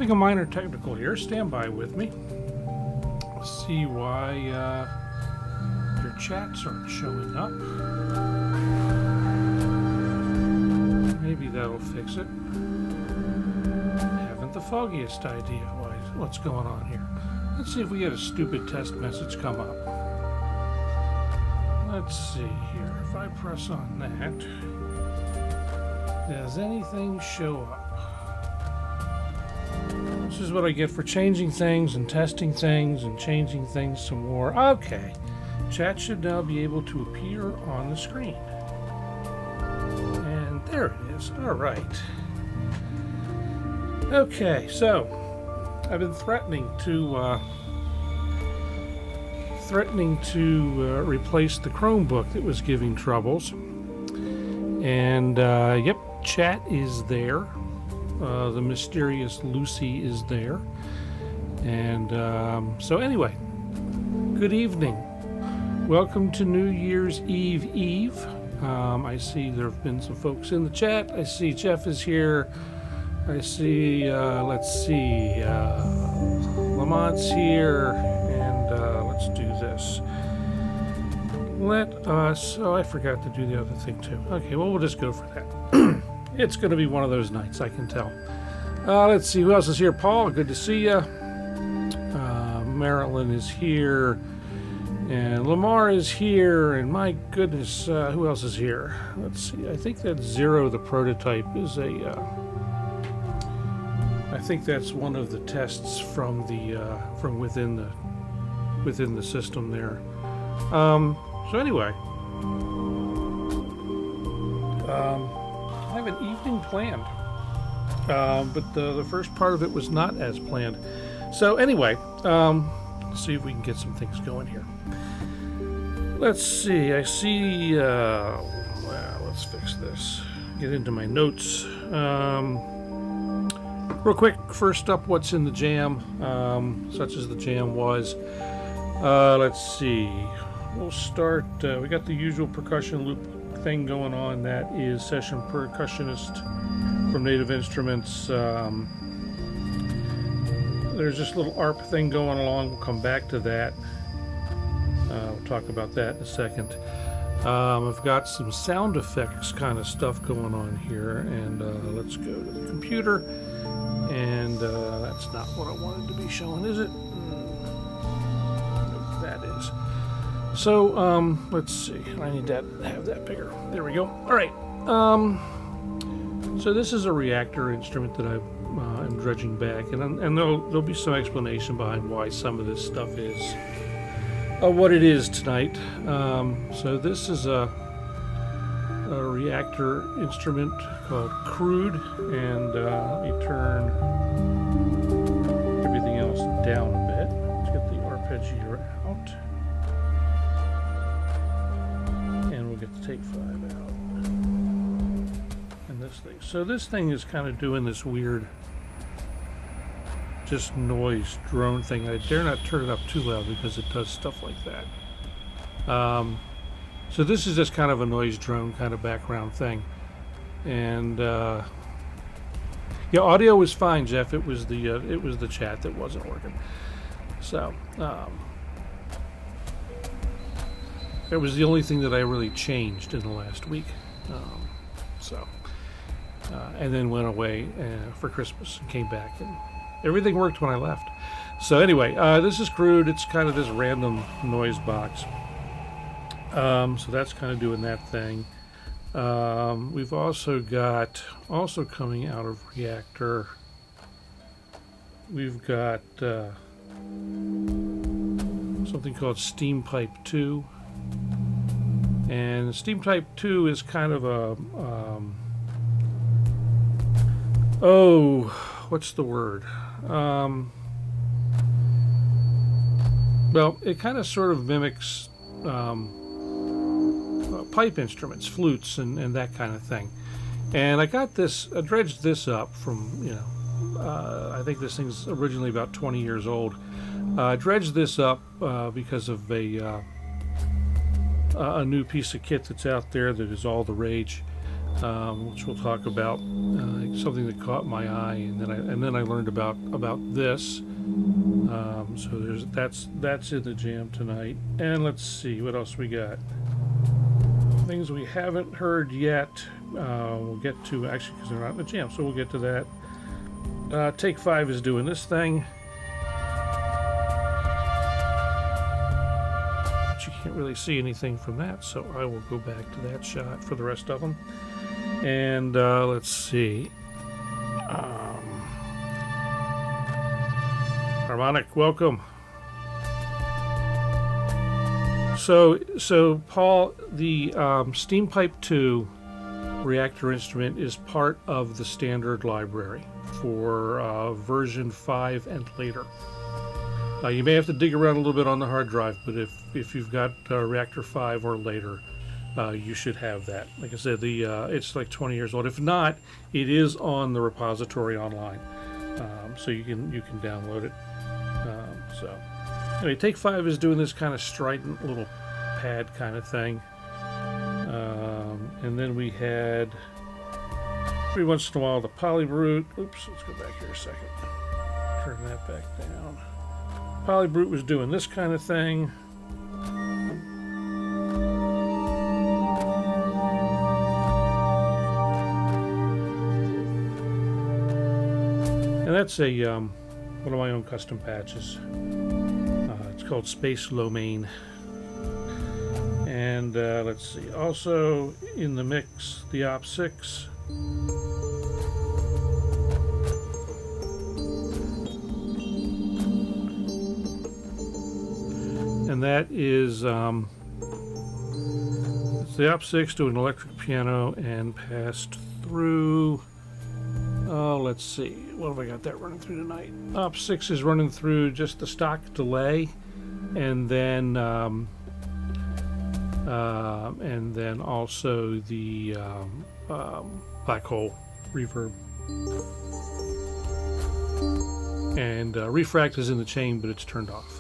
Having a minor technical here. Stand by with me. Let's see why your chats aren't showing up. Maybe that'll fix it. Haven't the foggiest idea what's going on here. Let's see if we get a stupid test message come up. Let's see here. If I press on that, does anything show up? This is what I get for changing things and testing things and changing things some more. Okay. Chat should now be able to appear on the screen. And there it is. All right. Okay, so I've been threatening to replace the Chromebook that was giving troubles. And yep, chat is there. The mysterious Lucy is there. And so anyway, good evening. Welcome to New Year's Eve. I see there have been some folks in the chat. I see Jeff is here. I see, let's see, Lamont's here. And let's do this. Let us, oh, I forgot to do the other thing too. Okay, well, we'll just go for that. It's going to be one of those nights, I can tell. Let's see, who else is here? Paul, good to see you. Marilyn is here. And Lamar is here. And my goodness, who else is here? Let's see, I think that Zero, the prototype, is a... I think that's one of the tests from the from within the system there. So anyway, I have an evening planned, but the first part of it was not as planned. So anyway, let's see if we can get some things going here. Let's see. I see. Well, let's fix this. Get into my notes. Real quick, first up, what's in the jam, such as the jam was. Let's see. We'll start, we got the usual percussion loop thing going on. That is Session Percussionist from Native Instruments. There's this little ARP thing going along. We'll come back to that. We'll talk about that in a second. I've got some sound effects kind of stuff going on here. And let's go to the computer. And that's not what I wanted to be showing, is it? Nope, that is. So, let's see. I need to have that bigger. There we go. All right. So this is a Reaktor instrument that I'm dredging back, and there'll be some explanation behind why some of this stuff is what it is tonight. So this is a Reaktor instrument called Crude, and let me turn everything else down a bit. Let's get the arpeggiator out, and we'll get the Take 5 out, and this thing. So this thing is kind of doing this weird just noise drone thing. I dare not turn it up too loud because it does stuff like that. So this is just kind of a noise drone kind of background thing. And yeah, audio was fine, Jeff. It was the chat that wasn't working. So it was the only thing that I really changed in the last week. And then went away for Christmas and came back, and everything worked when I left. So anyway, this is Crude. It's kind of this random noise box. So that's kind of doing that thing. We've also got, coming out of Reaktor, we've got something called Steampipe 2. And Steampipe 2 is kind of a, what's the word? Well, it kind of sort of mimics pipe instruments, flutes, and that kind of thing. And I got this, I dredged this up from, I think this thing's originally about 20 years old. I dredged this up because of a new piece of kit that's out there that is all the rage. which we'll talk about. Something that caught my eye, and then I learned about this. So that's in the jam tonight. And let's see what else we got. Things we haven't heard yet. We'll get to, actually, because they're not in the jam, so we'll get to that. Take 5 is doing this thing. But you can't really see anything from that, so I will go back to that shot for the rest of them. And let's see. Harmonic, welcome. So Paul, the Steampipe 2 Reaktor instrument is part of the standard library for version 5 and later. You may have to dig around a little bit on the hard drive, but if you've got Reaktor 5 or later, you should have that. Like I said, it's like 20 years old. If not, it is on the repository online, so you can download it. So anyway, Take 5 is doing this kind of strident little pad kind of thing. And then we had, every once in a while, the Polybrute. Oops, let's go back here a second. Turn that back down. Polybrute was doing this kind of thing. And that's a one of my own custom patches. It's called Space Lomain. And let's see, also in the mix, the Ooops 6. And that is it's the Ooops 6 doing electric piano and passed through. Oh, let's see, what have I got that running through tonight? Ooops 6 is running through just the stock delay, and then also the black hole reverb. And refract is in the chain, but it's turned off.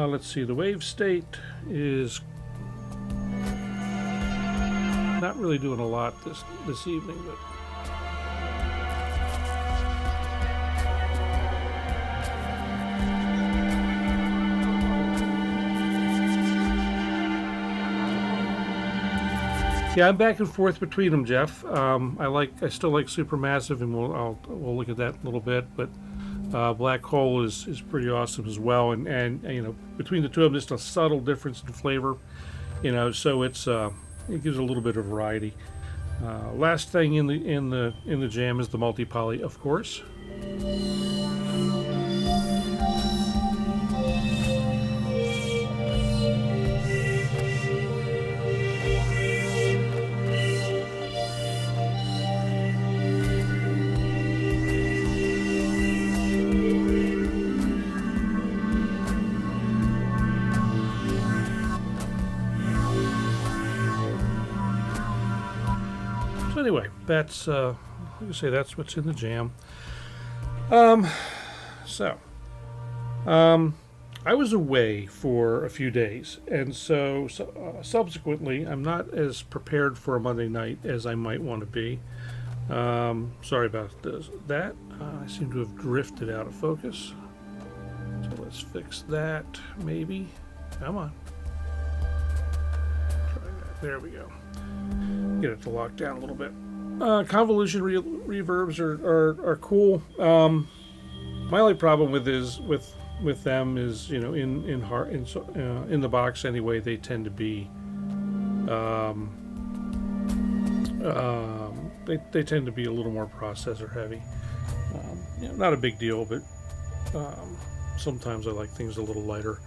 Let's see, the wave state is not really doing a lot this evening, but yeah, I'm back and forth between them, Jeff. I still like Supermassive, and we'll look at that a little bit, but Black Hole is pretty awesome as well, and you know, between the two of them, just a subtle difference in flavor, you know, so it gives a little bit of variety. Last thing in the jam is the multi-poly, of course. Anyway, that's like I say, that's what's in the jam. I was away for a few days, and so subsequently I'm not as prepared for a Monday night as I might want to be. Sorry about that. I seem to have drifted out of focus, so let's fix that. Maybe, come on, try that. There we go. Get it to lock down a little bit. Convolution reverbs are cool. My only problem with them is, you know, in the box anyway, they tend to be they tend to be a little more processor heavy. You know, not a big deal, but sometimes I like things a little lighter.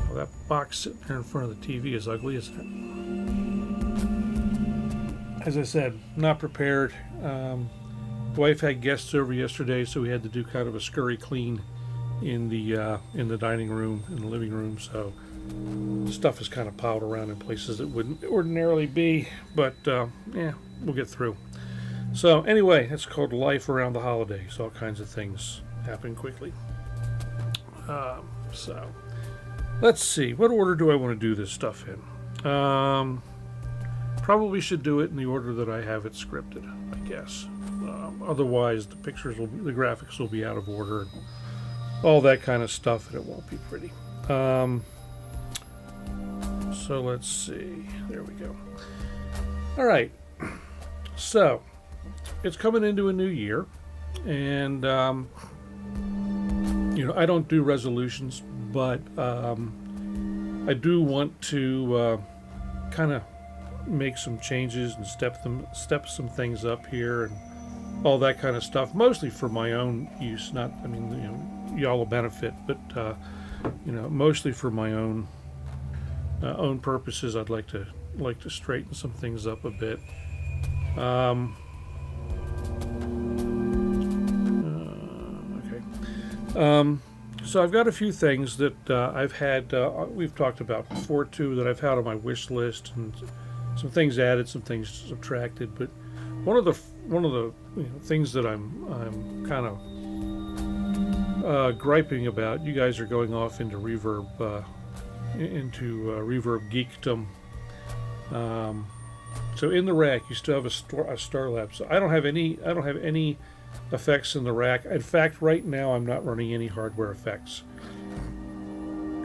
Well, that box sitting there in front of the TV is ugly, isn't it? As I said, not prepared. Wife had guests over yesterday, so we had to do kind of a scurry clean in the dining room, in the living room. So stuff is kind of piled around in places it wouldn't ordinarily be, but yeah, we'll get through. So anyway, it's called life around the holidays. All kinds of things happen quickly. So let's see, what order do I want to do this stuff in? Probably should do it in the order that I have it scripted, I guess. Otherwise, the graphics will be out of order, and all that kind of stuff, and it won't be pretty. So let's see. There we go. All right. So it's coming into a new year, and you know, I don't do resolutions, but I do want to kind of make some changes and step some things up here and all that kind of stuff, mostly for my own use. Not, I mean, you know, y'all will benefit, but you know, mostly for my own purposes. I'd like to straighten some things up a bit. Okay. So I've got a few things that I've had. We've talked about before too, that I've had on my wish list, and some things added, some things subtracted. But one of the you know, things that I'm kind of griping about. You guys are going off into reverb geekdom. So in the rack, you still have a Starlab. So I don't have any effects in the rack. In fact, right now I'm not running any hardware effects.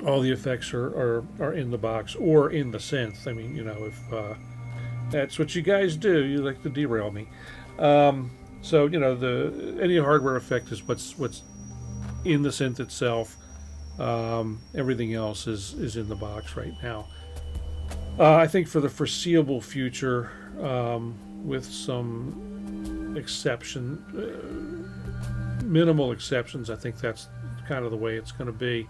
All the effects are in the box or in the synth. I mean, you know, if that's what you guys do, you like to derail me. So you know, any hardware effect is what's in the synth itself. Everything else is in the box right now. I think for the foreseeable future, with some minimal exceptions, I think that's kind of the way it's going to be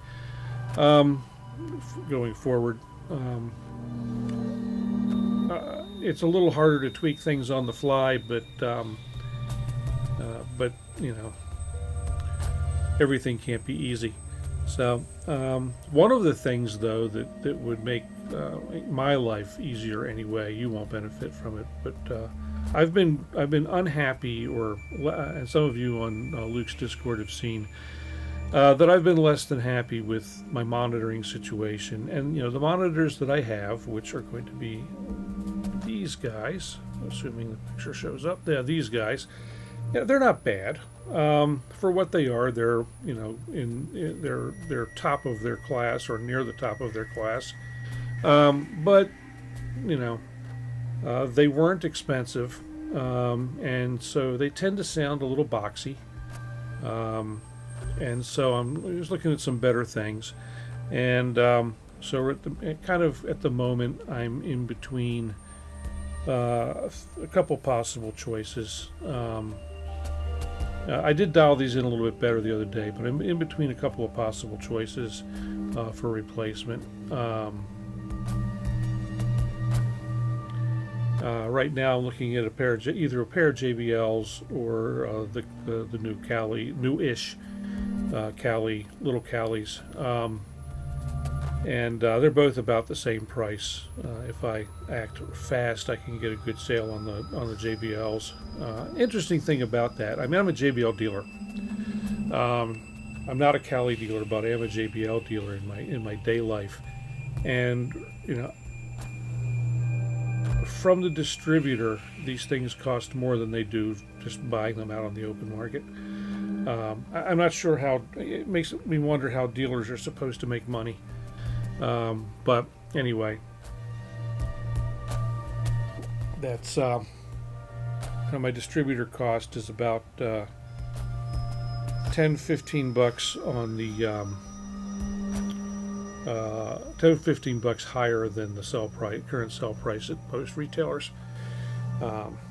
going forward. It's a little harder to tweak things on the fly, but you know, everything can't be easy. So one of the things, though, that would make my life easier anyway, you won't benefit from it, but I've been unhappy, and some of you on Luke's Discord have seen that I've been less than happy with my monitoring situation. And you know, the monitors that I have, which are going to be these guys, assuming the picture shows up there, these guys, yeah, they're not bad. For what they are, they're, you know, they're top of their class or near the top of their class. But you know, they weren't expensive, and so they tend to sound a little boxy. And so I'm just looking at some better things, and so we're at the moment I'm in between a couple possible choices. I did dial these in a little bit better the other day, but I'm in between a couple of possible choices for replacement. Right now I'm looking at either a pair of JBLs or the new Kali, new-ish Kali, little Kalis. And they're both about the same price. If I act fast, I can get a good sale on the JBLs. Interesting thing about that, I mean, I'm a JBL dealer. I'm not a Kali dealer, but I am a JBL dealer in my day life. And you know, from the distributor, these things cost more than they do just buying them out on the open market. I'm not sure how. It makes me wonder how dealers are supposed to make money. But anyway, that's my distributor cost is about $10-15 on the $10-15 higher than the current sell price at most retailers,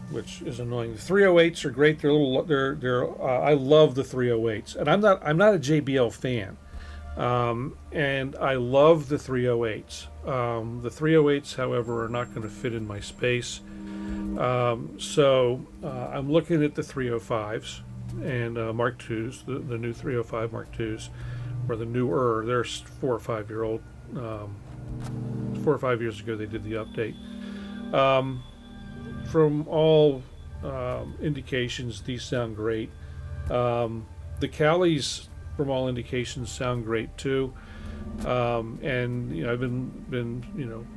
which is annoying. The 308s are great. I love the 308s, and I'm not a JBL fan. And I love the 308s. The 308s, however, are not going to fit in my space. So I'm looking at the 305s and Mark IIs, the new 305 Mark IIs, or the newer. They're 4 or 5 year old. 4 or 5 years ago they did the update. From all indications, these sound great. The Kalis from all indications sound great too. And you know, I've been you know,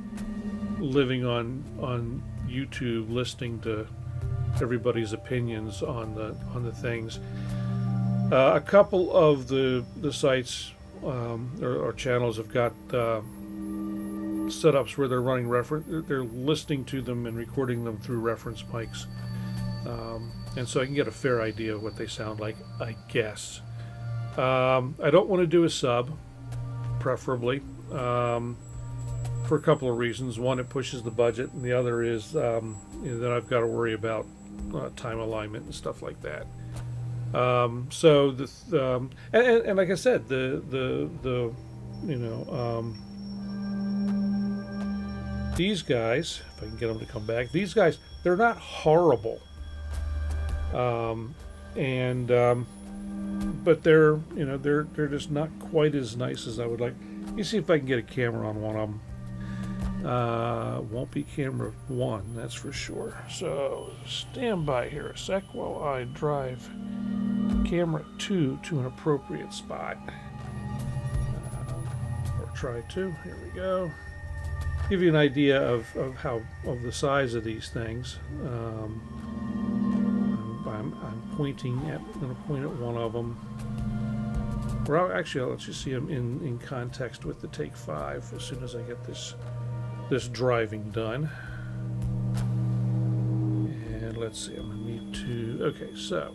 living on YouTube, listening to everybody's opinions on the things. A couple of the sites or channels have got setups where they're running they're listening to them and recording them through reference mics, and so I can get a fair idea of what they sound like, I guess. I don't want to do a sub, preferably, for a couple of reasons. One, it pushes the budget, and the other is you know, that I've got to worry about time alignment and stuff like that. So the and like I said, the you know, these guys, if I can get them to come back, these guys, they're not horrible, but they're, you know, they're just not quite as nice as I would like. Let me see if I can get a camera on one of them. Won't be camera 1, that's for sure. So stand by here a sec while I drive camera 2 to an appropriate spot. Or try to. Here we go. Give you an idea of the size of these things. I'm pointing at. I'm going to point at one of them. Well, actually, I'll let you see them in context with the Take 5 as soon as I get this driving done. And let's see. I'm going to need to. Okay, so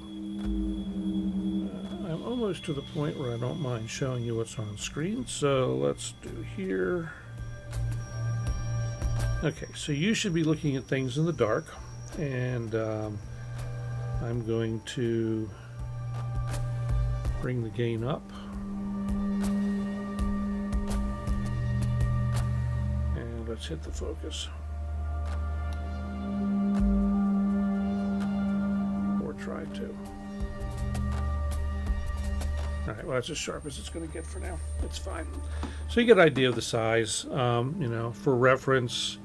I'm almost to the point where I don't mind showing you what's on screen. So let's do here. Okay, so you should be looking at things in the dark, and I'm going to bring the gain up, and let's hit the focus, or try to. Alright, well, that's as sharp as it's going to get for now. It's fine. So you get an idea of the size. You know, for reference,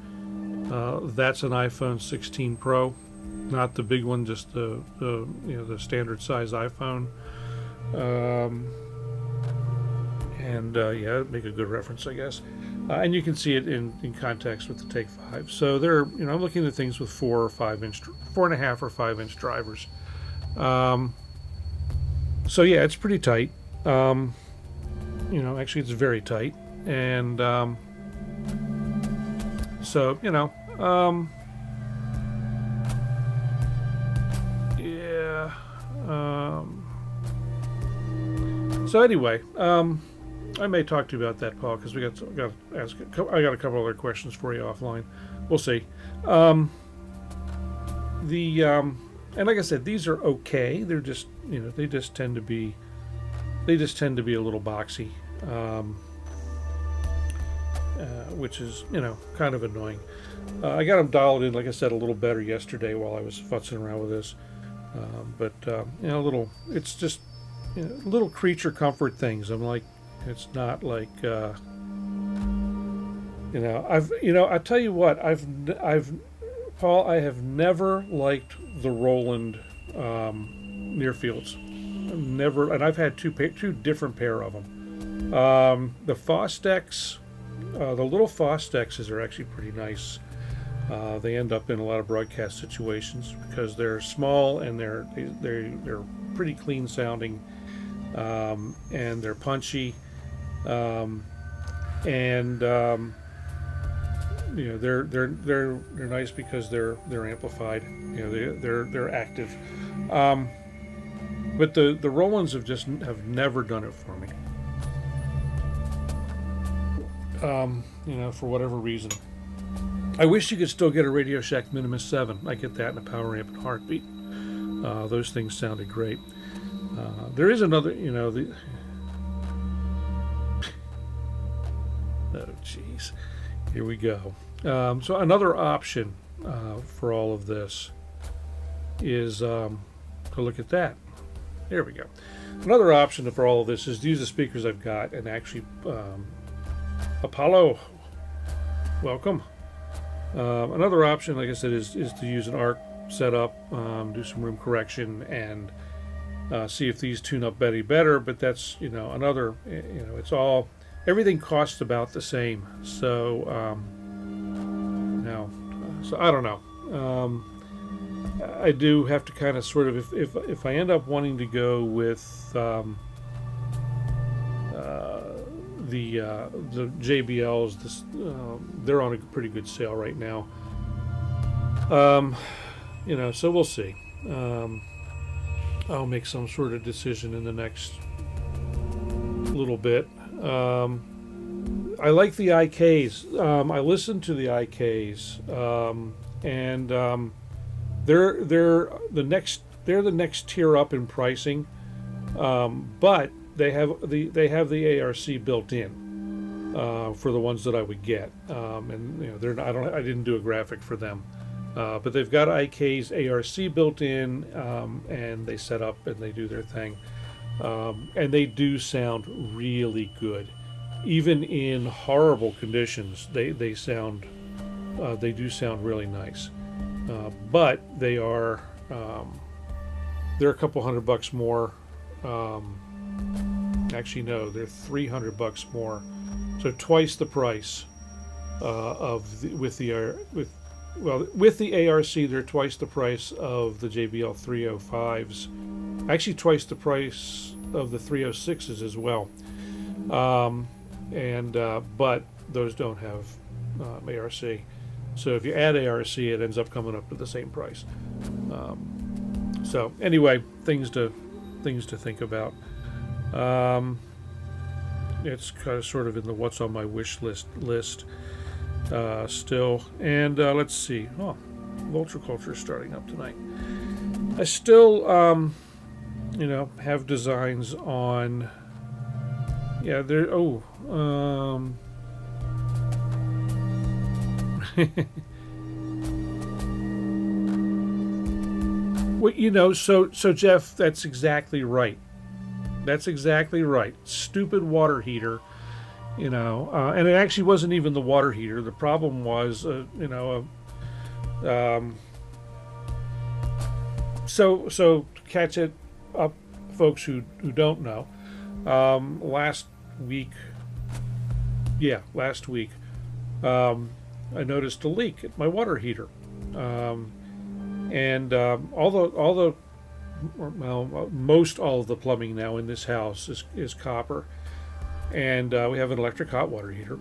that's an iPhone 16 Pro, not the big one, just the you know, the standard size iPhone. Yeah, make a good reference, I guess. And you can see it in context with the Take 5. So they're, you know, I'm looking at things with 4 or 5 inch, 4.5 or 5 inch drivers. So yeah, it's pretty tight. You know, actually it's very tight. And so, you know, yeah. So anyway, I may talk to you about that, Paul, because I got a couple other questions for you offline. We'll see. And like I said, these are okay. They're just, you know, they just tend to be a little boxy, which is, you know, kind of annoying. I got them dialed in, like I said, a little better yesterday while I was futzing around with this. But you know, it's just, you know, little creature comfort things. I'm like, it's not like, you know, I tell you what, Paul, I have never liked the Roland near fields. Never, and I've had two different pair of them. The Fostex, the little Fostexes are actually pretty nice. They end up in a lot of broadcast situations because they're small and they're pretty clean sounding, and they're punchy, you know, they're nice because they're amplified. You know, they're active. But the Rolands have never done it for me. You know, for whatever reason. I wish you could still get a Radio Shack Minimus 7. I get that in a power amp and heartbeat. Those things sounded great. There is another, you know, oh geez, here we go. So another option for all of this is to look at that. There we go. Another option for all of this is to use the speakers I've got and actually Apollo, welcome. Another option, like I said, is to use an ARC setup, do some room correction, and See if these tune up better, but that's, another, it's all, everything costs about the same. So, so I don't know. I do have to kind of sort of, if I end up wanting to go with the JBLs, they're on a pretty good sale right now. So we'll see. I'll make some sort of decision in the next little bit. I like the IKs. I listened to the IKs, and they're the next tier up in pricing, but they have the ARC built in for the ones that I would get, and I didn't do a graphic for them. But they've got IK's ARC built in, and they set up and they do their thing. And they do sound really good. Even in horrible conditions, they do sound really nice. But they're a couple $100 more. Actually, no, they're $300 more. So twice the price with the ARC, they're twice the price of the JBL 305s. Actually, twice the price of the 306s as well. But those don't have ARC. So if you add ARC, it ends up coming up to the same price. So anyway, things to think about. It's kind of sort of in the what's on my wish list still. And let's see. Oh, Vulture is starting up tonight. I still, have designs on. Yeah, there. Oh. Well, so Jeff, that's exactly right. That's exactly right. Stupid water heater. And it actually wasn't even the water heater. The problem was, so to catch it up, folks who don't know, last week, I noticed a leak at my water heater, most all of the plumbing now in this house is copper. And we have an electric hot water heater.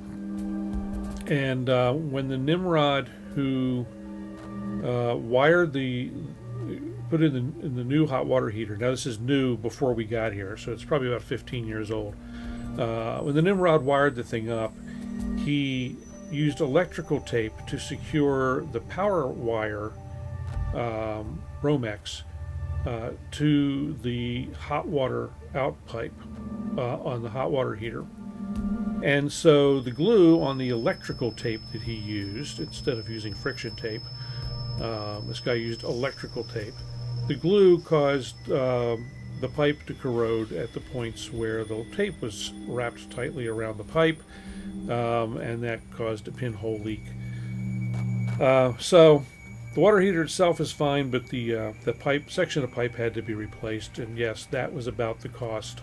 And when the Nimrod who put in the new hot water heater, now this is new before we got here, so it's probably about 15 years old. When the Nimrod wired the thing up, he used electrical tape to secure the power wire, Romex, to the hot water out pipe on the hot water heater. And so the glue on the electrical tape that he used, instead of using friction tape, this guy used electrical tape. The glue caused the pipe to corrode at the points where the tape was wrapped tightly around the pipe, and that caused a pinhole leak. So the water heater itself is fine, but the section of pipe had to be replaced, and yes, that was about the cost.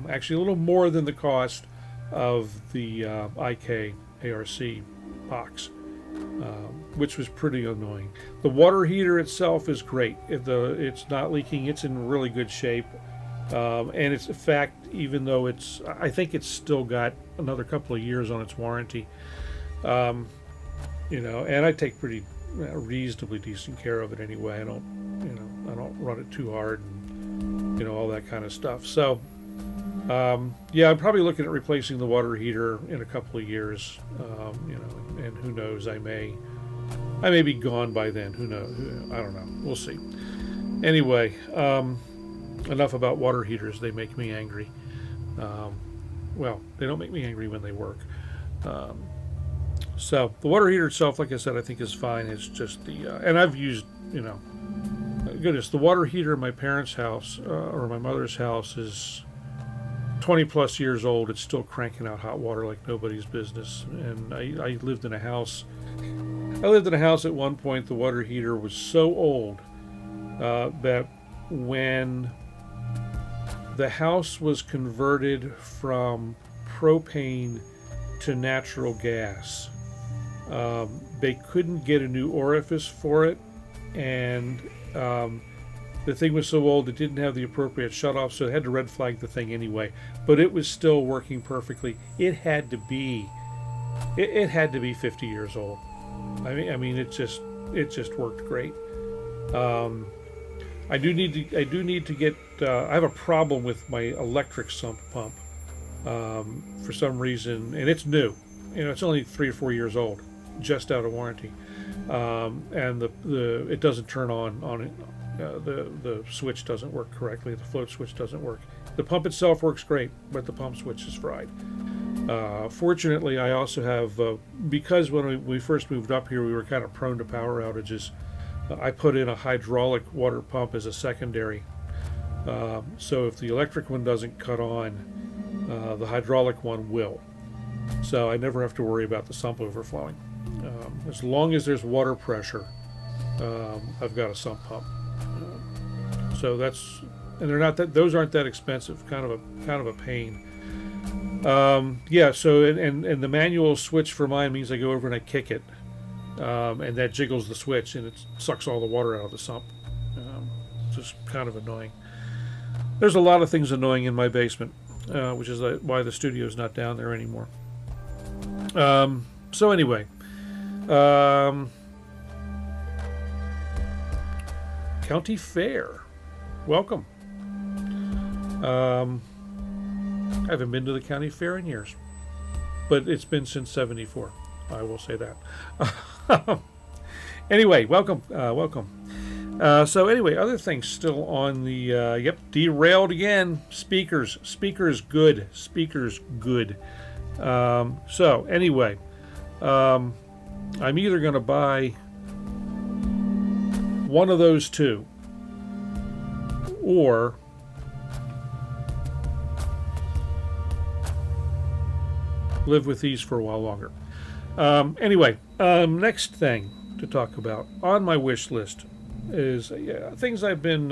Actually, a little more than the cost of the IK ARC box, which was pretty annoying. The water heater itself is great. It's not leaking. It's in really good shape, and it's, in fact, even though I think it's still got another couple of years on its warranty. And I take pretty reasonably decent care of it anyway. I don't run it too hard, and all that kind of stuff. So I'm probably looking at replacing the water heater in a couple of years. And who knows, I may be gone by then. Who knows? I don't know. We'll see. Anyway, enough about water heaters. They make me angry. Well, they don't make me angry when they work. So the water heater itself, like I said, I think is fine. It's just and I've used, goodness, the water heater in my parents' house or my mother's house is 20 plus years old. It's still cranking out hot water like nobody's business. And I lived in a house. At one point. The water heater was so old that when the house was converted from propane to natural gas. They couldn't get a new orifice for it, and the thing was so old it didn't have the appropriate shutoff, so they had to red flag the thing anyway. But it was still working perfectly. It had to be 50 years old. I mean, it just worked great. I do need to get. I have a problem with my electric sump pump for some reason, and it's new. You know, it's only 3 or 4 years old, just out of warranty, and it doesn't turn on it. The switch doesn't work correctly. The float switch doesn't work. The pump itself works great, but the pump switch is fried. Fortunately, I also have, because when we first moved up here, we were kind of prone to power outages. I put in a hydraulic water pump as a secondary. So if the electric one doesn't cut on, the hydraulic one will. So I never have to worry about the sump overflowing. As long as there's water pressure, I've got a sump pump. So that's, and they're not that, those aren't that expensive. Kind of a pain. Yeah. So and the manual switch for mine means I go over and I kick it, and that jiggles the switch and it sucks all the water out of the sump. It's just kind of annoying. There's a lot of things annoying in my basement, which is why the studio's not down there anymore. So anyway, County Fair. Welcome. I haven't been to the county fair in years, but it's been since '74. I will say that. Anyway, welcome, welcome. So anyway, other things still on the yep, derailed again. Speakers good. So anyway, I'm either going to buy one of those two, or live with these for a while longer. Anyway, next thing to talk about on my wish list is things I've been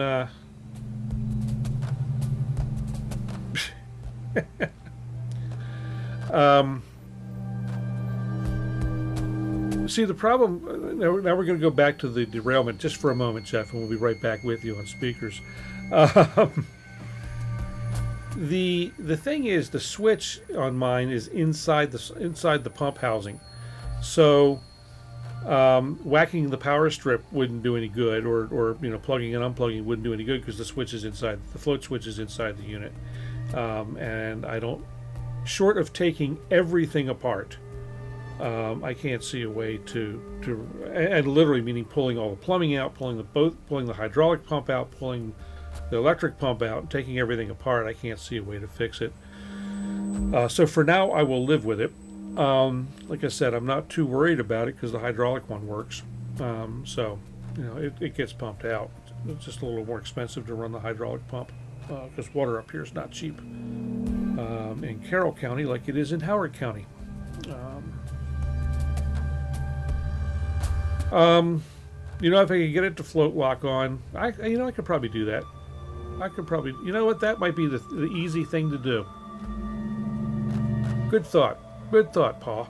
see the problem. Now we're going to go back to the derailment just for a moment, Jeff, and we'll be right back with you on speakers. The thing is, the switch on mine is inside the pump housing, so whacking the power strip wouldn't do any good, or you know, plugging and unplugging wouldn't do any good, because the switch is inside, the float switch is inside the unit, and I don't, short of taking everything apart, I can't see a way to and literally meaning pulling all the plumbing out, pulling the hydraulic pump out, pulling the electric pump out, and taking everything apart. I can't see a way to fix it. So for now, I will live with it. Like I said, I'm not too worried about it because the hydraulic one works. So you know, it gets pumped out. It's just a little more expensive to run the hydraulic pump because water up here is not cheap in Carroll County like it is in Howard County. You know, if I could get it to float lock on, I could probably do that. I could probably, you know what, that might be the easy thing to do. Good thought, Paul.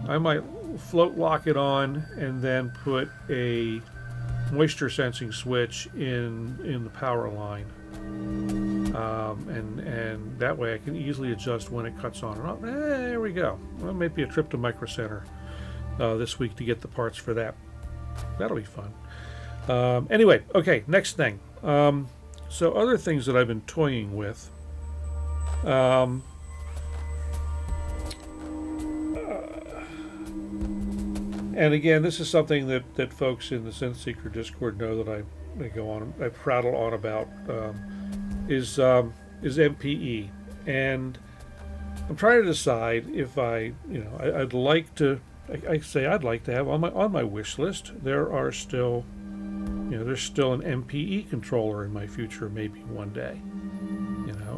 I might float lock it on and then put a moisture sensing switch in the power line, and that way I can easily adjust when it cuts on and off. There we go. Well, maybe a trip to Micro Center this week to get the parts for that. That'll be fun. Anyway, okay, next thing. So other things that I've been toying with. And again, this is something that folks in the Synth Seeker Discord know that I prattle on about, is MPE. And I'm trying to decide if I'd like to have on my wish list. There's still an MPE controller in my future, maybe one day,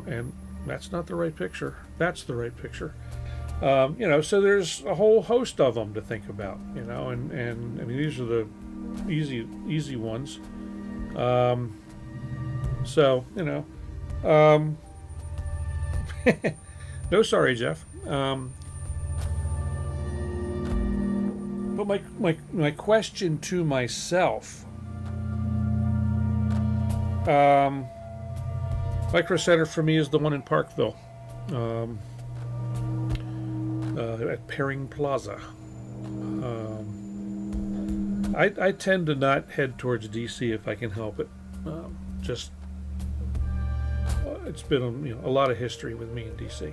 and that's not the right picture. That's the right picture. So there's a whole host of them to think about, and I mean, these are the easy ones. No, sorry, Jeff. But my question to myself, Micro Center for me is the one in Parkville, at Perring Plaza. I tend to not head towards DC if I can help it. Just it's been a lot of history with me in DC.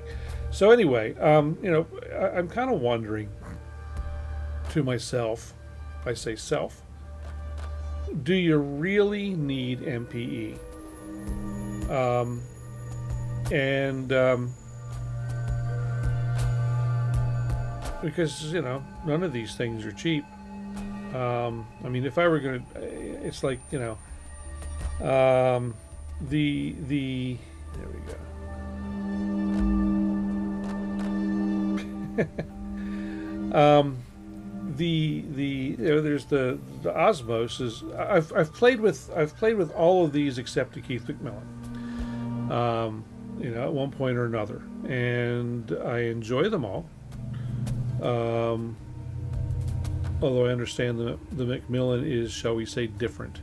So anyway, I'm kind of wondering to myself, I say self, do you really need MPE? Because none of these things are cheap. I mean, if I were gonna, it's like there we go. There's the Osmos is I've played with all of these except the Keith McMillan, at one point or another, and I enjoy them all. Although I understand the Macmillan is, shall we say, different.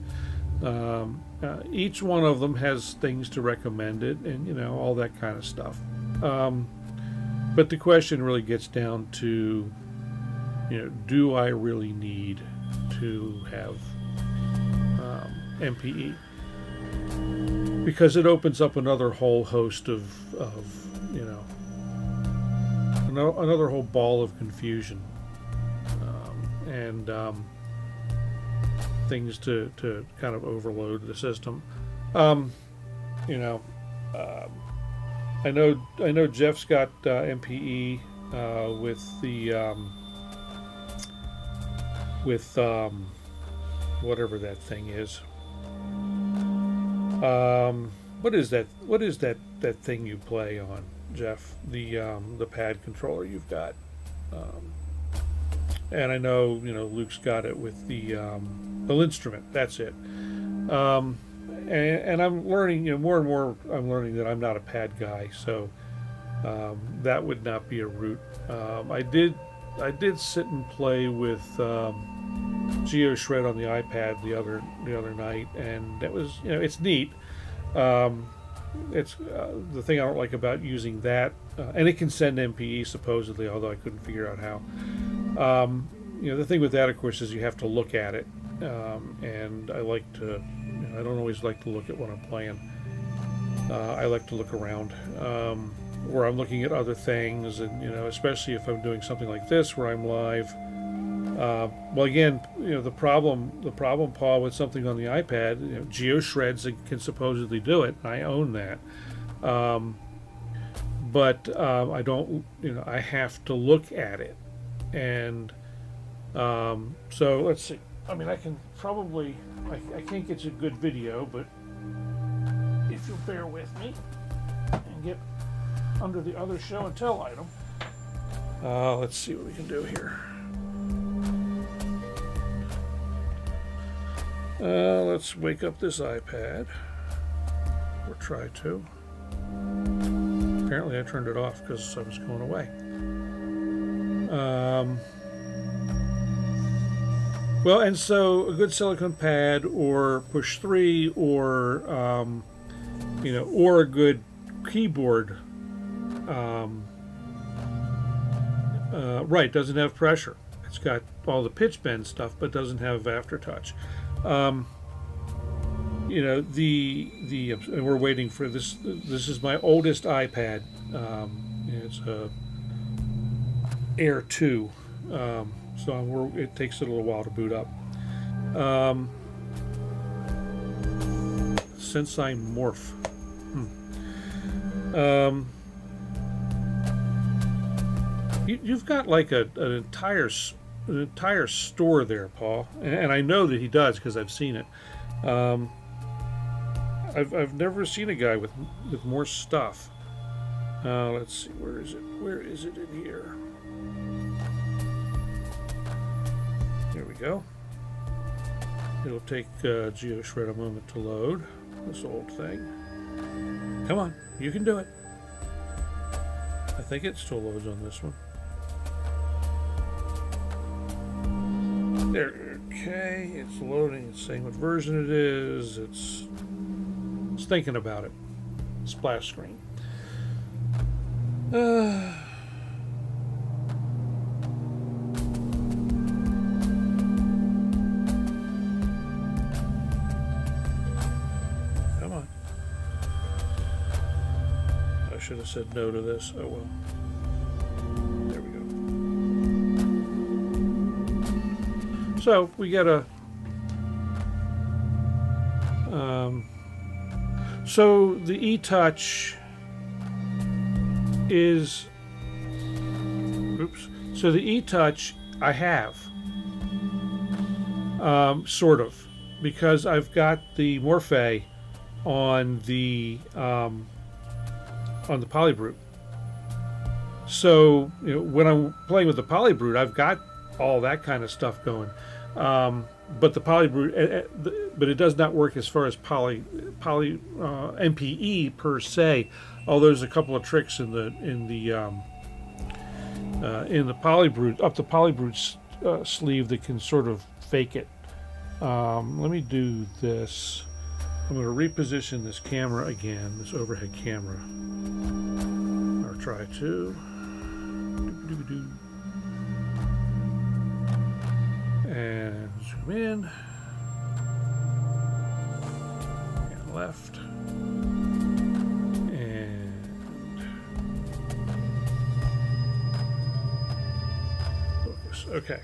Each one of them has things to recommend it, and all that kind of stuff. But the question really gets down to, do I really need to have MPE? Because it opens up another whole host of another whole ball of confusion, and things to kind of overload the system. I know Jeff's got MPE with the whatever that thing is. What is that thing you play on, Jeff? The pad controller you've got. And I know Luke's got it with the instrument. That's it. And I'm learning, more and more. I'm learning that I'm not a pad guy, so that would not be a route. I did sit and play with GeoShred on the iPad the other night, and that was it's neat. It's the thing I don't like about using that, and it can send MPE supposedly, although I couldn't figure out how. The thing with that, of course, is you have to look at it, and I like to. I don't always like to look at what I'm playing. I like to look around, where I'm looking at other things, and especially if I'm doing something like this where I'm live. Well, again, the problem, Paul, with something on the iPad, GeoShreds can supposedly do it. I own that, but I don't. I have to look at it, and so let's see. I mean, I can probably. I think it's a good video, but if you'll bear with me and get under the other show and tell item, let's see what we can do here. Let's wake up this iPad, or try to. Apparently I turned it off because I was going away. Well, and so a good silicone pad, or push 3, or or a good keyboard. Right, doesn't have pressure. It's got all the pitch bend stuff, but doesn't have aftertouch. And we're waiting for this. This is my oldest iPad. It's a Air 2. So it takes a little while to boot up. Semi-Morph. You've got like an entire store there, Paul, and I know that he does because I've seen it. I've never seen a guy with more stuff. Let's see, where is it? Where is it in here? There we go. It'll take GeoShred a moment to load this old thing. Come on, you can do it. I think it still loads on this one. There, okay, it's loading, it's saying what version it is, it's thinking about it. Splash screen. Come on. I should have said no to this. Oh well. There we go. So we get a so the e-touch is, oops, so the e-touch I have, sort of, because I've got the Morphe on the Polybrute. So, you know, when I'm playing with the Polybrute, I've got all that kind of stuff going. But the Polybrute, but it does not work as far as MPE per se. Although there's a couple of tricks in the Polybrute, up the Polybrute's sleeve that can sort of fake it. Let me do this. I'm going to reposition this camera again, this overhead camera. Or try to. And zoom in. And left. And focus. Okay.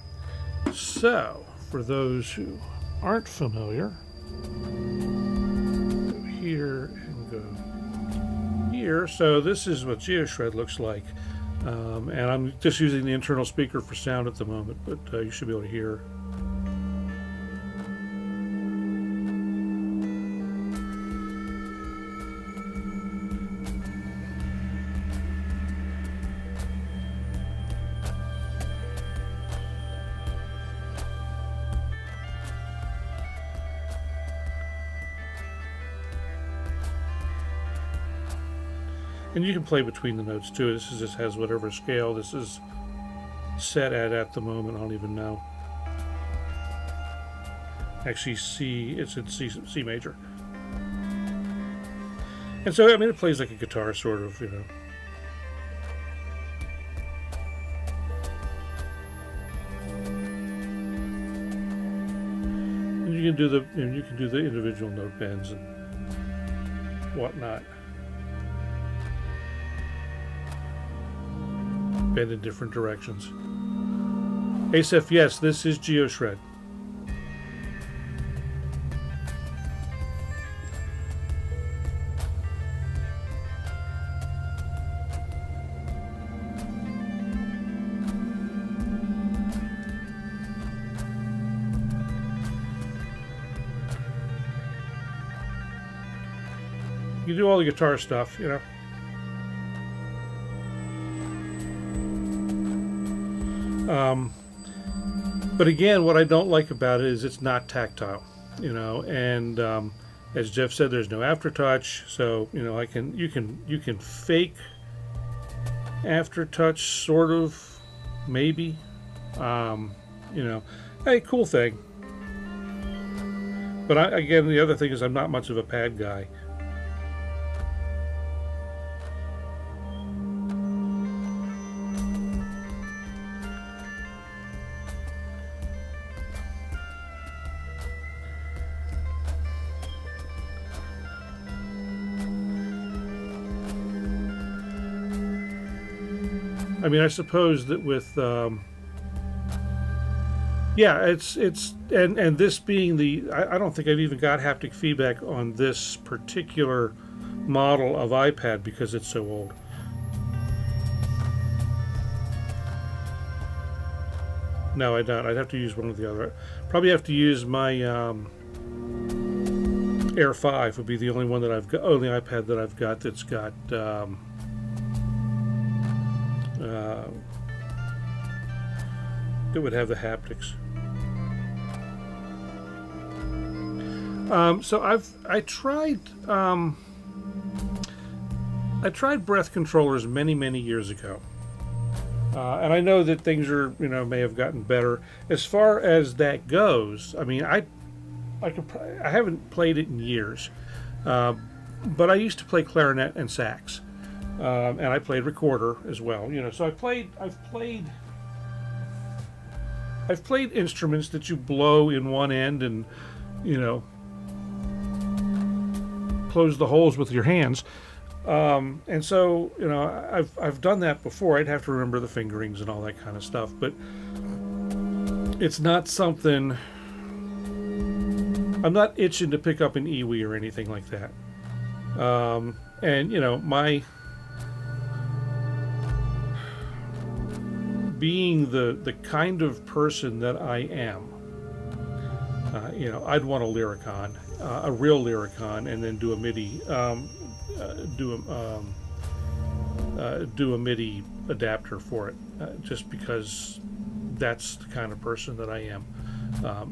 So, for those who aren't familiar, go here and go here. So this is what GeoShred looks like. And I'm just using the internal speaker for sound at the moment, but you should be able to hear. And you can play between the notes too. This is just has whatever scale this is set at the moment. I don't even know. Actually, it's in C major. And so, I mean, it plays like a guitar, sort of, you know. And you can do the, you can do the individual note bends and whatnot. Bend in different directions. Asef, yes, this is GeoShred. You do all the guitar stuff, you know. But again, what I don't like about it is it's not tactile, you know, and as Jeff said, there's no aftertouch, so you know, you can fake aftertouch, sort of, maybe, you know, hey, cool thing. But again, the other thing is I'm not much of a pad guy. I mean, I suppose that with, yeah, it's and this being the, I don't think I've even got haptic feedback on this particular model of iPad because it's so old. No, I don't. I'd have to use one or the other. Probably have to use my Air 5 would be the only one that I've got, only iPad that I've got that's got that would have the haptics. So I tried I tried breath controllers many years ago, and I know that things are, you know, may have gotten better as far as that goes. I mean, I haven't played it in years, but I used to play clarinet and sax, and I played recorder as well. You know, so I've played instruments that you blow in one end and, you know, close the holes with your hands. And so, you know, I've done that before. I'd have to remember the fingerings and all that kind of stuff, but it's not something. I'm not itching to pick up an EWI or anything like that. And you know, being the kind of person that I am, you know, I'd want a Lyricon, a real Lyricon, and then do a MIDI. Do a MIDI adapter for it, just because that's the kind of person that I am.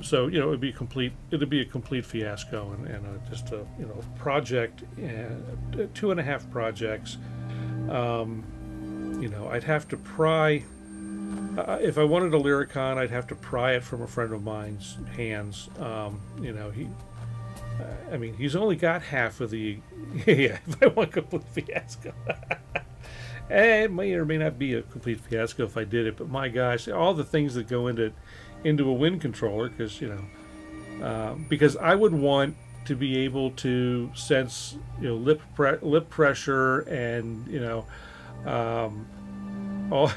So, you know, it'd be a complete fiasco, and just a, you know, project, 2.5 projects. You know, I'd have to pry. If I wanted a Lyricon, I'd have to pry it from a friend of mine's hands. You know, I mean, he's only got half of the. Yeah, if I want a complete fiasco. It may or may not be a complete fiasco if I did it, but my gosh, all the things that go into a wind controller, because, you know, because I would want to be able to sense, you know, lip pressure and, you know, all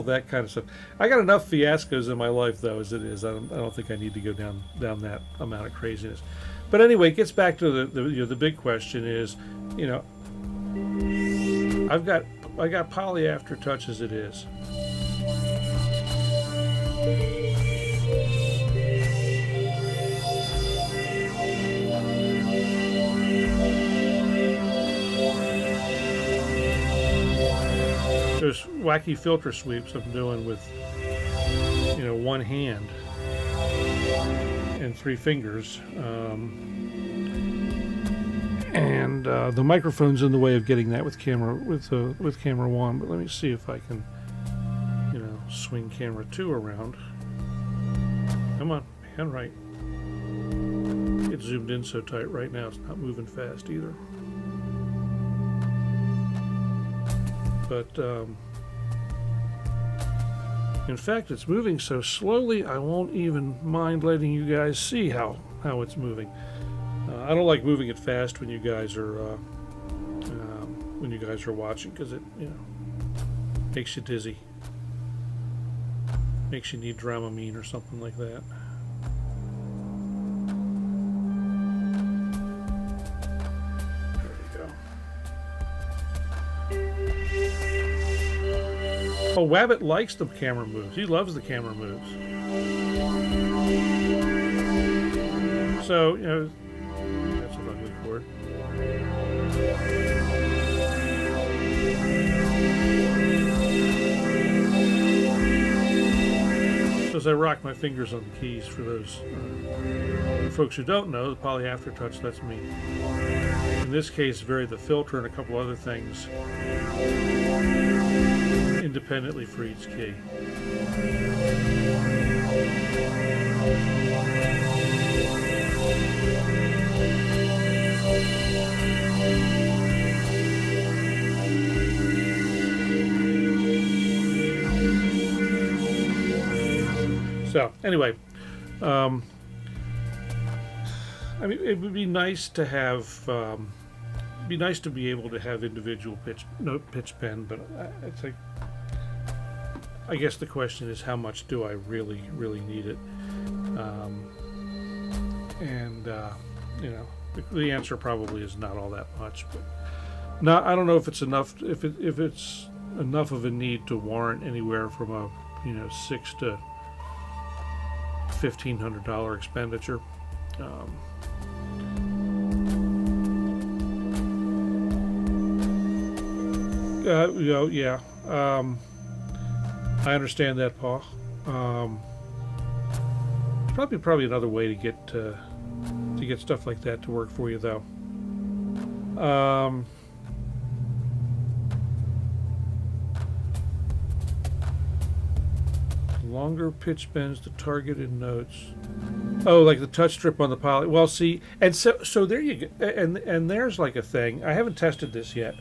that kind of stuff. I got enough fiascos in my life though as it is. I don't think I need to go down that amount of craziness. But anyway, it gets back to the you know, the big question is, you know, I got Poly Aftertouch as it is. There's wacky filter sweeps I'm doing with, you know, one hand and 3 fingers, and the microphone's in the way of getting that with camera 1. But let me see if I can, you know, swing camera 2 around. Come on, hand right. It's zoomed in so tight right now; it's not moving fast either. But in fact, it's moving so slowly I won't even mind letting you guys see how it's moving. I don't like moving it fast when you guys are watching, because it, you know, makes you dizzy, makes you need Dramamine or something like that. Oh, Wabbit likes the camera moves. He loves the camera moves. So, you know, that's a lovely chord. So as I rock my fingers on the keys, for those folks who don't know, the Poly Aftertouch lets me, in this case, vary the filter and a couple other things independently for each key. So anyway, I mean, it would be nice to have, be nice to be able to have individual pitch bend, but it's like, I guess the question is, how much do I really need it? You know, the answer probably is not all that much. But I don't know if it's enough. If it's enough of a need to warrant anywhere from a, you know, $600 to $1,500 expenditure. You know, yeah. I understand that, Paul. Probably another way to get stuff like that to work for you, though. longer pitch bends to targeted notes. Oh, like the touch strip on the poly. Well, see, and so there you go. And there's like a thing. I haven't tested this yet.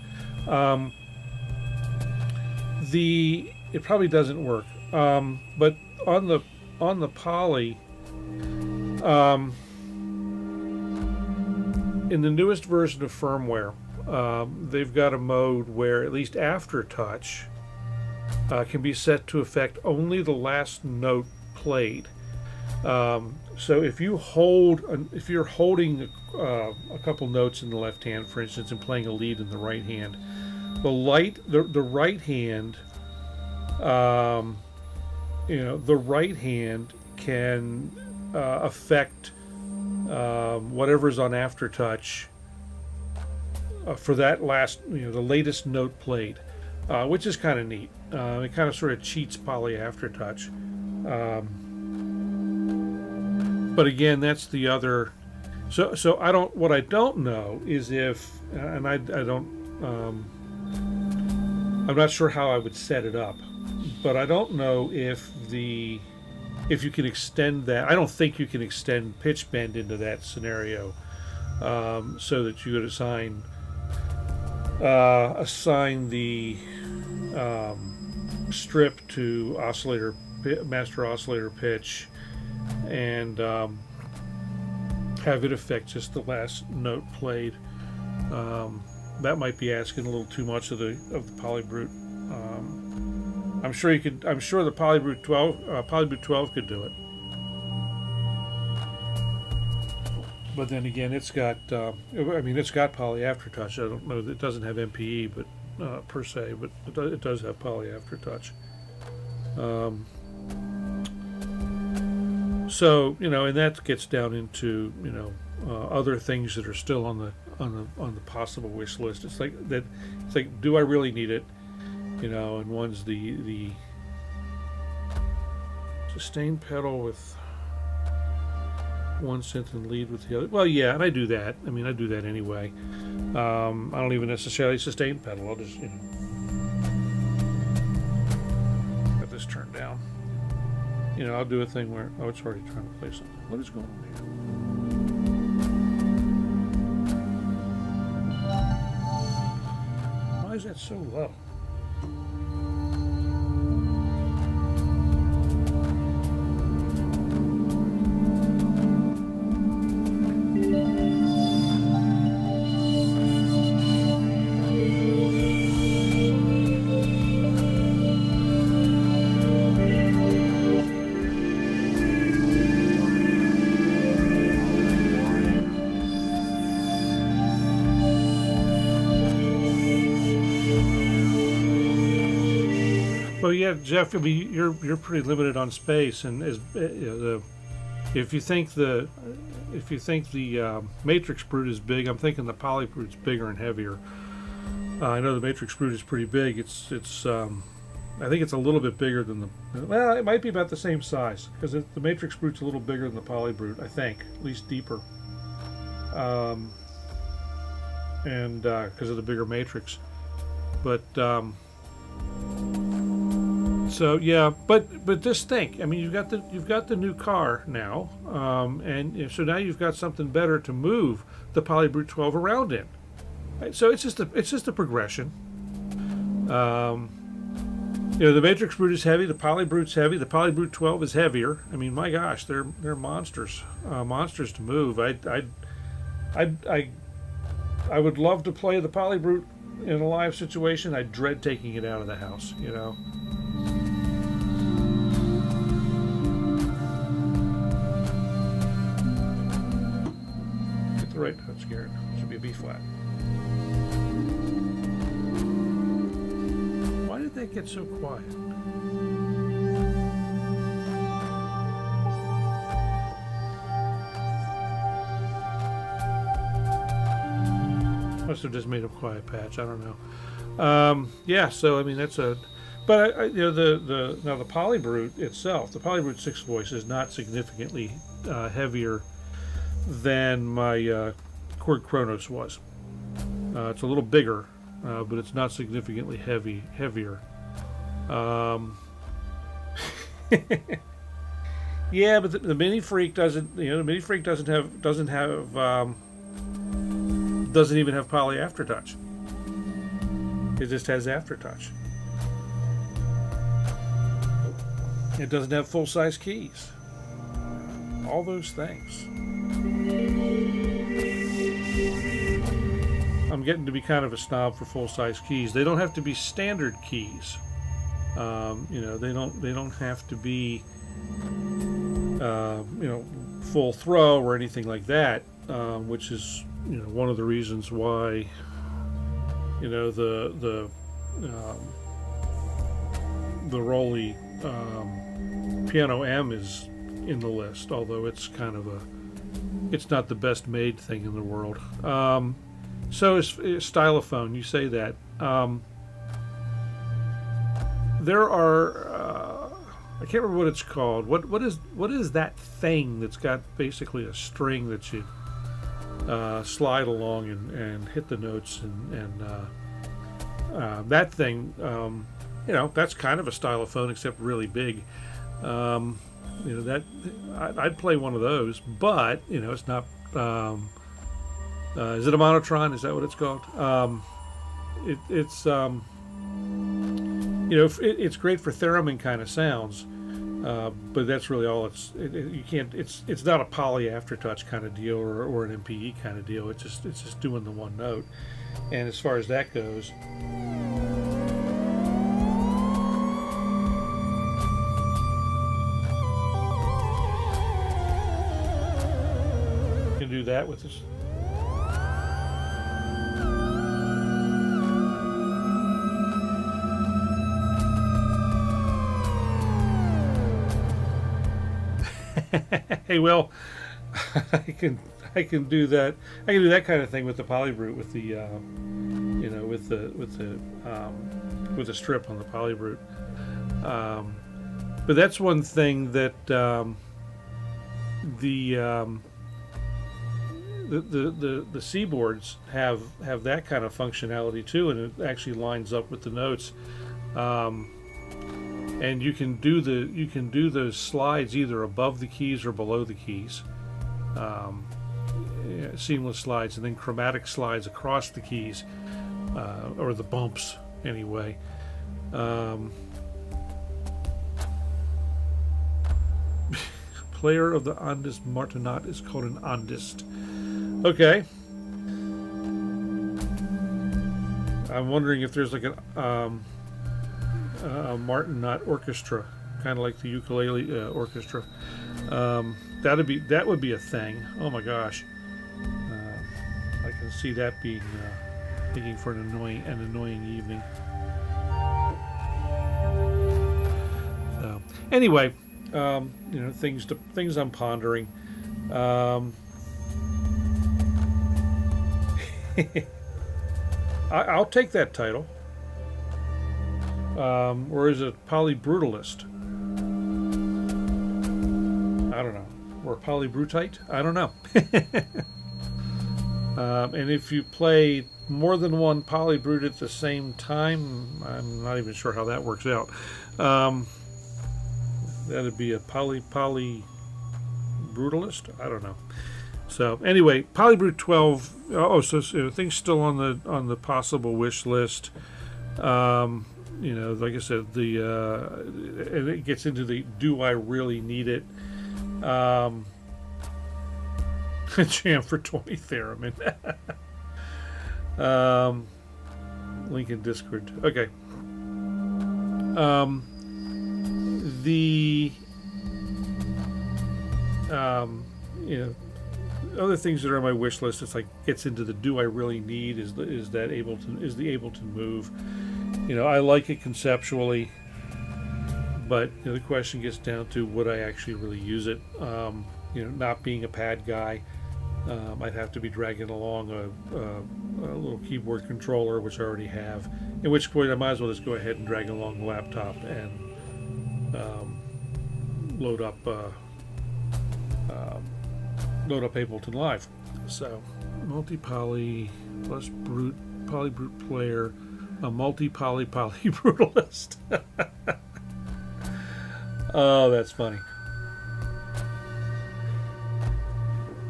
It probably doesn't work. But on the poly, in the newest version of firmware, they've got a mode where at least aftertouch can be set to affect only the last note played. So if you're holding a couple notes in the left hand, for instance, and playing a lead in the right hand, the right hand, the right hand can affect whatever's on aftertouch for that last, the latest note played, which is kind of neat. It kind of sort of cheats poly aftertouch. But again, that's the other. So I don't. What I don't know is if, and I don't. I'm not sure how I would set it up, but I don't know if you can extend that. I don't think you can extend pitch bend into that scenario, so that you could assign the strip to master oscillator pitch, and have it affect just the last note played. That might be asking a little too much of the Polybrute. I'm sure you could. I'm sure the Polybrute 12 could do it. But then again, it's got. It's got poly aftertouch. I don't know. It doesn't have MPE, but per se, but it does have poly aftertouch. So and that gets down into other things that are still on the possible wish list. It's like that. It's like, do I really need it? And one's the sustain pedal with one synth and lead with the other. Well, yeah, and I do that. I mean, I do that anyway. I don't even necessarily sustain pedal. I'll just got this turned down. I'll do a thing where it's already trying to play something. What is going on here? Why is that so low? Well, yeah, Jeff. I mean, you're pretty limited on space, and if you think the Matrix Brute is big, I'm thinking the Polybrute's bigger and heavier. I know the Matrix Brute is pretty big. It's I think it's a little bit bigger than well, it might be about the same size, because the Matrix Brute's a little bigger than the Polybrute, I think, at least deeper, and because of the bigger matrix, but. So yeah, but just think. I mean, you've got the new car now, and so now you've got something better to move the Polybrute 12 around in. Right? So it's just a progression. The Matrix Brute is heavy, the Polybrute's heavy, the Polybrute 12 is heavier. I mean, my gosh, they're monsters, monsters to move. I would love to play the Polybrute in a live situation. I dread taking it out of the house. Right, that's scared. Should be a B flat. Why did that get so quiet? Must have just made a quiet patch. I don't know. Yeah, so I mean that's a. But now the Polybrute itself, the Polybrute 6 voice is not significantly heavier than my Korg Kronos was. It's a little bigger, but it's not significantly heavier. Yeah, but the Mini Freak doesn't. You know, the Mini Freak doesn't even have poly aftertouch. It just has aftertouch. It doesn't have full size keys. All those things. I'm getting to be kind of a snob for full size keys. They don't have to be standard keys. You know, they don't have to be you know, full throw or anything like that, which is, you know, one of the reasons why, you know, the Rolly Piano M is in the list, although it's kind of it's not the best made thing in the world. So is stylophone. You say that. There are I can't remember what it's called. What is that thing that's got basically a string that you slide along and hit the notes and that thing, you know, that's kind of a stylophone except really big. You know, that I'd play one of those, but you know, it's not. Is it a monotron? Is that what it's called? It's you know, it's great for theremin kind of sounds, but that's really all. You can't. It's not a poly aftertouch kind of deal or an MPE kind of deal. It's just doing the one note. And as far as that goes, you can do that with this. Hey, well, I can do that. I can do that kind of thing with the Polybrute, with the you know, with the strip on the Polybrute. But that's one thing that the C-boards have that kind of functionality too, and it actually lines up with the notes. And you can do those slides either above the keys or below the keys, seamless slides, and then chromatic slides across the keys, or the bumps anyway. Player of the Andist Martinat is called an Andist. Okay. I'm wondering if there's like a Martinat orchestra, kind of like the ukulele orchestra. That would be a thing. Oh my gosh, I can see that being making for an annoying evening. So anyway, you know, things I'm pondering. I'll take that title. Or is it Polybrutalist? I don't know. Or Polybrutite? I don't know. And if you play more than one Polybrute at the same time, I'm not even sure how that works out. That'd be a Polybrutalist? I don't know. So anyway, Polybrute 12. Oh, so things still on the possible wish list. You know, like I said, and it gets into the do I really need it? Jam for 20 theremin. Link in Discord. Okay. You know, other things that are on my wish list, it's like gets into the do I really need is the Ableton Move. You know, I like it conceptually, but you know, the question gets down to would I actually really use it? You know, not being a pad guy, I'd have to be dragging along a little keyboard controller, which I already have. At which point, I might as well just go ahead and drag along the laptop and load up Ableton Live. So, multi-poly plus Polybrute player. A multi-poly Polybrutalist. Oh, that's funny.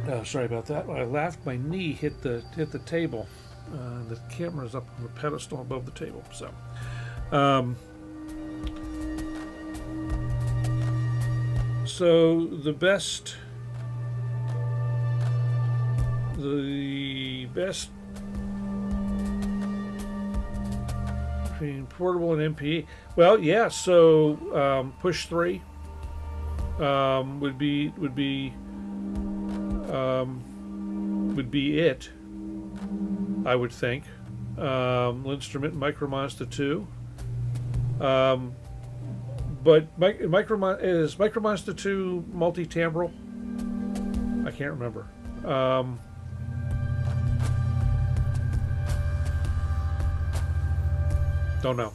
Oh, sorry about that. When I laughed, my knee hit the table. The camera's up on the pedestal above the table. So, so the best between portable and MPE. Well, yeah. So push 3 would be it, I would think. Instrument Micromonster 2. But is Micromonster 2 multi-timbral? I can't remember. Don't know.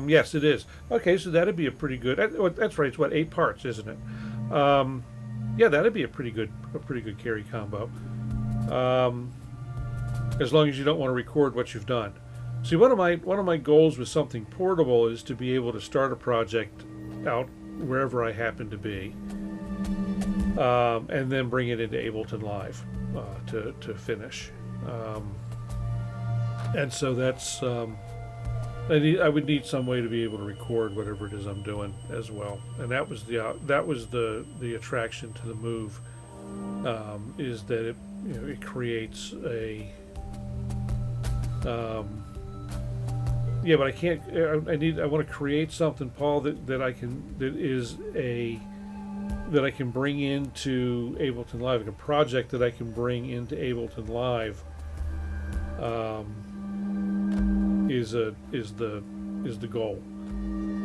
Yes, it is. Okay, so that'd be a pretty good. That's right. It's what, 8 parts, isn't it? Yeah, that'd be a pretty good carry combo. As long as you don't want to record what you've done. See, one of my goals with something portable is to be able to start a project out wherever I happen to be, and then bring it into Ableton Live to finish. And so that's I would need some way to be able to record whatever it is I'm doing as well. And that was the attraction to the Move, is that it it creates a yeah, but I can't. I want to create something, Paul, that I can bring into Ableton Live, like a project that I can bring into Ableton Live. Is the goal, and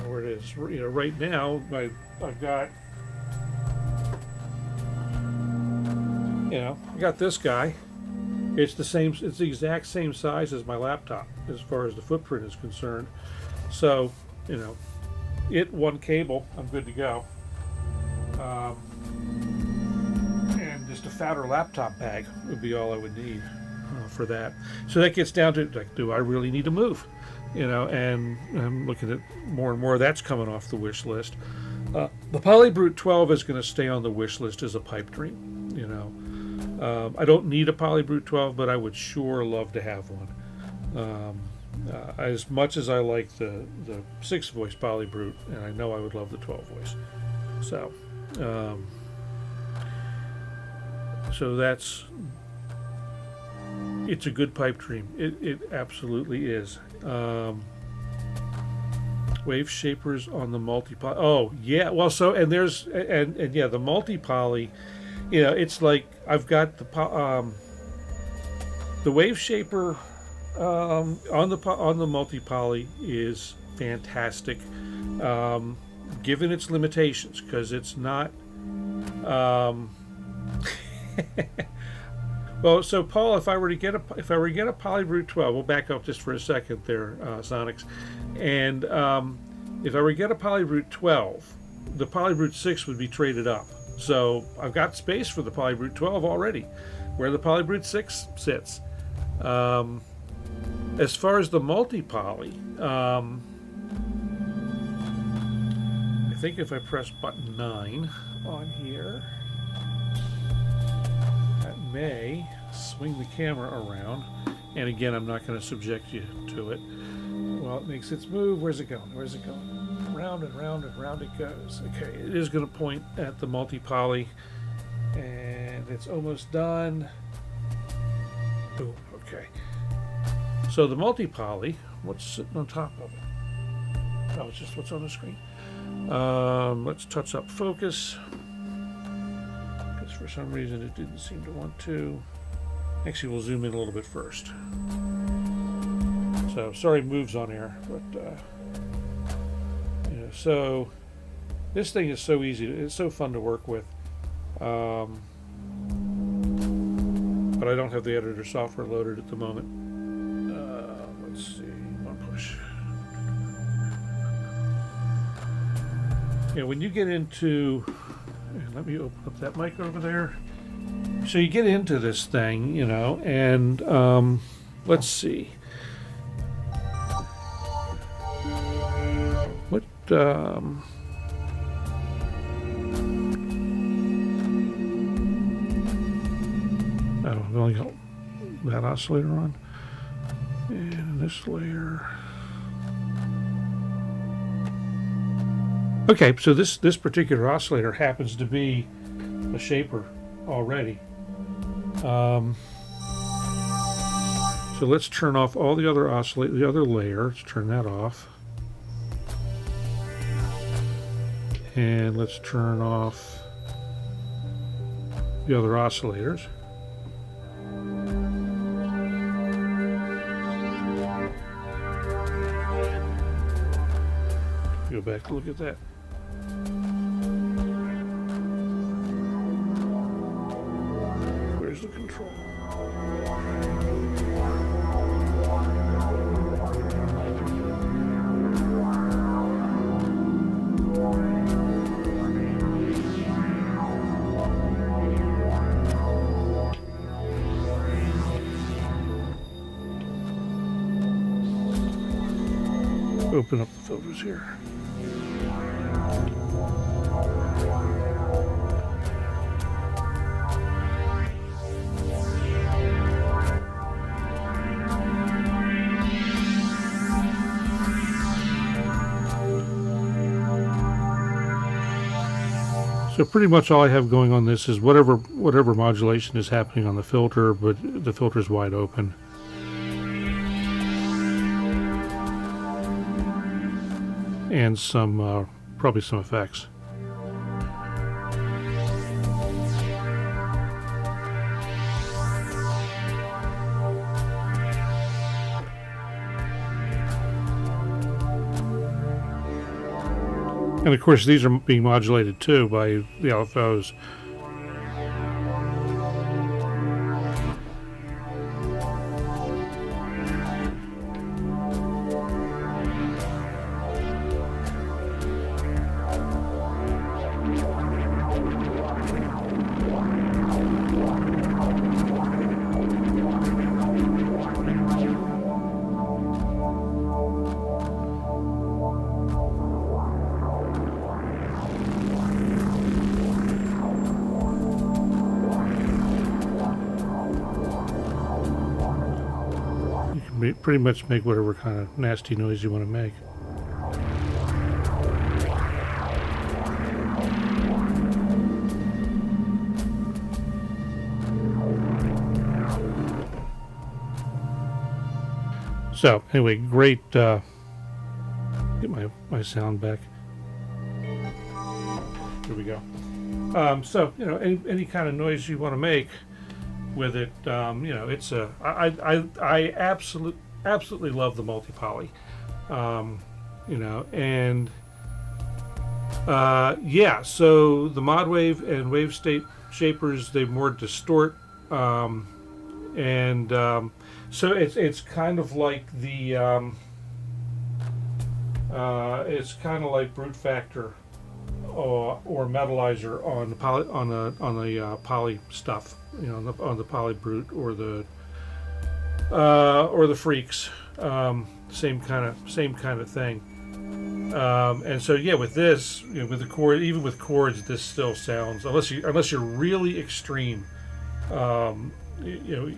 where it is, right now I've got, I got this guy. It's the exact same size as my laptop as far as the footprint is concerned. So, one cable, I'm good to go. And just a fatter laptop bag would be all I would need for that. So that gets down to, like, do I really need to move? And I'm looking at more and more that's coming off the wish list. The Polybrute 12 is going to stay on the wish list as a pipe dream. I don't need a Polybrute 12, but I would sure love to have one. As much as I like the 6-voice Polybrute, and I know I would love the 12-voice. So, it's a good pipe dream. It absolutely is. Waveshapers on the multi-poly. Oh yeah, well, so and yeah, the multi-poly. It's like I've got the waveshaper on the multi-poly is fantastic, given its limitations, because it's not. Well, so Paul, if I were to get a Polybrute 12, we'll back up just for a second there, Sonics, and if I were to get a Polybrute 12, the Polybrute 6 would be traded up. So I've got space for the Polybrute 12 already, where the Polybrute 6 sits. As far as the multi-poly, I think if I press button 9 on here, that may swing the camera around. And again, I'm not going to subject you to it. Well, it makes its move. Where's it going? Where's it going? Round and round and round it goes. Okay, it is going to point at the multi-poly, and it's almost done. Oh, okay. So the multi-poly, what's sitting on top of it? Oh, it's just what's on the screen. Let's touch up focus, because for some reason it didn't seem to want to. Actually, we'll zoom in a little bit first. So sorry, moves on air, but so this thing is so easy. It's so fun to work with. But I don't have the editor software loaded at the moment. Let's see, one push. When you get into, let me open up that mic over there. So you get into this thing, and let's see. I've only got that oscillator on, and this layer. Okay, so this particular oscillator happens to be a shaper already. So let's turn off all the other the other layer. Let's turn that off, and let's turn off the other oscillators. Go back to look at that. Where's the control? Open up the filters here. So pretty much all I have going on this is whatever modulation is happening on the filter, but the filter is wide open. And some, probably some effects. And of course these are being modulated too by the LFOs. Pretty much make whatever kind of nasty noise you want to make. So anyway, great. Get my sound back. Here we go. So you know, any kind of noise you want to make with it, you know, it's a. I absolutely love the multi-poly, you know, and yeah, so the mod wave and wave state shapers, they more distort, and so it's kind of like the it's kind of like brute factor or metallizer on the poly stuff, you know, on the Polybrute or the freaks, same kind of thing. And so yeah, with this, you know, with the chord, even with chords, this still sounds, unless you're really extreme, you know,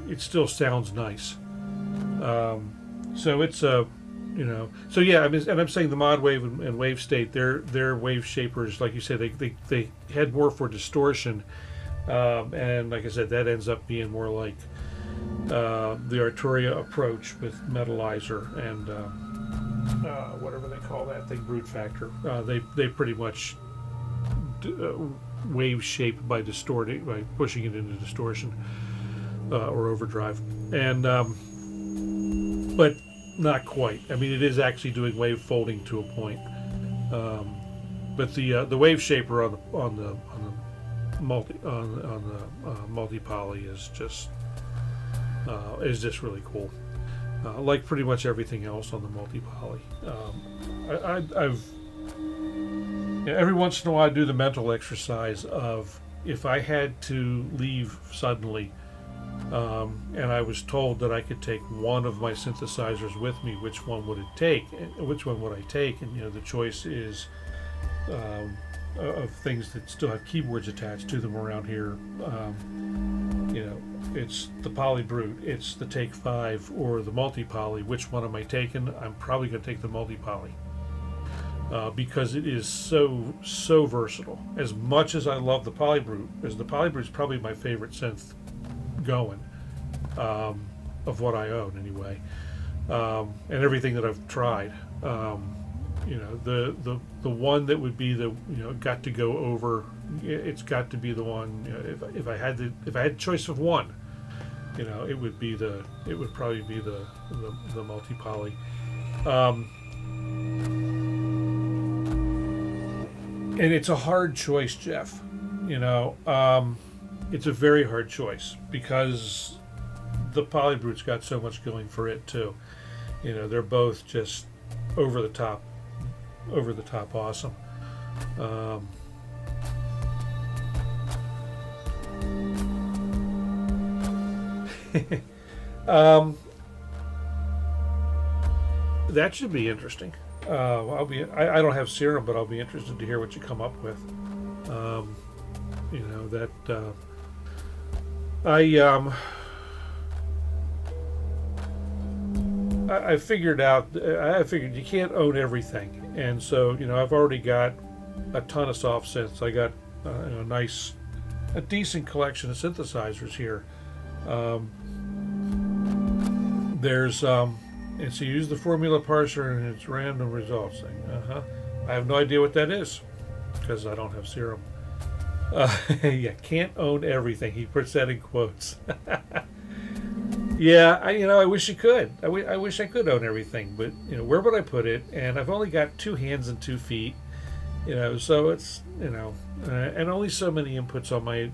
it still sounds nice. So it's a, you know, so yeah, I mean, and I'm saying the mod wave and wave state, they're wave shapers, like you said, they head more for distortion, and like I said, that ends up being more like the Arturia approach with metallizer and whatever they call that thing, brute factor. They pretty much wave shape by distorting, by pushing it into distortion or overdrive, and but not quite. I mean, it is actually doing wave folding to a point, but the wave shaper on the multi poly is just really cool. Like pretty much everything else on the multi-poly. I've every once in a while I do the mental exercise of, if I had to leave suddenly, And I was told that I could take one of my synthesizers with me. Which one would it take? Which one would I take? And the choice is of things that still have keyboards attached to them around here. It's the Polybrute, it's the Take 5, or the Multi-Poly. Which one am I taking? I'm probably going to take the Multi-Poly. Because it is so versatile. As much as I love the Polybrute, because the Polybrute is probably my favorite synth going, of what I own anyway, and everything that I've tried. The one that would be the got to go over. It's got to be the one. If I had a choice of one, it would probably be the Multi-Poly. And it's a hard choice, Jeff. It's a very hard choice because the Polybrute's got so much going for it too. They're both just over the top awesome. That should be interesting. I don't have GerenM, but I'll be interested to hear what you come up with. I figured you can't own everything, and so I've already got a ton of soft synths. I got a decent collection of synthesizers here. And so you use the formula parser and it's random results. I have no idea what that is because I don't have GerenM. Yeah, can't own everything. He puts that in quotes. Yeah, I wish you could. I wish I could own everything, but where would I put it? And I've only got 2 hands and 2 feet. So it's and only so many inputs on my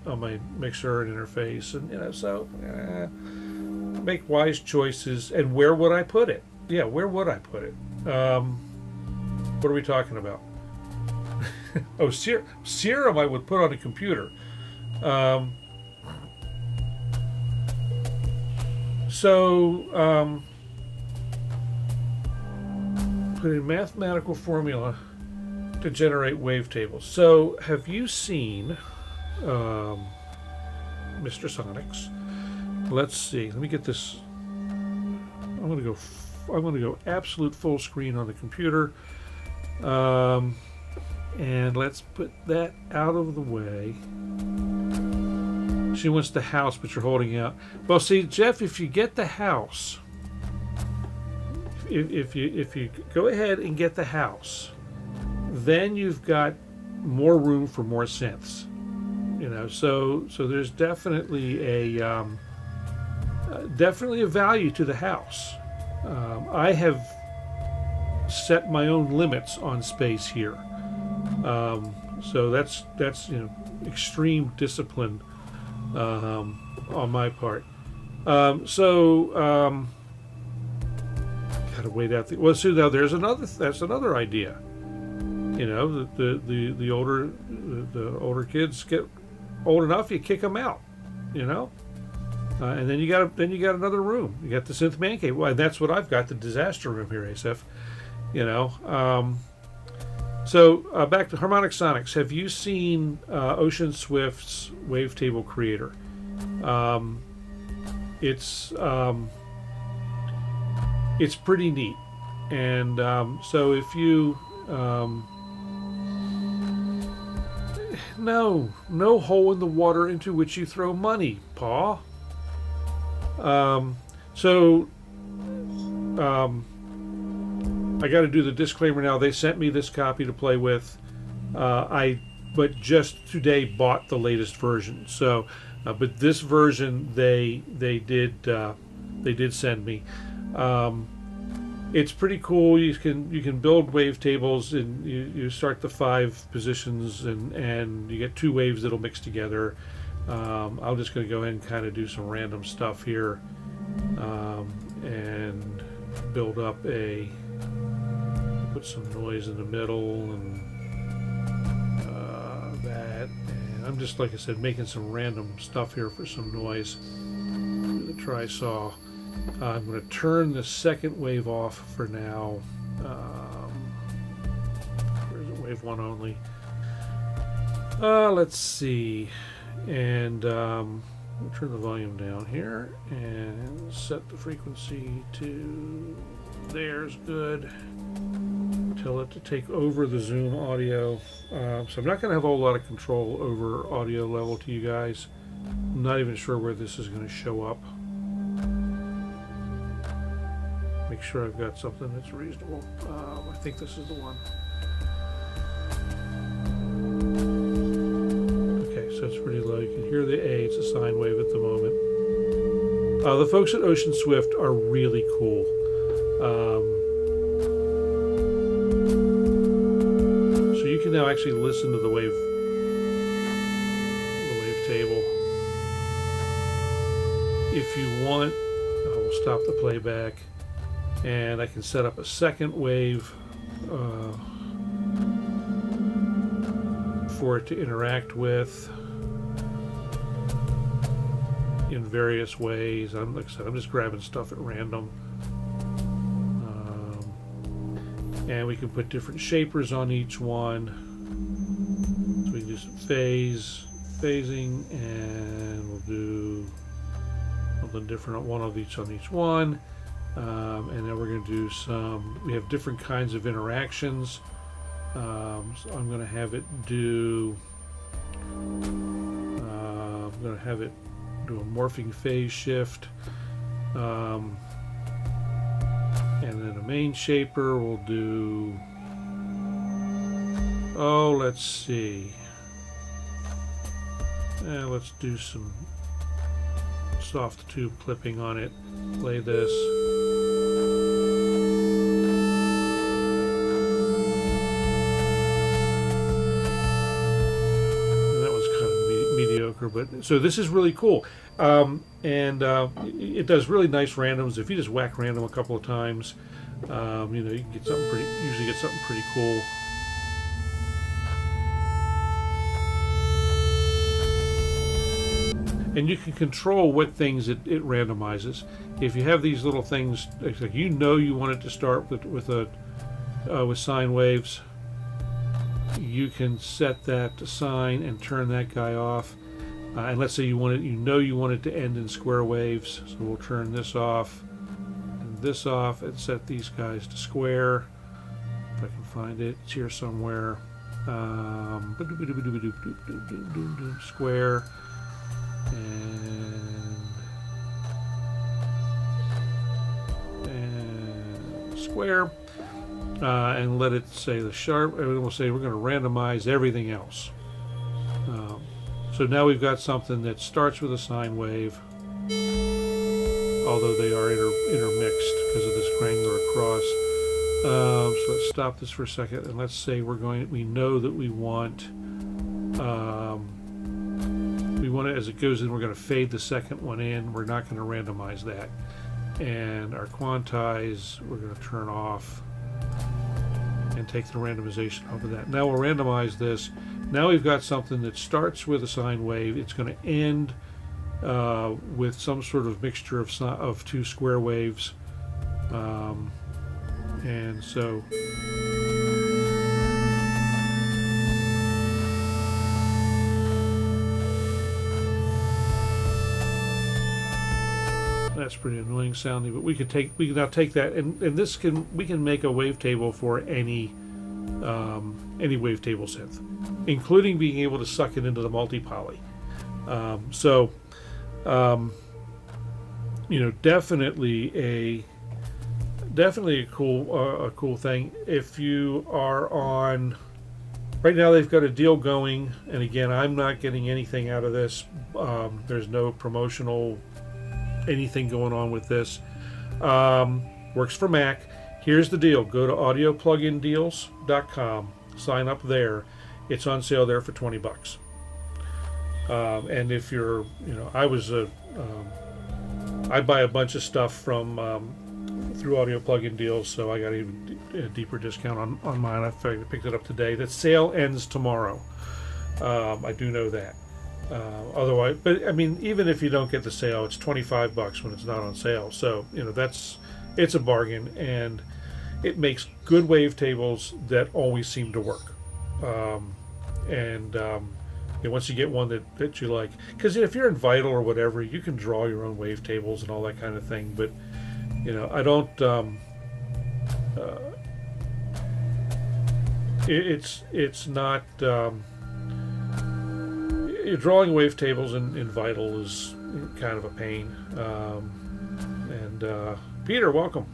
mixer and interface, and make wise choices. And where would I put it? Yeah, where would I put it? What are we talking about? Oh, GerenM I would put on a computer. Put in mathematical formula to generate wavetables. So have you seen Mr. Sonics? Let's see. Let me get this. I'm going to go absolute full screen on the computer. And let's put that out of the way. She wants the house, but you're holding out. Well, see, Jeff, if you get the house, if you go ahead and get the house, then you've got more room for more synths. So there's definitely a value to the house. I have set my own limits on space here. So that's extreme discipline on my part. Gotta wait out. Well, see, now that's another idea. The older kids get old enough, you kick them out. And then you got another room. You got the synth man cave. Well, that's what I've got, the disaster room here, Asif. So back to Harmonic Sonics. Have you seen Ocean Swift's Wavetable Creator? It's pretty neat, and so if you no hole in the water into which you throw money, Paw. I got to do the disclaimer now. They sent me this copy to play with. But just today bought the latest version. So, but this version they did send me. It's pretty cool. You can build wavetables, and you start the 5 positions, and you get 2 waves that'll mix together. I'm just going to go ahead and kind of do some random stuff here, and build up put some noise in the middle, and that. And I'm just, like I said, making some random stuff here for some noise. tri-saw. I'm going to turn the second wave off for now. Where's it? Wave 1 only. Let's see. And we'll turn the volume down here and set the frequency to there's good. Tell it to take over the Zoom audio. So I'm not going to have a whole lot of control over audio level to you guys. I'm not even sure where this is going to show up. Make sure I've got something that's reasonable. I think this is the one. Okay, so it's pretty low. You can hear the A. It's a sine wave at the moment. The folks at Ocean Swift are really cool. So you can now actually listen to the wavetable. If you want, I will stop the playback, and I can set up a second wave for it to interact with in various ways. Like I said, I'm just grabbing stuff at random. And we can put different shapers on each one. So we can do some phasing, and we'll do something different, one of each on each one. And then we're going to do we have different kinds of interactions. So I'm going to have it do, I'm going to have it do a morphing phase shift. And then a main shaper will do, let's see. Let's do some soft tube clipping on it. Play this. And that was kind of mediocre, but so this is really cool. It does really nice randoms. If you just whack random a couple of times, you know, you can get something usually get something pretty cool. And you can control what things it randomizes. If you have these little things, like you know you want it to start with sine waves, you can set that to sine and turn that guy off. And let's say you want it to end in square waves, so we'll turn this off and this off and set these guys to square. If I can find it, it's here somewhere. Square and square, and let it say the sharp, and we'll say we're going to randomize everything else. So now we've got something that starts with a sine wave, although they are intermixed because of this granular cross. So let's stop this for a second, and let's say we know that we want it as it goes in. We're going to fade the second one in. We're not going to randomize that. And our quantize, we're going to turn off and take the randomization off of that. Now we'll randomize this. Now we've got something that starts with a sine wave. It's going to end with some sort of mixture of two square waves. And so that's pretty annoying sounding, but we can now take that, and we can make a wavetable for any wavetable synth, including being able to suck it into the multi-poly. You know, definitely a cool thing. If you are on right now, they've got a deal going, and again, I'm not getting anything out of this. There's no promotional anything going on with this. Works for Mac. Here's the deal. Go to audioplugindeals.com, sign up there. It's on sale there for $20. And if you're, you know, I buy a bunch of stuff from through Audio Plugin Deals, so I got even a deeper discount on mine. I picked it up today. That sale ends tomorrow. I do know that. Otherwise, but I mean, even if you don't get the sale, it's $25 when it's not on sale. So it's a bargain, and it makes good wavetables that always seem to work. Once you get one that you like, because if you're in Vital or whatever, you can draw your own wavetables and all that kind of thing. But I don't. It's not. Drawing wavetables in Vital is kind of a pain. Peter, welcome,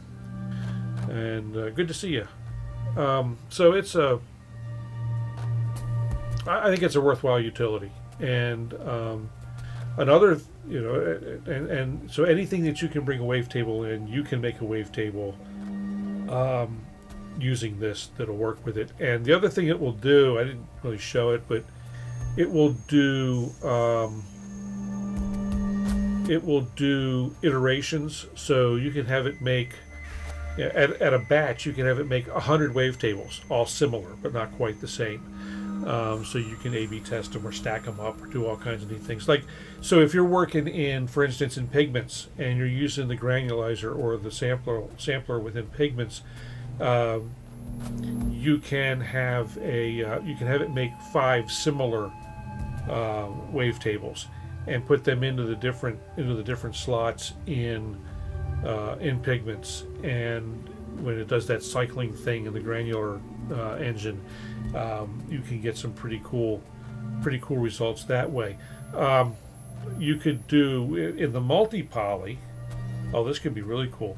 and good to see you. So it's I think it's a worthwhile utility, and another, and so anything that you can bring a wavetable in, you can make a wavetable using this that'll work with it. And the other thing it will do, I didn't really show it, but it will do iterations. So you can have it make at a batch, you can have it make 100 wavetables, all similar but not quite the same. So you can A/B test them or stack them up or do all kinds of neat things. Like, so if you're working in, for instance, in Pigments, and you're using the granulizer or the sampler within Pigments, you can have it make 5 similar wavetables and put them into the different slots in Pigments. And when it does that cycling thing in the granular engine, you can get some pretty cool results that way. You could do in the multi-poly. Oh, this could be really cool.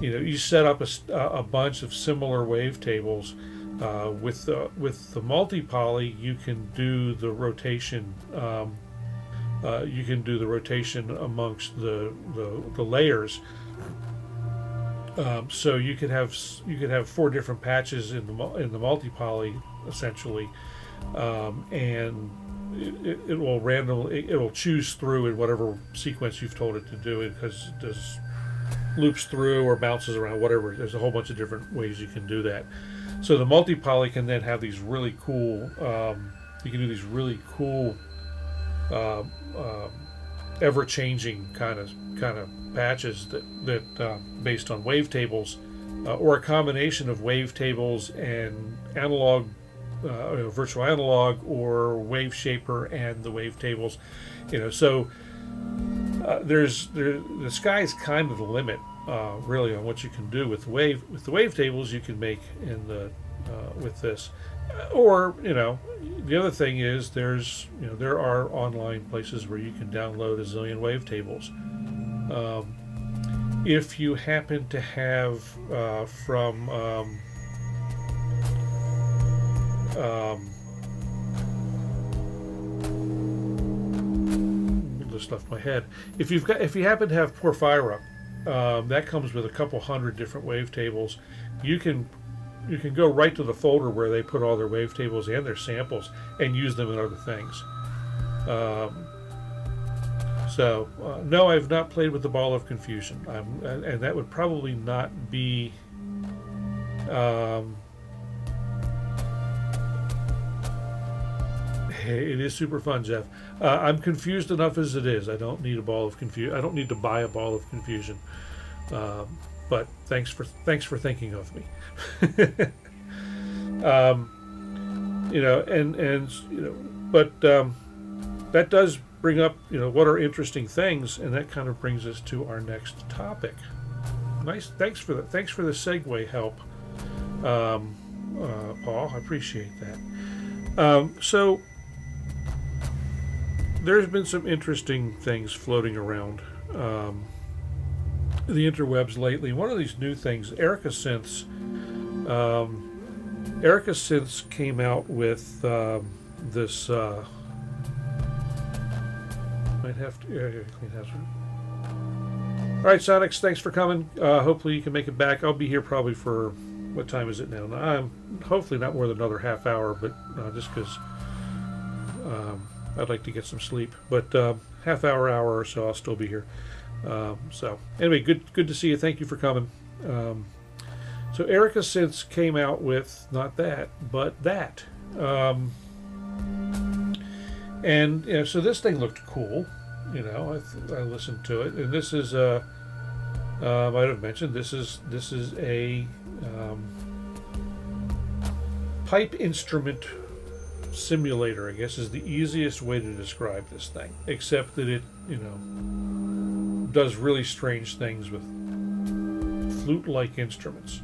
You set up a bunch of similar wavetables. With the multi-poly, you can do the rotation. You can do the rotation amongst the layers. So you could have 4 different patches in the multi-poly, essentially, and it will choose through in whatever sequence you've told it to do it, because it does loops through or bounces around, whatever. There's a whole bunch of different ways you can do that. So the multi-poly can then have these really cool. You can do these really cool, ever-changing kind of patches that based on wavetables, or a combination of wavetables and analog, virtual analog, or waveshaper and the wavetables. So the sky's kind of the limit, really, on what you can do with the wavetables you can make in the with this. Or the other thing is there are online places where you can download a zillion wavetables. If you happen to have from just left my head. If you happen to have Porphyra, that comes with a couple hundred different wavetables. You can go right to the folder where they put all their wavetables and their samples and use them in other things. No, I've not played with the Ball of Confusion, and that would probably not be. It is super fun, Jeff. I'm confused enough as it is. I don't need a Ball of Confusion. I don't need to buy a Ball of Confusion. But thanks for thinking of me. That does bring up what are interesting things, and that kind of brings us to our next topic. Nice, thanks for the segue help, Paul. I appreciate that. So there's been some interesting things floating around the interwebs lately. One of these new things, Erica Synths. Erica Synths came out with this. Might have to clean house. All right, Sonics, thanks for coming. Hopefully you can make it back. I'll be here probably for, what time is it now? I'm hopefully not more than another half hour, but just because I'd like to get some sleep. But half hour or so, I'll still be here. So anyway, good to see you. Thank you for coming. So Erica Synths came out with not that, but that. And so this thing looked cool. I listened to it, and this is I might have mentioned this is a pipe instrument simulator, I guess, is the easiest way to describe this thing, except that it does really strange things with flute-like instruments.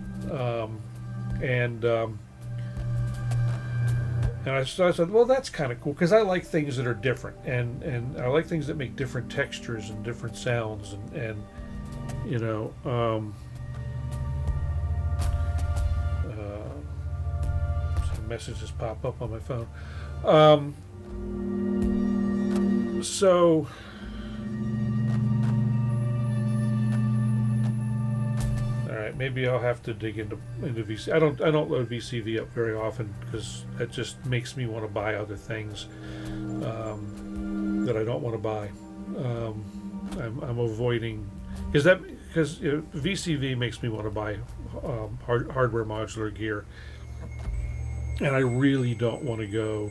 And I said, well, that's kind of cool, because I like things that are different, and I like things that make different textures and different sounds, and some messages pop up on my phone. So all right, maybe I'll have to dig into VC. I don't load VCV up very often, because that just makes me want to buy other things that I don't want to buy. I'm avoiding, because VCV makes me want to buy hardware modular gear, and I really don't want to go.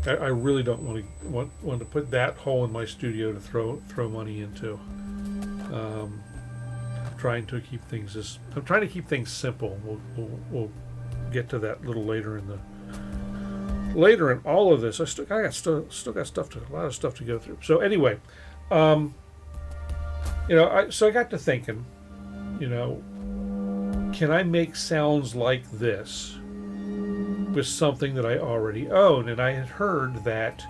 I really don't want to put that hole in my studio to throw money into. I'm trying to keep things simple. We'll get to that a little later in all of this. I still got a lot of stuff to go through. So anyway, I got to thinking, can I make sounds like this with something that I already own? And I had heard that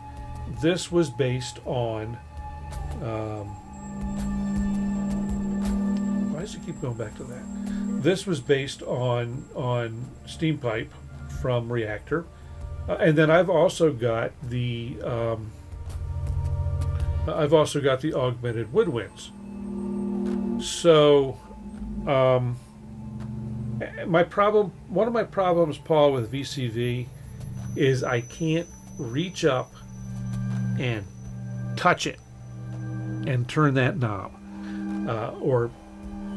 this was based on why does it keep going back to that? This was based on Steampipe from Reaktor, and then I've also got the augmented woodwinds. So one of my problems, Paul, with VCV is I can't reach up and touch it and turn that knob, or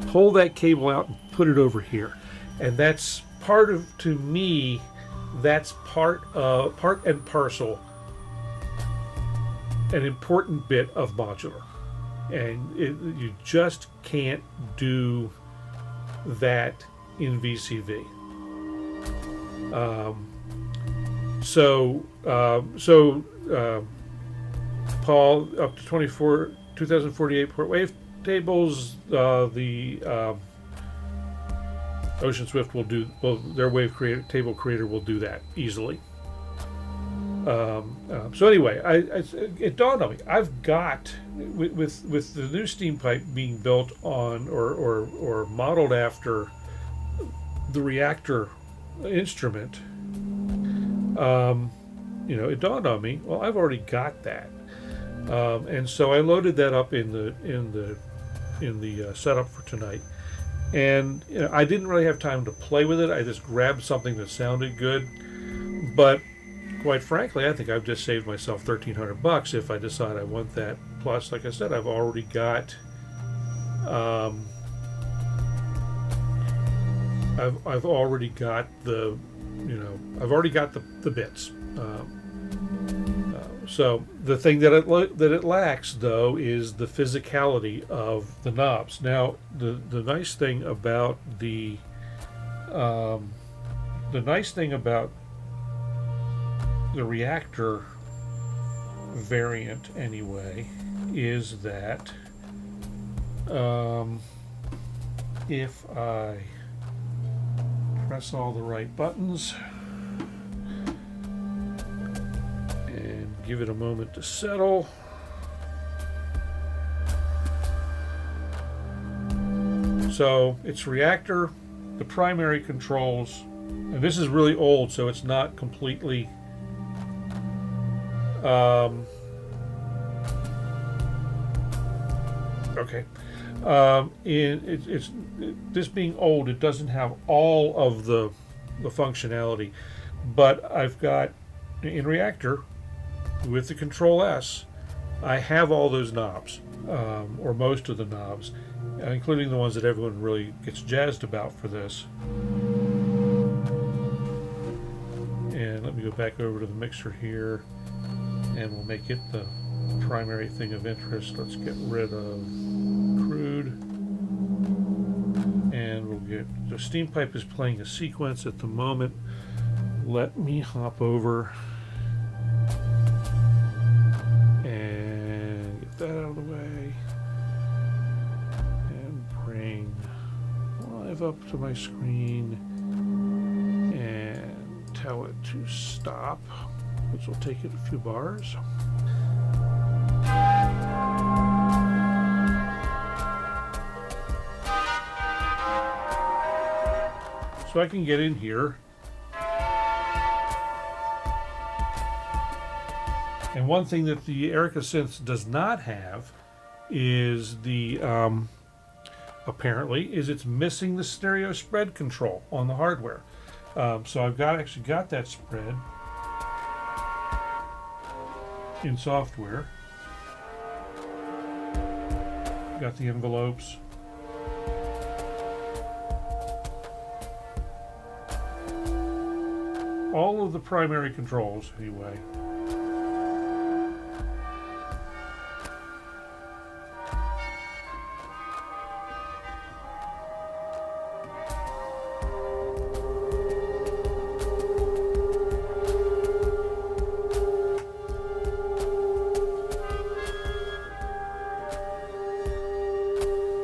pull that cable out and put it over here. And that's part and parcel, an important bit of modular, and you just can't do that in VCV. Paul, up to 2048 port wavetables, the Ocean Swift their wavetable creator will do that easily. So anyway, it dawned on me, I've got, with the new Steampipe being built on or modeled after the Reaktor instrument, it dawned on me, well, I've already got that, and so I loaded that up in the setup for tonight, and I didn't really have time to play with it. I just grabbed something that sounded good, but quite frankly, I think I've just saved myself $1,300 if I decide I want that. Plus, like I said, I've already got I've already got the bits. So the thing that it lacks, though, is the physicality of the knobs. Now, the nice thing about the Reaktor variant, anyway, is that if I press all the right buttons and give it a moment to settle, so it's Reaktor, the primary controls, and this is really old, so it's not completely okay. This being old, it doesn't have all of the functionality, but I've got in Reaktor with the Control S, I have all those knobs, or most of the knobs, including the ones that everyone really gets jazzed about for this. And let me go back over to the mixer here, and we'll make it the primary thing of interest. Let's get rid of crude, and we'll get the Steampipe is playing a sequence at the moment. Let me hop over and get that out of the way and bring live up to my screen and tell it to stop, which will take it a few bars. So I can get in here, and one thing that the Erica Synths does not have is the apparently is it's missing the stereo spread control on the hardware. So I've actually got that spread in software. Got the envelopes. All of the primary controls, anyway.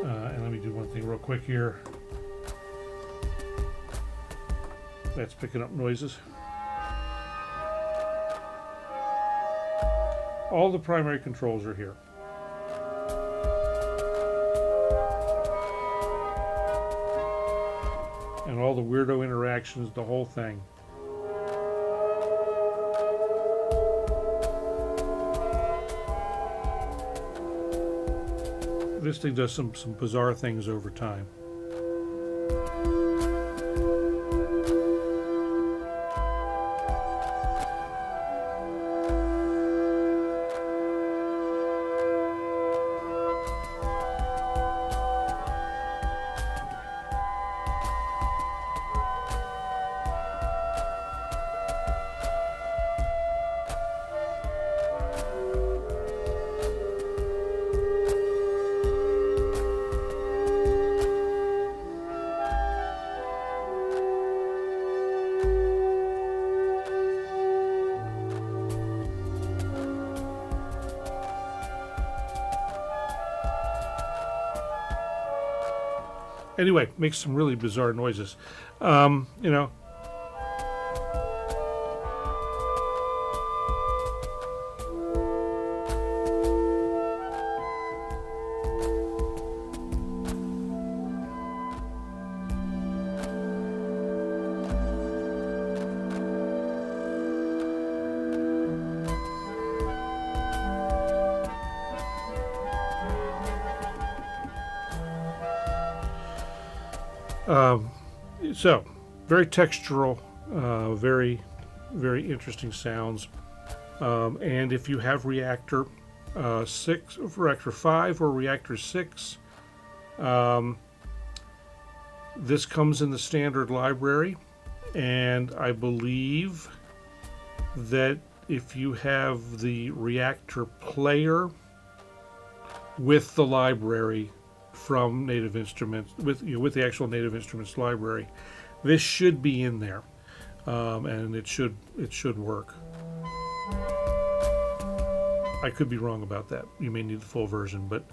And let me do one thing real quick here. That's picking up noises. All the primary controls are here. And all the weirdo interactions, the whole thing. This thing does some bizarre things over time. Anyway, makes some really bizarre noises. You know. So, very textural, very interesting sounds. And if you have Reaktor 6, Reaktor 5, or Reaktor 6, this comes in the standard library. And I believe that if you have the Reaktor player with the library from Native Instruments, with the actual Native Instruments library, this should be in there, and it should work. I could be wrong about that. You may need the full version, but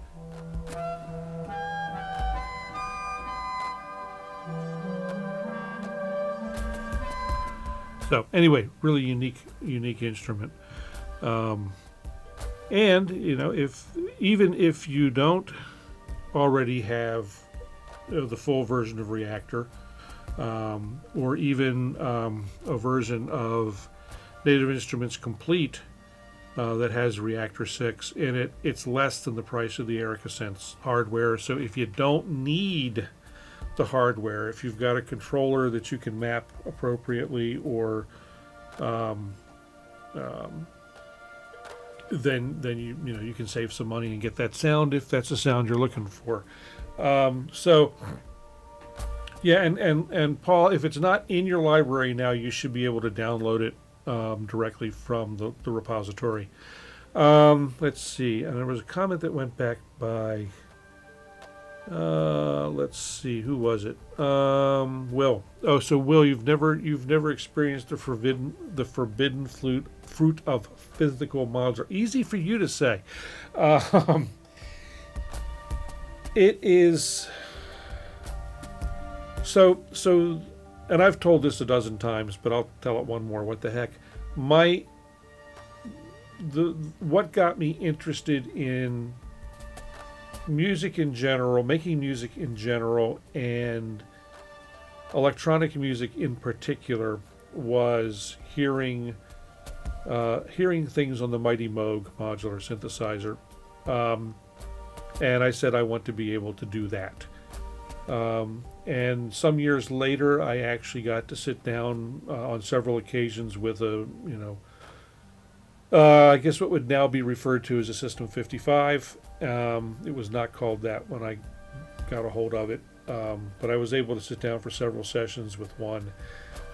so anyway, really unique instrument. And you know, even if you don't already have the full version of Reaktor, or even a version of Native Instruments Complete that has Reaktor 6 in it, it's less than the price of the Erica Synths hardware. So if you don't need the hardware, if you've got a controller that you can map appropriately, or then you can save some money and get that sound if that's the sound you're looking for. So yeah, and Paul, if it's not in your library now, you should be able to download it directly from the repository. Let's see, and there was a comment that went back by, let's see, who was it? Will. Oh, so Will, you've never experienced the forbidden fruit of physical modular. Easy for you to say. It is so, and I've told this a dozen times, but I'll tell it one more. What the heck? What got me interested in music in general, making music in general, and electronic music in particular, was hearing things on the Mighty Moog modular synthesizer. And I said I want to be able to do that. And some years later, I actually got to sit down on several occasions with I guess what would now be referred to as a System 55. It was not called that when I got a hold of it, but I was able to sit down for several sessions with one,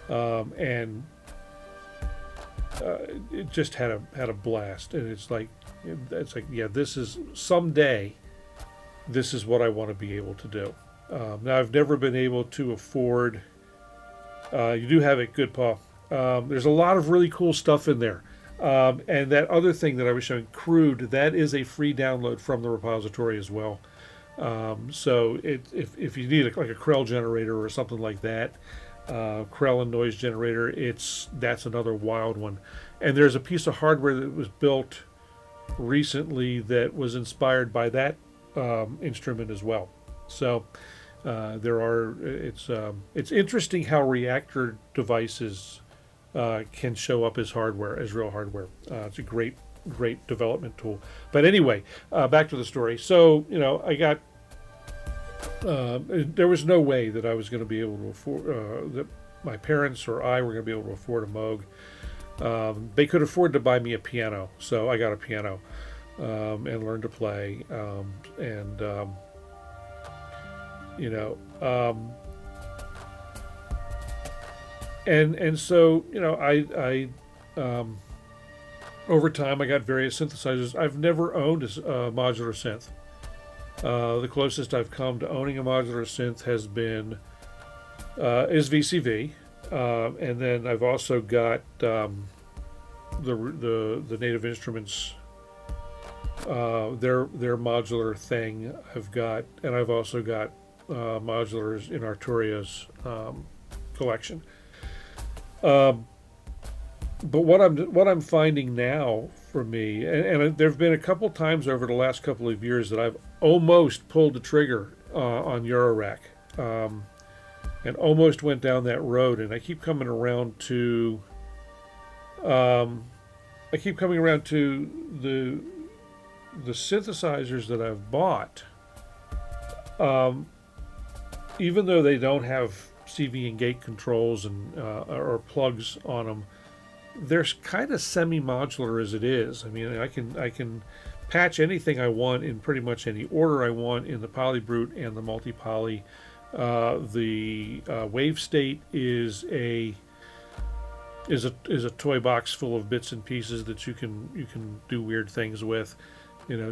and it just had a blast. And it's like, yeah, this is someday. This is what I want to be able to do. Now, I've never been able to afford. You do have it good, Paul. There's a lot of really cool stuff in there. And that other thing that I was showing, Crude, that is a free download from the repository as well. So if you need like a Krell generator or something like that, Krell and noise generator, that's another wild one. And there's a piece of hardware that was built recently that was inspired by that instrument as well. So it's interesting how Reaktor devices can show up as hardware, as real hardware. It's a great development tool. But anyway, back to the story. So, I got, there was no way that I was going to be able to afford, that my parents or I were going to be able to afford a Moog. They could afford to buy me a piano, so I got a piano and learned to play. And so, I over time I got various synthesizers. I've never owned a modular synth. The closest I've come to owning a modular synth has been is VCV, and then I've also got the Native Instruments, their modular thing. I've also got modulars in Arturia's collection. But what I'm finding now for me, and there have been a couple times over the last couple of years that I've almost pulled the trigger on Eurorack, and almost went down that road, and I keep coming around to the synthesizers that I've bought, even though they don't have CV and gate controls and or plugs on them, they're kind of semi-modular as it is. I mean, I can patch anything I want in pretty much any order I want in the Polybrute and the multi-poly. The wave state is a toy box full of bits and pieces that you can do weird things with,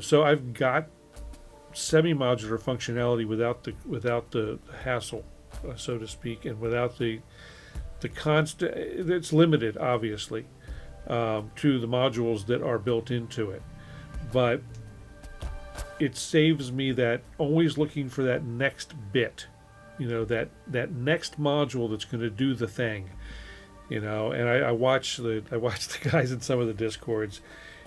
So I've got semi-modular functionality without the hassle, so to speak, and without the constant. It's limited, obviously, to the modules that are built into it, but it saves me that always looking for that next bit, that next module that's going to do the thing, And I watch the guys in some of the discords,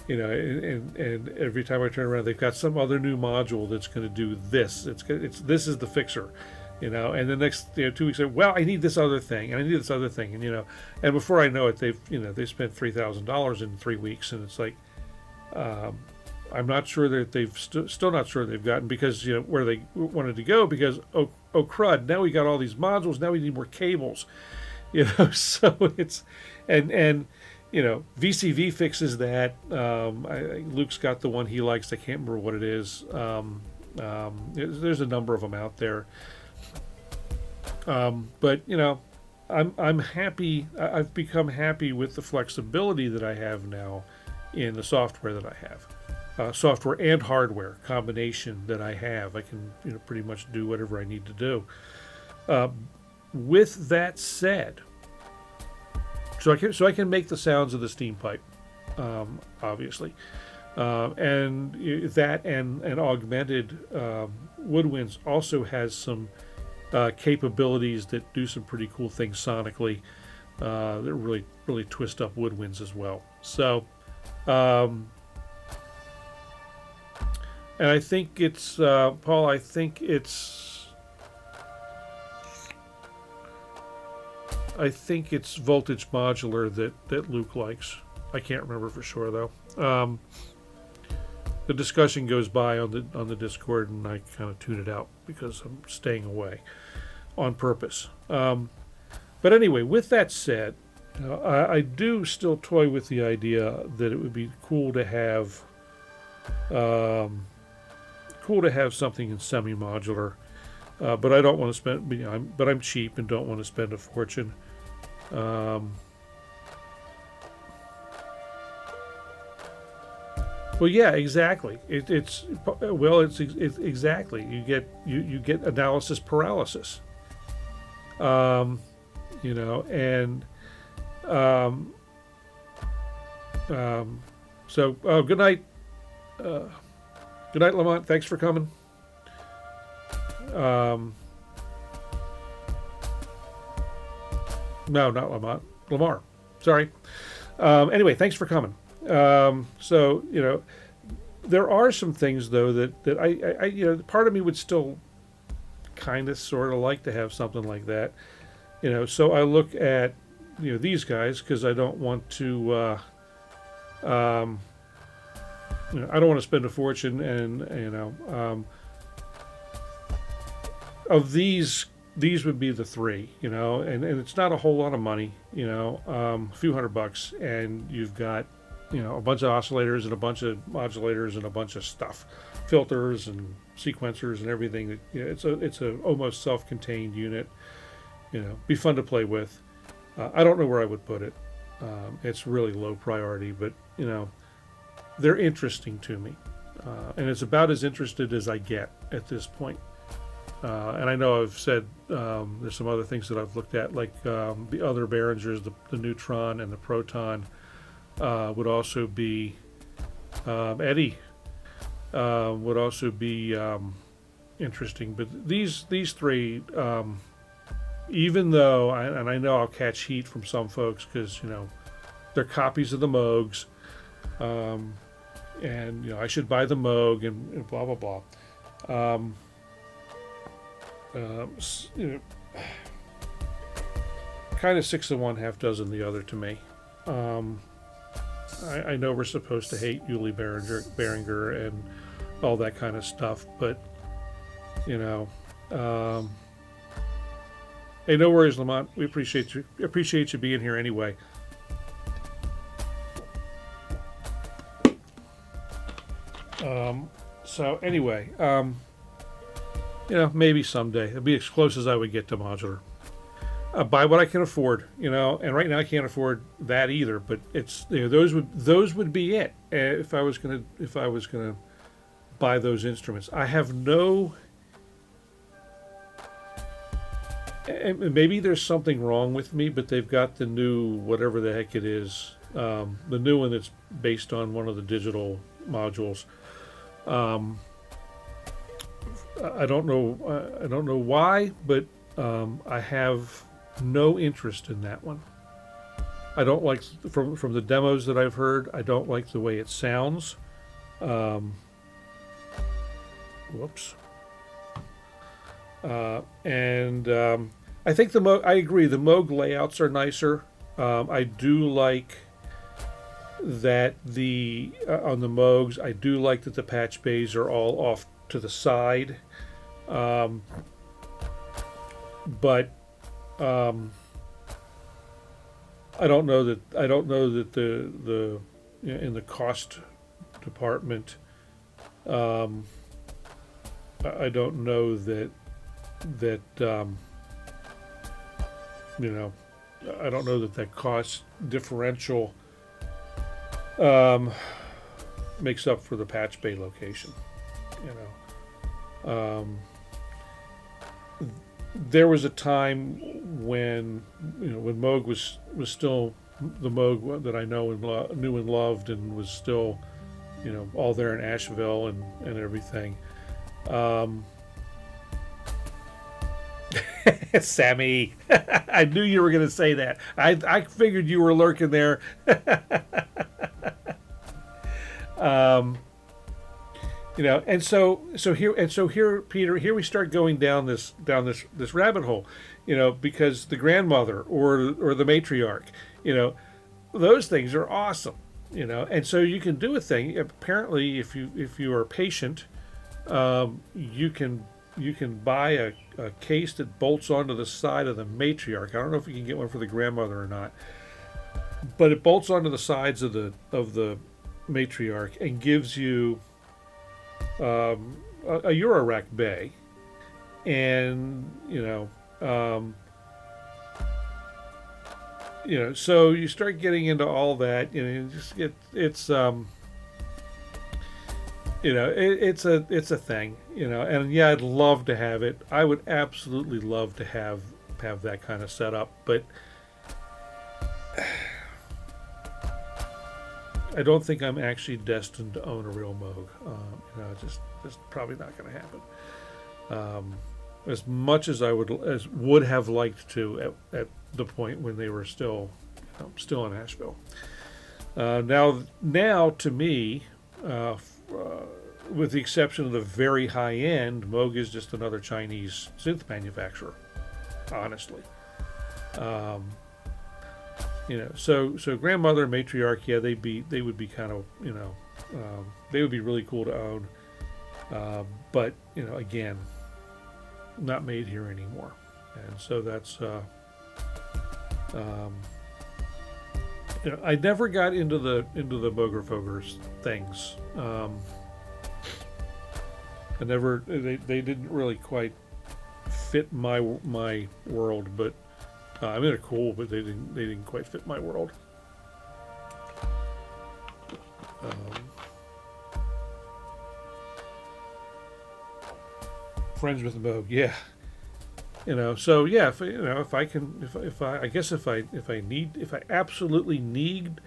and every time I turn around, they've got some other new module that's going to do this. This is the fixer. And the next 2 weeks, well, I need this other thing, and I need this other thing, and before I know it, they've spent $3,000 in 3 weeks, and it's like, I'm not sure that they've still not sure they've gotten, because where they wanted to go, because oh crud, now we got all these modules, now we need more cables, so it's and VCV fixes that. Luke's got the one he likes. I can't remember what it is. There's a number of them out there. But I'm happy. I've become happy with the flexibility that I have now in the software that I have, software and hardware combination that I have. I can pretty much do whatever I need to do. With that said, so I can make the sounds of the Steampipe, obviously, and that and augmented woodwinds also has some capabilities that do some pretty cool things sonically that really twist up woodwinds as well. So, and I think it's Paul. I think it's voltage modular that Luke likes. I can't remember for sure though. The discussion goes by on the Discord, and I kind of tune it out because I'm staying away on purpose. But anyway, with that said, I do still toy with the idea that it would be cool to have something in semi-modular. But I don't want to spend. But I'm cheap and don't want to spend a fortune. Well, yeah, exactly. It's exactly. You get analysis paralysis. And so good night. Good night, Lamont. Thanks for coming. No, not Lamont. Lamar. Sorry. Anyway, thanks for coming. So there are some things though that I part of me would still kind of sort of like to have something like that. So I look at these guys because I don't want to I don't want to spend a fortune, and of these would be the three, and it's not a whole lot of money, a few $100, and you've got a bunch of oscillators and a bunch of modulators and a bunch of stuff, filters and sequencers and everything. It's a almost self-contained unit. Be fun to play with. I don't know where I would put it. It's really low priority, but they're interesting to me, and it's about as interested as I get at this point. And I know I've said there's some other things that I've looked at, like the other Behringers, the neutron and the proton. Would also be Eddie would also be interesting, but these three, even though I know I'll catch heat from some folks because they're copies of the Moogs, and I should buy the Moog and blah blah blah. Kind of 6 of one, half dozen the other to me. I know we're supposed to hate Yuli Behringer and all that kind of stuff, but hey, no worries, Lamont. We appreciate you being here anyway. So anyway, maybe someday it'll be as close as I would get to modular. Buy what I can afford, and right now I can't afford that either. But it's those would be it if I was gonna buy those instruments. I have no. And maybe there's something wrong with me, but they've got the new whatever the heck it is, the new one that's based on one of the digital modules. I don't know why, but I have no interest in that one. I don't like from the demos that I've heard. I don't like the way it sounds. Whoops. And I think I agree. The Moog layouts are nicer. I do like that on the Moogs. I do like that the patch bays are all off to the side. But I don't know that the in the cost department, I don't know that you know, I don't know that that cost differential makes up for the patch bay location. You know, there was a time when, you know, when Moog was still the Moog that I know and knew and loved, and was still, you know, all there in Asheville and everything. Sammy, I knew you were going to say that. I figured you were lurking there. You know, and so here, Peter, here we start going down this rabbit hole, you know, because the grandmother or the matriarch, you know, those things are awesome, you know, and so you can do a thing. Apparently, if you are patient, you can buy a case that bolts onto the side of the matriarch. I don't know if you can get one for the grandmother or not, but it bolts onto the sides of the matriarch and gives you a Eurorack bay, and you know, so you start getting into all that, you know, you just get, it's you know, it's a thing, you know, and yeah, I'd love to have it. I would absolutely love to have that kind of setup, but I don't think I'm actually destined to own a real Moog. You know, just probably not going to happen. As much as I would have liked to at the point when they were still in Asheville. Now to me, with the exception of the very high end, Moog is just another Chinese synth manufacturer. Honestly. You know, so grandmother and matriarch, yeah, they would be kind of, you know, they would be really cool to own, but you know, again, not made here anymore, and so that's you know, I never got into the Moger Fogers things. I never, they didn't really quite fit my world, but. I mean, they're cool, but they didn't quite fit my world. Friends with Moog, yeah. You know, so yeah, if I absolutely need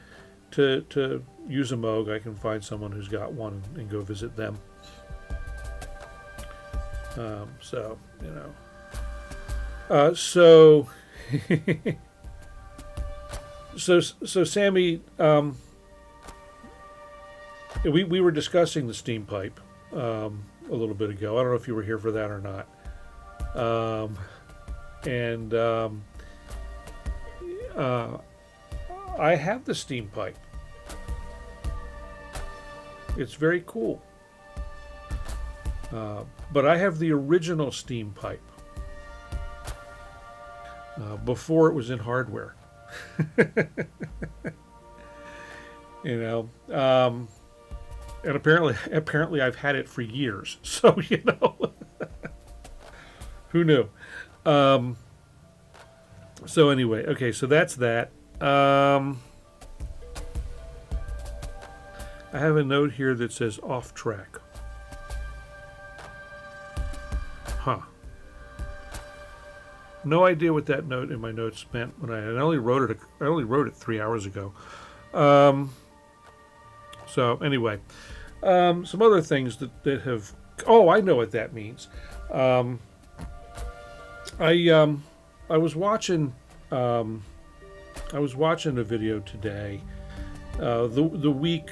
to use a Moog, I can find someone who's got one and go visit them. So you know, so Sammy, we were discussing the Steampipe a little bit ago. I don't know if you were here for that or not. I have the Steampipe. It's very cool. But I have the original Steampipe. Before it was in hardware. You know, and apparently I've had it for years. So, you know, who knew? So anyway, okay, so that's that. I have a note here that says off track. Huh. No idea what that note in my notes meant when I only wrote it 3 hours ago. So anyway, some other things that have. Oh, I know what that means. I was watching a video today. The week.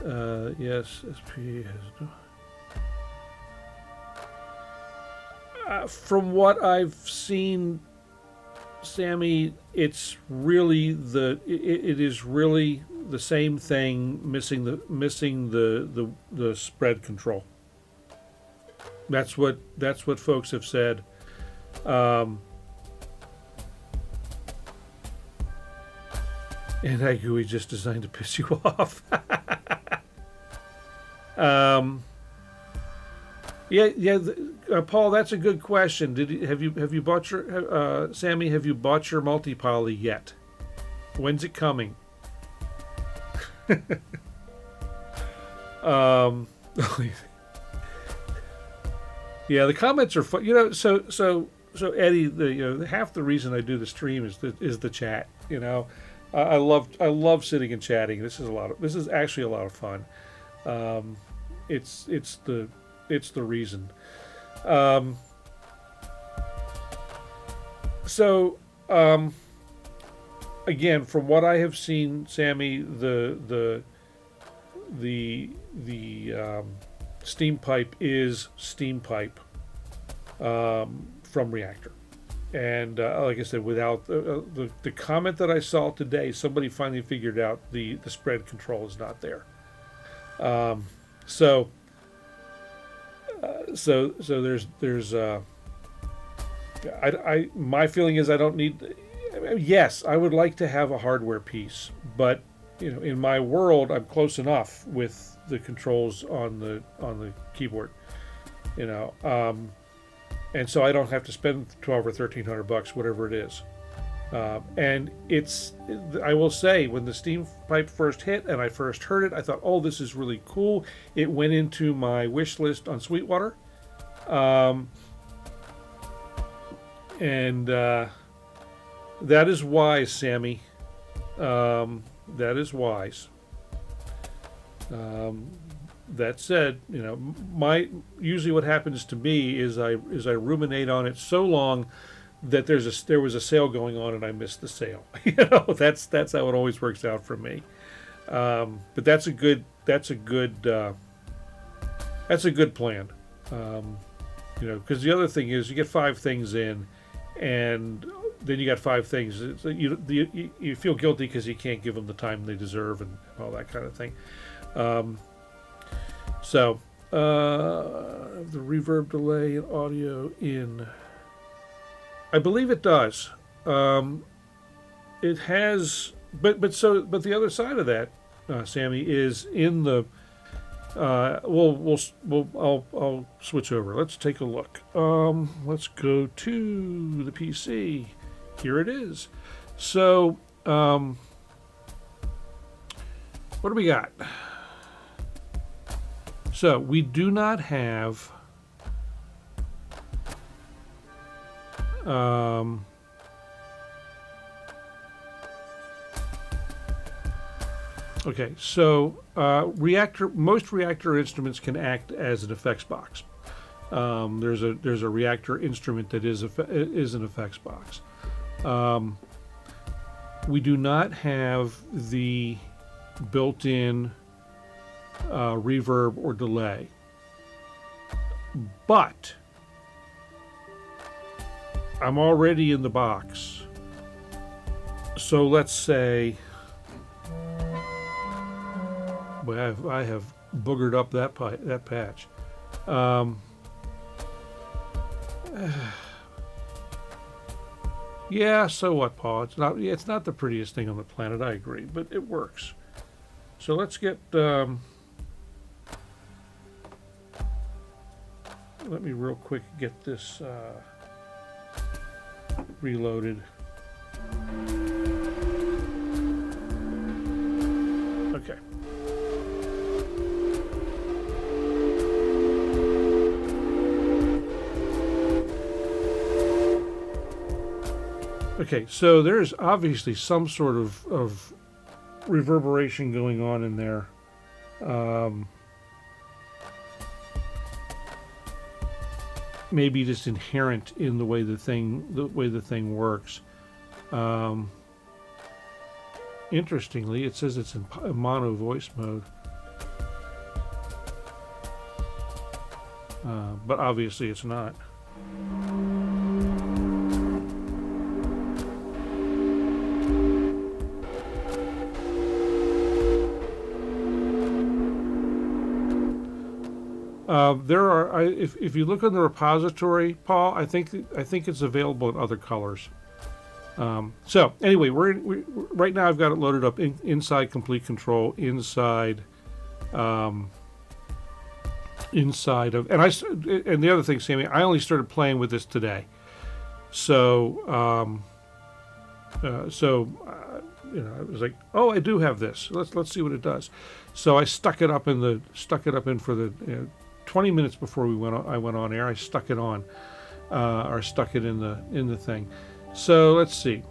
Yes, SP has. From what I've seen, Sammy, it's really it is really the same thing, missing the spread control. That's what folks have said. And Agui just designed to piss you off. Yeah. Paul, that's a good question. Have you bought your Sammy? Have you bought your multi-poly yet? When's it coming? Yeah, the comments are fun. You know, so Eddie, half the reason I do the stream is the chat. You know, I love sitting and chatting. This is actually a lot of fun. It's the reason. Again, from what I have seen, Sammy, the Steampipe is Steampipe from Reaktor. And like I said, without the comment that I saw today, somebody finally figured out the spread control is not there. So there's my feeling is I don't need. Yes, I would like to have a hardware piece, but you know, in my world, I'm close enough with the controls on the keyboard, you know, and so I don't have to spend $1,200 or $1,300, whatever it is. And I will say, when the Steampipe first hit and I first heard it, I thought, oh, this is really cool. It went into my wish list on Sweetwater, and that is wise, Sammy. That is wise. That said, you know, usually what happens to me is I ruminate on it so long that there was a sale going on and I missed the sale. You know, that's how it always works out for me. But that's a good plan. You know, because the other thing is you get 5 things in, and then you got 5 things. So you feel guilty because you can't give them the time they deserve and all that kind of thing. The reverb delay and audio in, I believe it does. It has, but the other side of that, Sammy, is in the. I'll switch over. Let's take a look. Let's go to the PC. Here it is. So, what do we got? So we do not have. Okay, so most Reaktor instruments can act as an effects box. There's a Reaktor instrument that is an effects box. We do not have the built-in reverb or delay, but I'm already in the box. So let's say. I have boogered up that patch. Yeah, so what, Paul? It's not the prettiest thing on the planet. I agree, but it works. So let's get. Let me real quick get this reloaded. Okay. Okay, so there's obviously some sort of reverberation going on in there. Maybe just inherent in the way the thing works. Interestingly, it says it's in mono voice mode, but obviously it's not. There are, if you look on the repository, Paul, I think it's available in other colors. So anyway, right now I've got it loaded up inside Complete Control, inside inside of, and the other thing, Sammy, I only started playing with this today, so you know, I was like, oh, I do have this. Let's see what it does. So I stuck it up in for the 20 minutes before I went on air. I stuck it on, or stuck it in the thing. So let's see.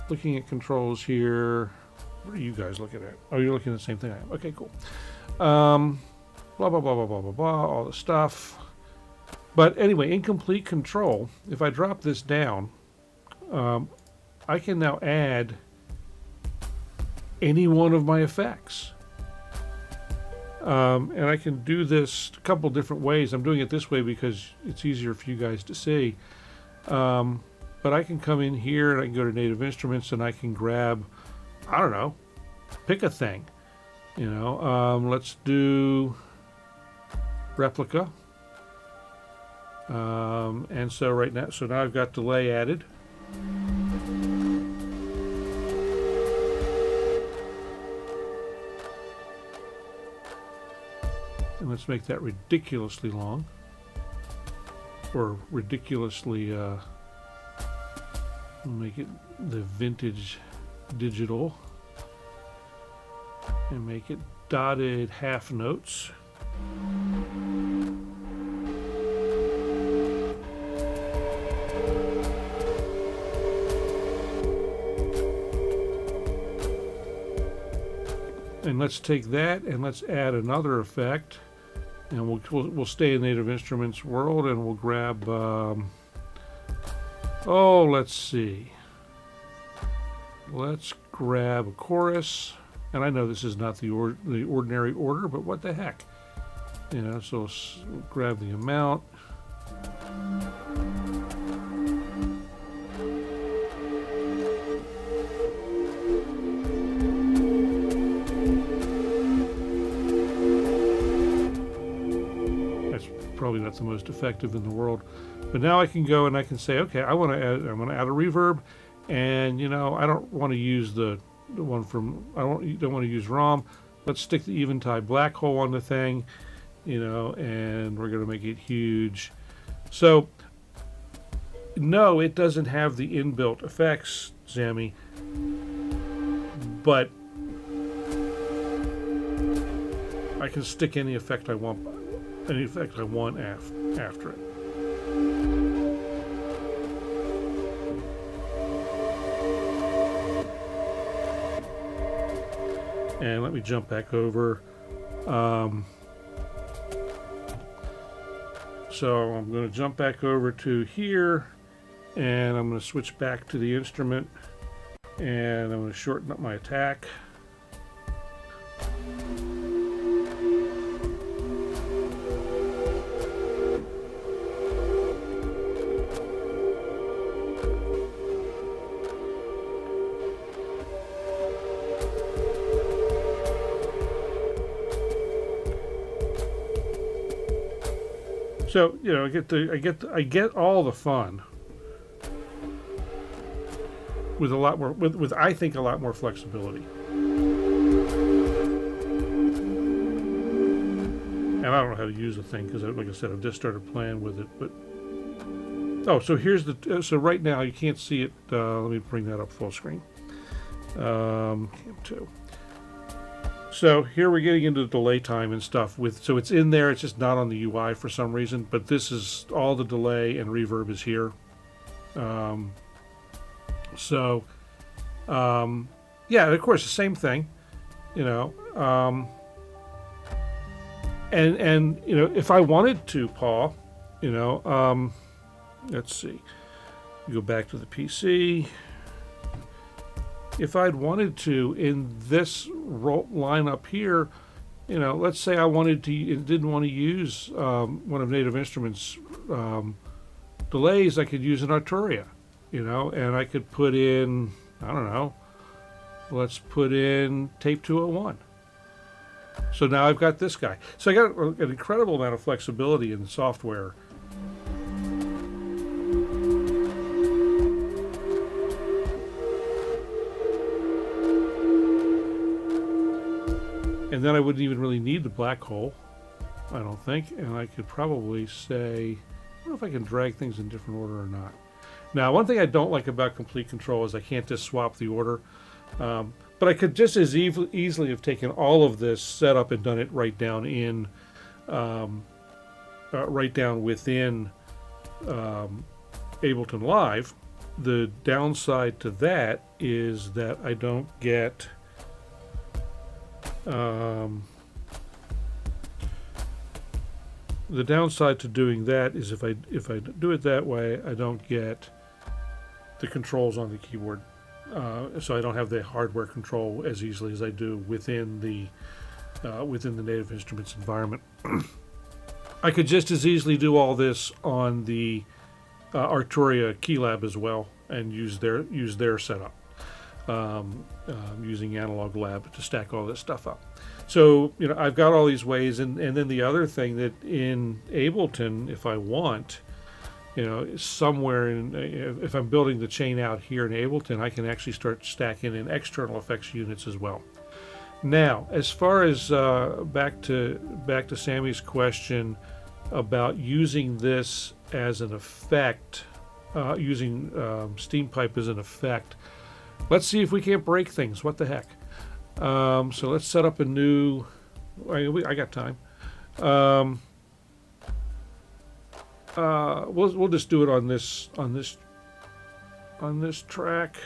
Looking at controls here. What are you guys looking at? Oh, you're looking at the same thing I am. Okay, cool. Blah blah blah blah blah blah blah. All the stuff. But anyway, incomplete control. If I drop this down, I can now add any one of my effects. And I can do this a couple different ways. I'm doing it this way because it's easier for you guys to see. But I can come in here and I can go to Native Instruments and I can grab, I don't know, pick a thing. You know, let's do replica. And so right now, now I've got delay added. And let's make that ridiculously long, or ridiculously, we'll make it the vintage digital, and make it dotted half notes. And let's take that and let's add another effect, and we'll stay in Native Instruments world, and we'll grab let's see, let's grab a chorus. And I know this is not the ordinary order, but what the heck, you know. So we'll grab the amount. Probably not the most effective in the world, but now I can go and I can say, okay, I'm going to add a reverb, and you know, I don't want to use the one from, don't want to use ROM. Let's stick the Eventide black hole on the thing, you know, and we're going to make it huge. So no, it doesn't have the inbuilt effects, Zammy, but I can stick any effect I want. Any effect I want after it. And let me jump back over. So I'm going to jump back over to here, and I'm going to switch back to the instrument, and I'm going to shorten up my attack. So, you know, I get all the fun with a lot more, with I think a lot more flexibility. And I don't know how to use the thing because, like I said, I've just started playing with it. But oh, so here's the so right now you can't see it. Let me bring that up full screen. Cam 2. So here we're getting into the delay time and stuff so it's in there, it's just not on the UI for some reason, but this is all the delay, and reverb is here. Yeah, of course the same thing, you know, and you know, if I wanted to, Paul, you know, let's see, go back to the PC. If I'd wanted to, in this line up here, you know, let's say I didn't want to use one of Native Instruments' delays, I could use an Arturia, you know, and I could put in, I don't know, let's put in tape 201. So now I've got this guy. So I got an incredible amount of flexibility in the software. And then I wouldn't even really need the black hole, I don't think. And I could probably say, I don't know if I can drag things in different order or not. Now, one thing I don't like about complete control is I can't just swap the order. But I could just as easily have taken all of this setup and done it right down in, right down within Ableton Live. The downside to that is that I don't get the downside to doing that is if I do it that way, I don't get the controls on the keyboard, so I don't have the hardware control as easily as I do within the Native Instruments environment. I could just as easily do all this on the Arturia Keylab as well and use their setup, using Analog Lab to stack all this stuff up. So, you know, I've got all these ways, and then the other thing that in Ableton, if I want, you know, somewhere in, if I'm building the chain out here in Ableton, I can actually start stacking in external effects units as well. Now, as far as back to Sammy's question about using this as an effect, using Steampipe as an effect, let's see if we can't break things. What the heck? So let's set up a new. I got time. We'll just do it on this track.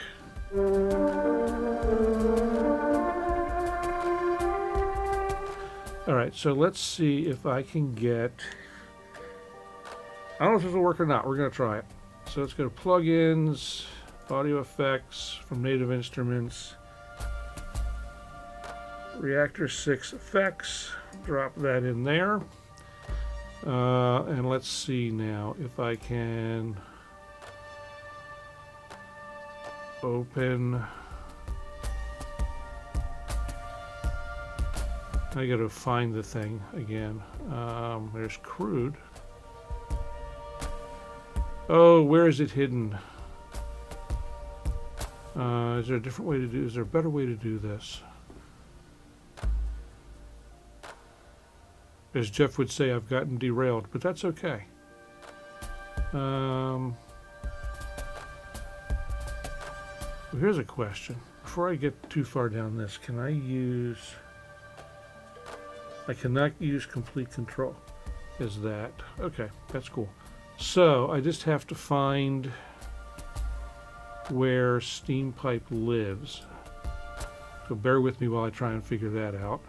All right, so let's see if I can get. I don't know if this will work or not. We're going to try it. So let's go to plugins, audio effects from Native Instruments, Reaktor 6 effects. Drop that in there. And let's see now if I can open. I got to find the thing again. There's crude. Oh, where is it hidden? Is there a different way to do? Is there a better way to do this? As Jeff would say, I've gotten derailed, but that's okay. Well, here's a question. Before I get too far down this, can I use... I cannot use complete control. Is that... Okay, that's cool. So, I just have to find where Steampipe lives. So bear with me while I try and figure that out.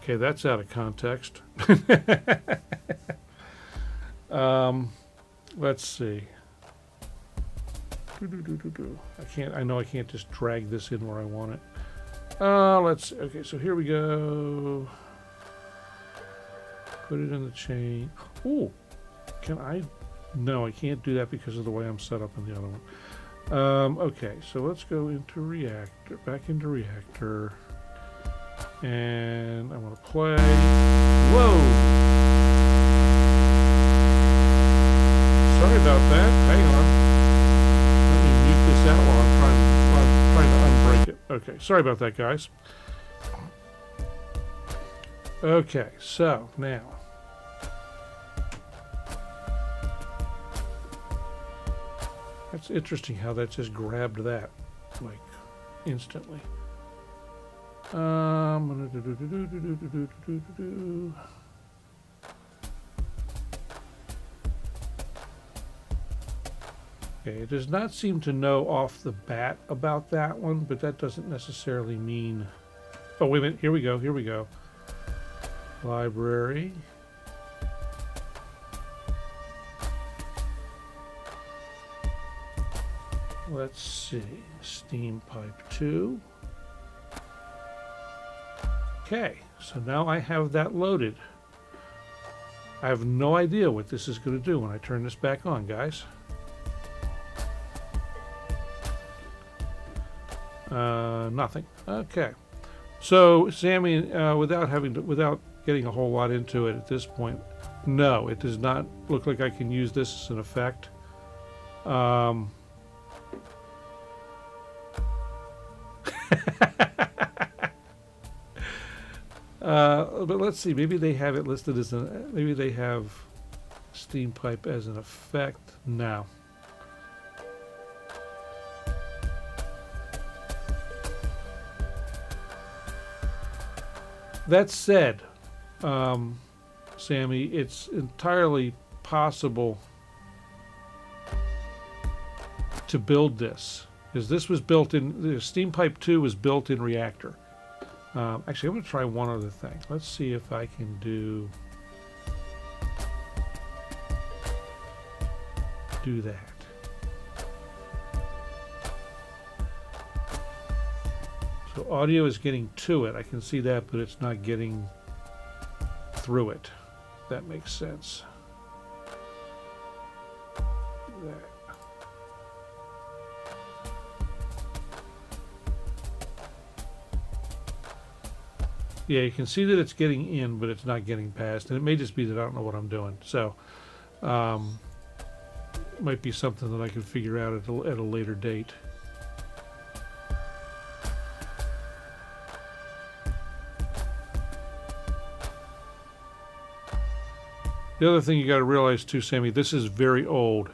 Okay, that's out of context. Let's see. I know I can't just drag this in where I want it. Let's see. Okay, so here we go. Put it in the chain. Oh, can I? No, I can't do that because of the way I'm set up in the other one. Okay, so let's go into Reaktor, back into Reaktor. And I want to play. Whoa! Sorry about that. Hang on. Let me mute this out while I'm trying to unbreak it. Okay, sorry about that, guys. Okay, so now. That's interesting how that just grabbed that, like, instantly. Okay, it does not seem to know off the bat about that one, but that doesn't necessarily mean... Oh, wait a minute. Here we go. Here we go. Library. Let's see. Steampipe 2. Okay, so now I have that loaded. I have no idea what this is going to do when I turn this back on, guys. Nothing. Okay. So, Sammy, without getting a whole lot into it at this point, no, it does not look like I can use this as an effect. But let's see. Maybe they have it listed as maybe they have Steampipe as an effect now. That said, Sammy, it's entirely possible to build this, because this was built in, the Steampipe 2 was built in Reaktor. Actually, I'm going to try one other thing. Let's see if I can do that. So audio is getting to it. I can see that, but it's not getting through it. That makes sense. There. Yeah, you can see that it's getting in, but it's not getting past. And it may just be that I don't know what I'm doing. So, it might be something that I can figure out at a later date. The other thing you got to realize too, Sammy, this is very old.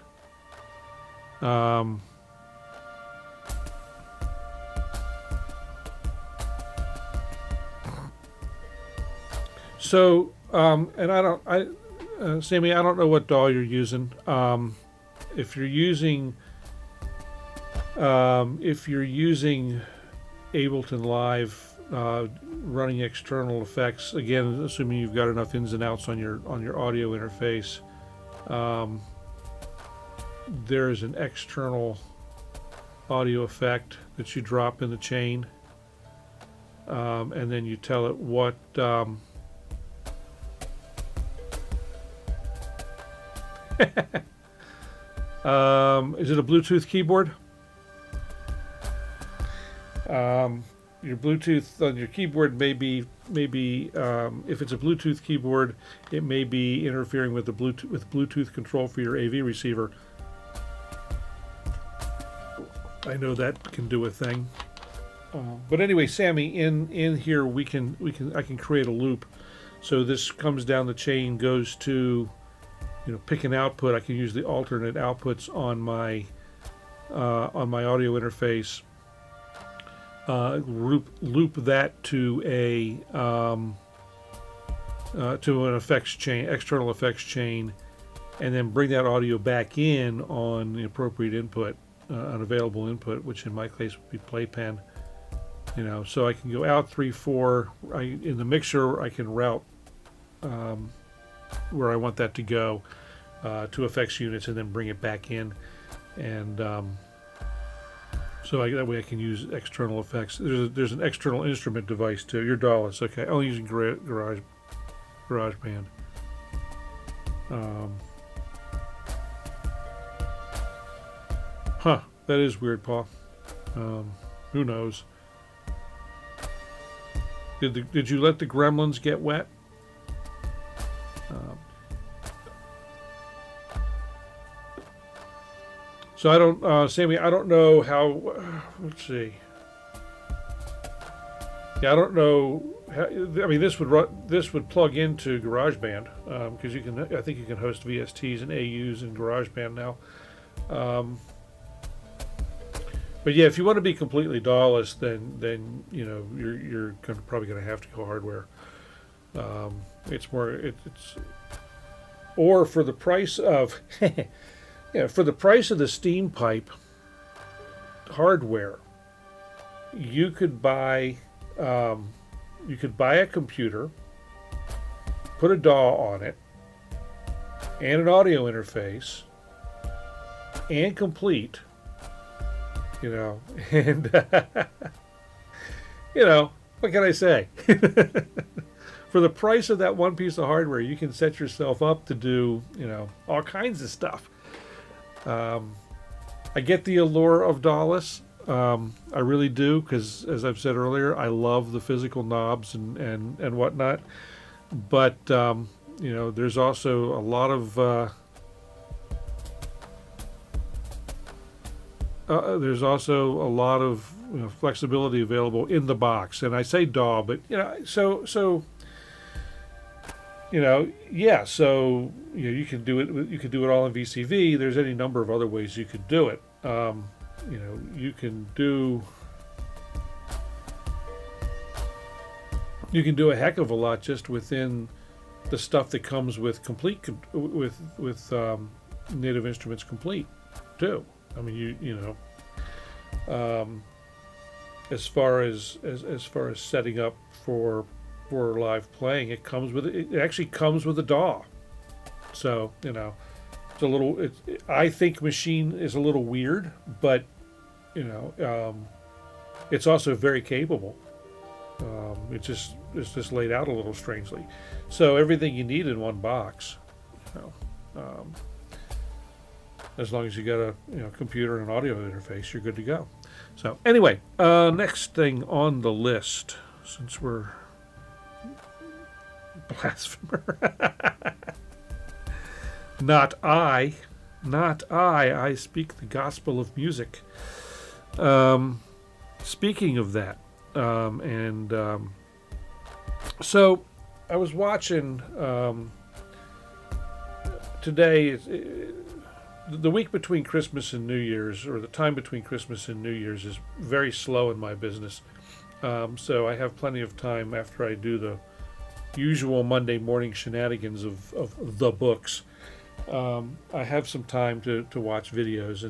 So, and Sammy, I don't know what DAW you're using. If you're using Ableton Live, running external effects, again, assuming you've got enough ins and outs on your audio interface, there's an external audio effect that you drop in the chain, and then you tell it what is it a Bluetooth keyboard? Your Bluetooth on your keyboard may be if it's a Bluetooth keyboard, it may be interfering with the Bluetooth control for your AV receiver. I know that can do a thing. But anyway, Sammy, in here I can create a loop. So this comes down the chain, goes to, pick an output. I can use the alternate outputs on my audio interface. Loop that to an effects chain, external effects chain, and then bring that audio back in on the appropriate input, an available input, which in my case would be playpen. So I can go out 3, 4. In the mixer, I can route where I want that to go to effects units, and then bring it back in, and so that way I can use external effects. There's an external instrument device too. Your DAWless, okay? Only using GarageBand. That is weird, Paul. Who knows? Did you let the gremlins get wet? So I don't, Sammy, I don't know how, let's see. Yeah, I don't know how, I mean, this would plug into GarageBand, because I think you can host VSTs and AUs in GarageBand now. But yeah, if you want to be completely DAWless, then you're probably going to have to go hardware. Or for the price of for the price of the Steampipe hardware, you could buy a computer, put a DAW on it, and an audio interface, and complete. And what can I say? for the price of that one piece of hardware, you can set yourself up to do, all kinds of stuff. I get the allure of DAWless. I really do, because as I've said earlier, I love the physical knobs and whatnot. But there's also a lot of flexibility available in the box. And I say DAW, but you can do it. You can do it all in VCV. There's any number of other ways you could do it. You can do a heck of a lot just within the stuff that comes with Native Instruments Complete too. I mean, as far as setting up for live playing, it actually comes with a DAW. So it's a little. I think Machine is a little weird, but it's also very capable. It's just laid out a little strangely. So everything you need in one box. As long as you got a computer and an audio interface, you're good to go. So anyway, next thing on the list, since we're blasphemer. Not I speak the gospel of music. Speaking of that, so I was watching today. The week between Christmas and New Year's, or the time between Christmas and New Year's, is very slow in my business. So I have plenty of time after I do the usual Monday morning shenanigans of the books. I have some time to watch videos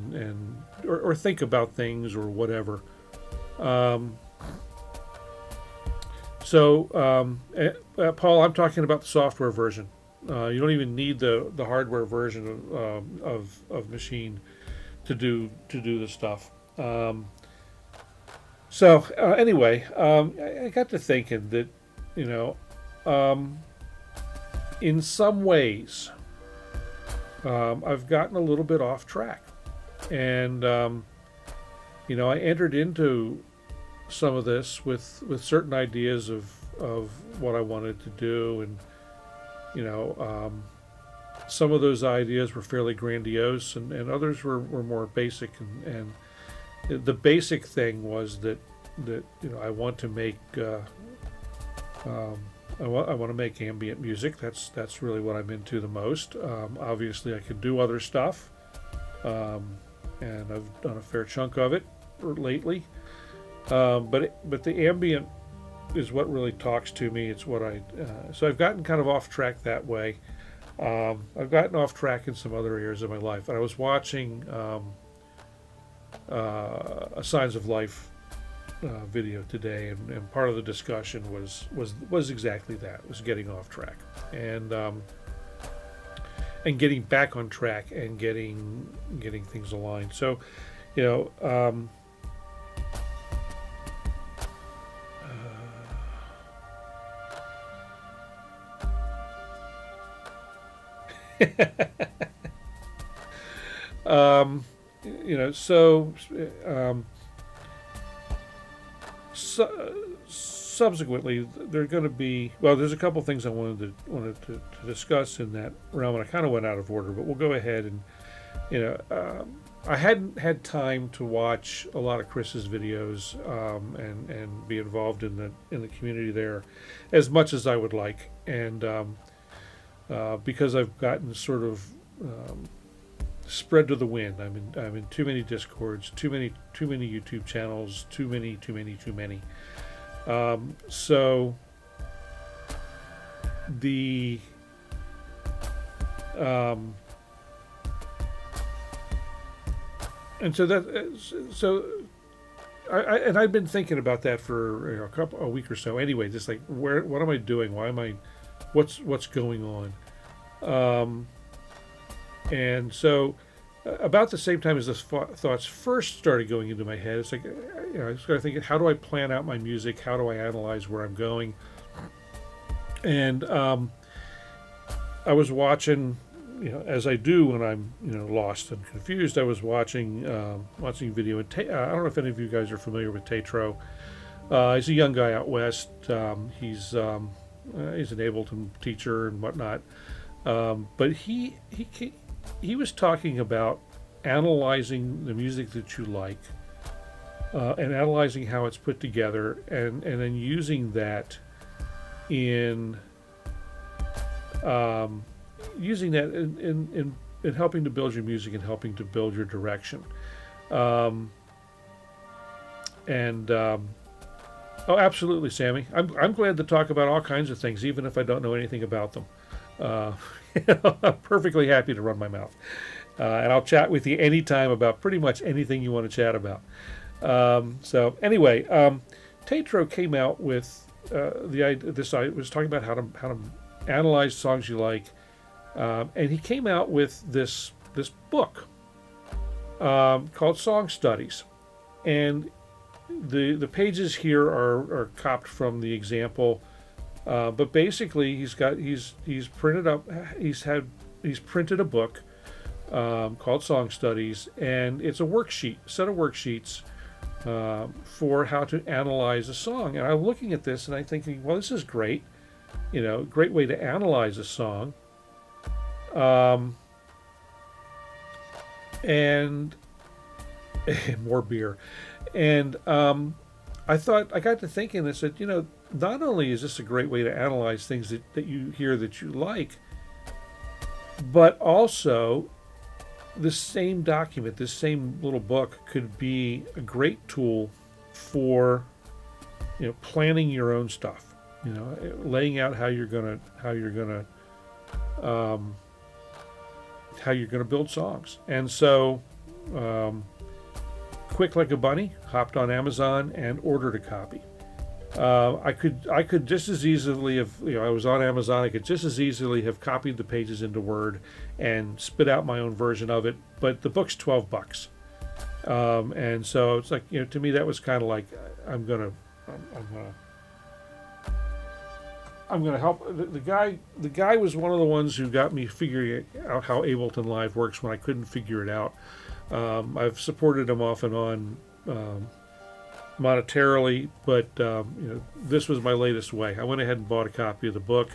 or think about things or whatever. Paul, I'm talking about the software version. You don't even need the hardware version of Machine to do the stuff. Anyway, I got to thinking that in some ways I've gotten a little bit off track, and I entered into some of this with certain ideas of what I wanted to do, and some of those ideas were fairly grandiose, and others were more basic. And the basic thing was that I want to make I want to make ambient music. That's really what I'm into the most. Obviously, I can do other stuff, and I've done a fair chunk of it lately. But the ambient is what really talks to me. It's what so I've gotten kind of off track that way. I've gotten off track in some other areas of my life. And I was watching a Signs of Life video today, and part of the discussion was exactly that, was getting off track and getting back on track and getting things aligned. So subsequently, there's a couple things I wanted to discuss in that realm, and I kind of went out of order, but we'll go ahead and I hadn't had time to watch a lot of Chris's videos and be involved in the community there as much as I would like, and because I've gotten sort of spread to the wind. I'm in too many Discords, too many YouTube channels, too many. I've been thinking about that for a week or so. Anyway, just like what am I doing? Why am I? What's going on? And so, about the same time as the thoughts first started going into my head, it's like I started thinking, how do I plan out my music? How do I analyze where I'm going? And I was watching, as I do when I'm, lost and confused. I was watching video. And I don't know if any of you guys are familiar with TAETRO. He's a young guy out west. He's an Ableton teacher and whatnot. But he was talking about analyzing the music that you like, and analyzing how it's put together, and then using that in helping to build your music and helping to build your direction. Oh, absolutely, Sammy. I'm glad to talk about all kinds of things, even if I don't know anything about them. I'm perfectly happy to run my mouth. And I'll chat with you anytime about pretty much anything you want to chat about. So anyway, TAETRO came out with I was talking about how to analyze songs you like, and he came out with this book called Song Studies, and the pages here are copied from the example, but basically he's printed a book called Song Studies, and it's a set of worksheets for how to analyze a song. And I'm looking at this and I'm thinking, well, this is great, great way to analyze a song. And more beer. And I got to thinking, I said, not only is this a great way to analyze things that you hear that you like, but also this same document, this same little book could be a great tool for, planning your own stuff, laying out how you're gonna build songs. And so, quick like a bunny, hopped on Amazon and ordered a copy. I could just as easily have, I was on Amazon, I could just as easily have copied the pages into Word and spit out my own version of it, but the book's $12. And so it's like, to me that was kind of like, I'm gonna help. The guy was one of the ones who got me figuring out how Ableton Live works when I couldn't figure it out. I've supported him off and on, monetarily, but this was my latest way. I went ahead and bought a copy of the book,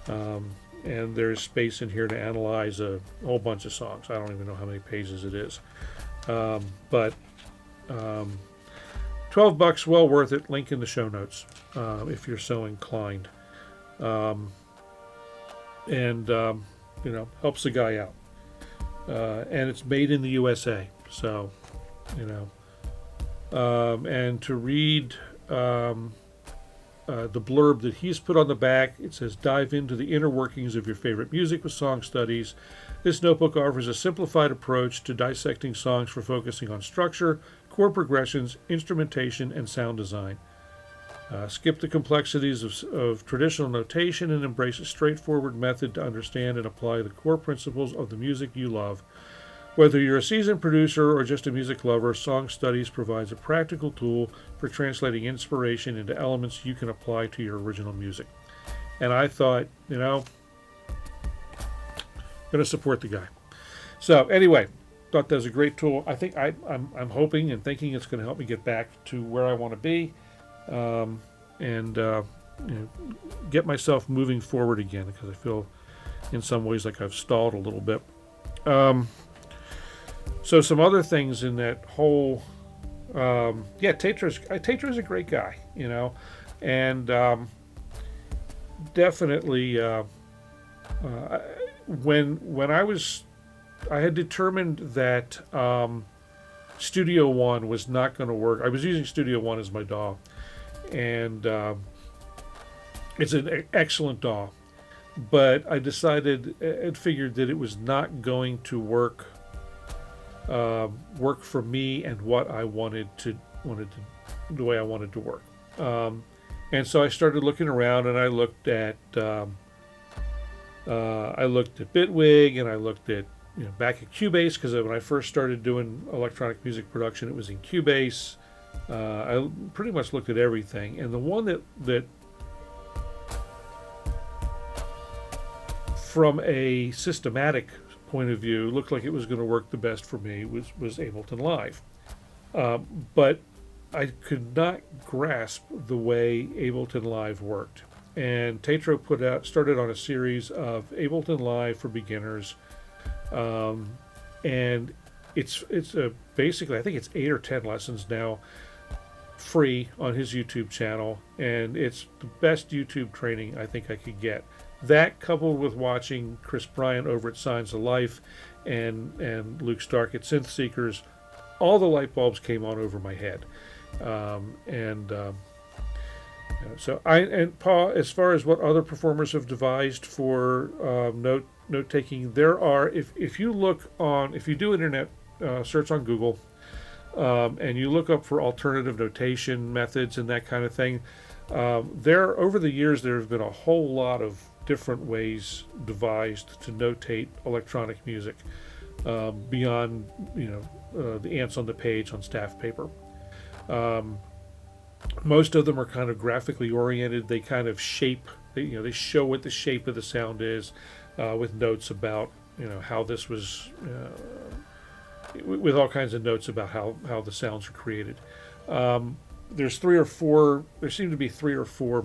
and there's space in here to analyze a whole bunch of songs. I don't even know how many pages it is, but $12, well worth it. Link in the show notes if you're so inclined, and helps the guy out, and it's made in the USA, so and to read the blurb that he's put on the back, it says, dive into the inner workings of your favorite music with Song Studies. This notebook offers a simplified approach to dissecting songs for focusing on structure, chord progressions, instrumentation, and sound design. Skip the complexities of traditional notation and embrace a straightforward method to understand and apply the core principles of the music you love. Whether you're a seasoned producer or just a music lover, Song Studies provides a practical tool for translating inspiration into elements you can apply to your original music. And I thought, I'm going to support the guy. So anyway, thought that was a great tool. I think I'm hoping and thinking it's going to help me get back to where I want to be, and get myself moving forward again, because I feel in some ways like I've stalled a little bit. So some other things in that whole, TAETRO's a great guy, and definitely when I had determined that Studio One was not going to work. I was using Studio One as my DAW, and it's an excellent DAW, but I decided and figured that it was not going to work for me and what I wanted to the way I wanted to work. And so I started looking around, and I looked at Bitwig, and I looked at back at Cubase, because when I first started doing electronic music production, it was in Cubase. I pretty much looked at everything, and the one that from a systematic point of view, looked like it was going to work the best for me was Ableton Live. But I could not grasp the way Ableton Live worked. And TAETRO started on a series of Ableton Live for beginners, and it's basically, I think it's 8 or 10 lessons now, free on his YouTube channel, and it's the best YouTube training I think I could get. That, coupled with watching Chris Bryant over at Signs of Life and Luke Stark at Synth Seekers, all the light bulbs came on over my head. So Paul, as far as what other performers have devised for note taking, there are, if you do internet search on Google, and you look up for alternative notation methods and that kind of thing, over the years there have been a whole lot of different ways devised to notate electronic music, beyond the ants on the page on staff paper. Most of them are kind of graphically oriented. They kind of shape, they show what the shape of the sound is, with notes about how this was, with all kinds of notes about how the sounds are created. There seem to be 3 or 4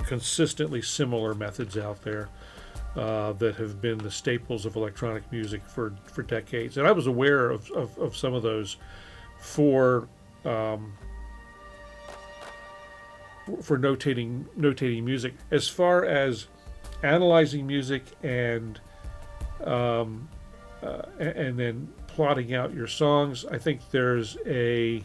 consistently similar methods out there that have been the staples of electronic music for decades. And I was aware of some of those for notating music. As far as analyzing music and then plotting out your songs, I think there's a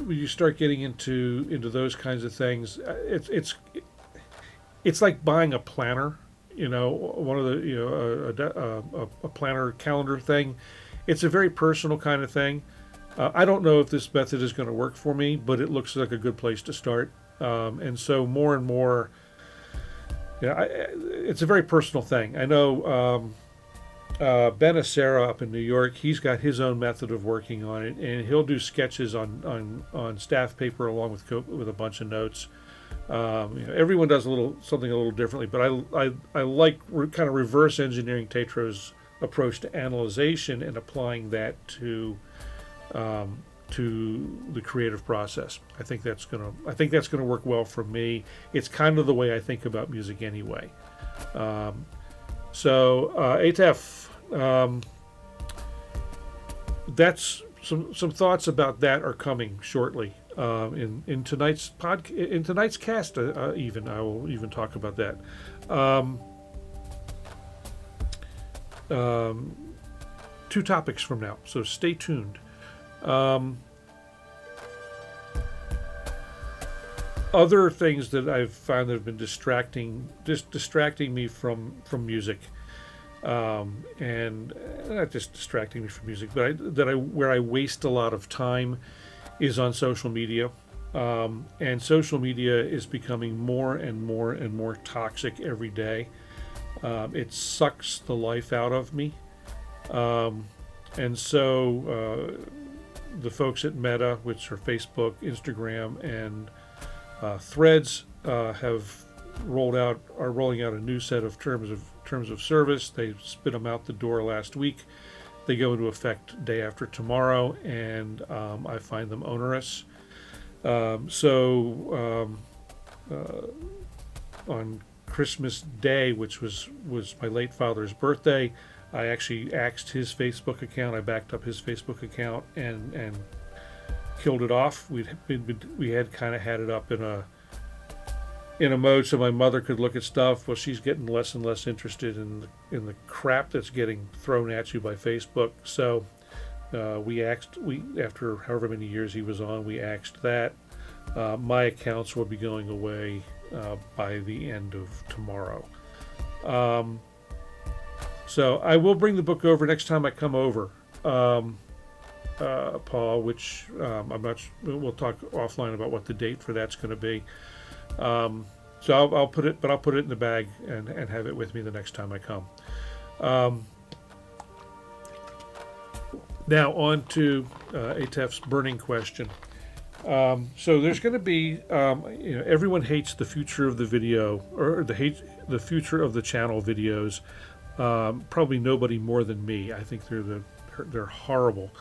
when you start getting into those kinds of things, it's like buying a planner, one of the a planner calendar thing. It's a very personal kind of thing. I don't know if this method is going to work for me, but it looks like a good place to start. And so more and more, it's a very personal thing. I know Ben Acera up in New York, he's got his own method of working on it, and he'll do sketches on staff paper along with a bunch of notes. Everyone does something a little differently, but I like kind of reverse engineering TAETRO's approach to analyzation and applying that to the creative process. I think that's gonna work well for me. It's kind of the way I think about music anyway. ATEF, that's some thoughts about that are coming shortly in tonight's cast. Even I will even talk about that. 2 topics from now, so stay tuned. Other things that I've found that have been distracting me from music, and not just distracting me from music, but where I waste a lot of time is on social media. And social media is becoming more and more and more toxic every day. It sucks the life out of me. And so the folks at Meta, which are Facebook, Instagram, and Threads, are rolling out a new set of terms of service. They spit them out the door last week. They go into effect day after tomorrow, and I find them onerous. On Christmas Day, which was my late father's birthday, I actually axed his Facebook account. I backed up his Facebook account and killed it off. We had kind of had it up in a mode so my mother could look at stuff. Well, she's getting less and less interested in the crap that's getting thrown at you by Facebook. So after however many years he was on, we axed that. My accounts will be going away by the end of tomorrow. So I will bring the book over next time I come over, Paul, which we'll talk offline about what the date for that's going to be. So I'll put it in the bag and have it with me the next time I come. Now on to ATEF's burning question. So there's going to be, everyone hates the future of the video, or the future of the channel videos. Probably nobody more than me. I think they're horrible.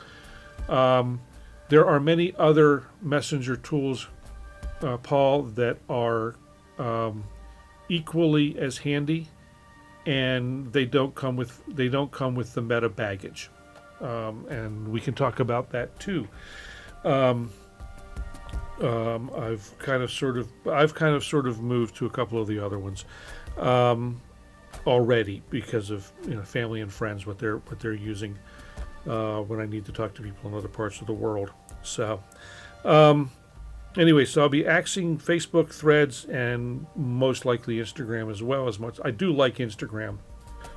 There are many other messenger tools, Paul, that are equally as handy, and they don't come with the meta baggage, and we can talk about that too. I've kind of sort of moved to a couple of the other ones already because of family and friends, what they're using when I need to talk to people in other parts of the world. So anyway, so I'll be axing Facebook, Threads, and most likely Instagram as well. As much I do like Instagram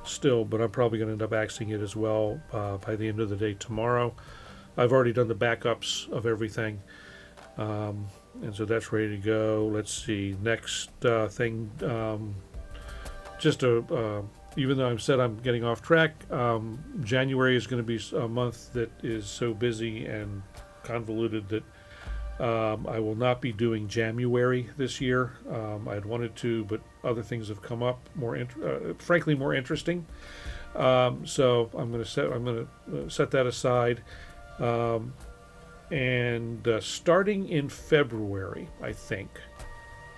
still, but I'm probably going to end up axing it as well by the end of the day tomorrow. I've already done the backups of everything. And so that's ready to go. Let's see. Next thing, even though I've said I'm getting off track, January is going to be a month that is so busy and convoluted that I will not be doing Jamuary this year. I had wanted to, but other things have come up frankly more interesting. So I'm going to set that aside. And starting in February, I think,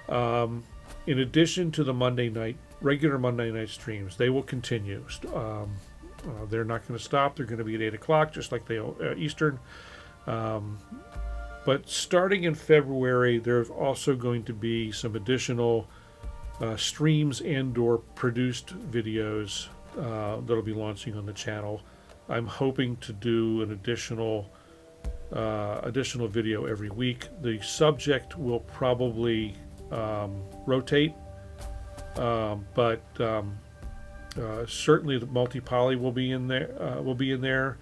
in addition to the regular Monday night streams, they will continue. They're not going to stop. They're going to be at 8 o'clock, just like they Eastern. But starting in February, there's also going to be some additional streams and/or produced videos that'll be launching on the channel. I'm hoping to do an additional video every week. The subject will probably rotate, but certainly the multi-poly will be in there.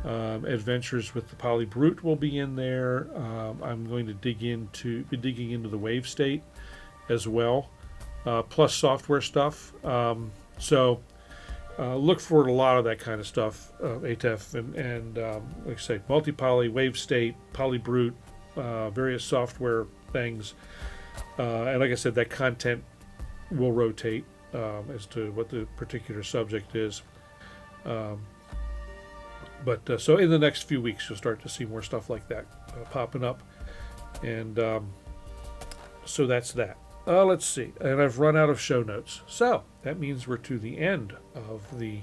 Adventures with the Polybrute will be in there. I'm going to be digging into the wave state as well, plus software stuff. So look for a lot of that kind of stuff, ATEF and like I say, multi-poly, wave state, Polybrute, various software things. And like I said, that content will rotate as to what the particular subject is. But so in the next few weeks, you'll start to see more stuff like that popping up. And so that's that. Let's see. And I've run out of show notes. So that means we're to the end of the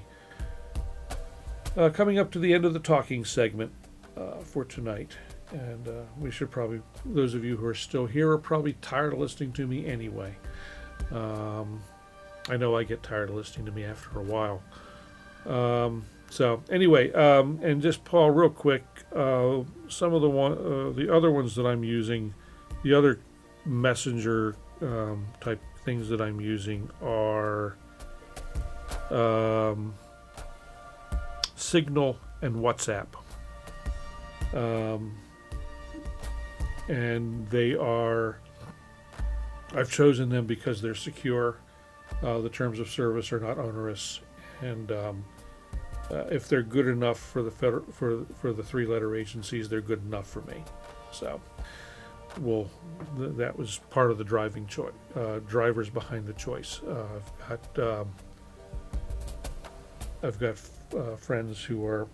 coming up to the end of the talking segment for tonight. And we should probably, those of you who are still here are probably tired of listening to me anyway. I know I get tired of listening to me after a while. So anyway, and just Paul, real quick, some of the other ones that I'm using, the other messenger type things that I'm using are Signal and WhatsApp, and I've chosen them because they're secure. The terms of service are not onerous, and if they're good enough for the for the three-letter agencies, they're good enough for me. So, that was part of the drivers behind the choice. I've got friends who are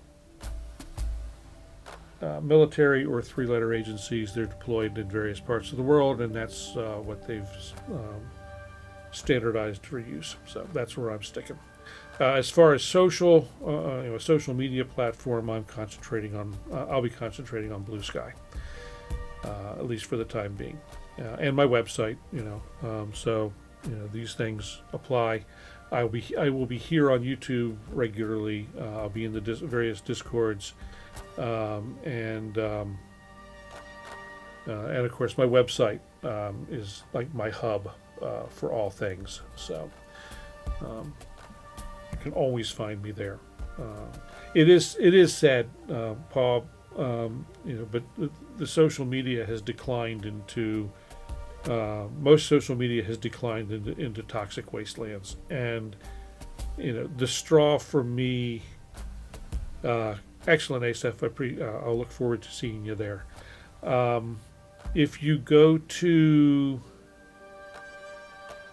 military or three-letter agencies. They're deployed in various parts of the world, and that's what they've standardized for use. So that's where I'm sticking. As far as social media platform, I'll be concentrating on Blue Sky, at least for the time being, and my website. So these things apply. I will be here on YouTube regularly. I'll be in the various Discords, and of course my website is like my hub for all things. So. You can always find me there. It is sad, Paul. But the social media has declined into most social media has declined into toxic wastelands, and the straw for me. Excellent, Asaph. I'll look forward to seeing you there. if you go to,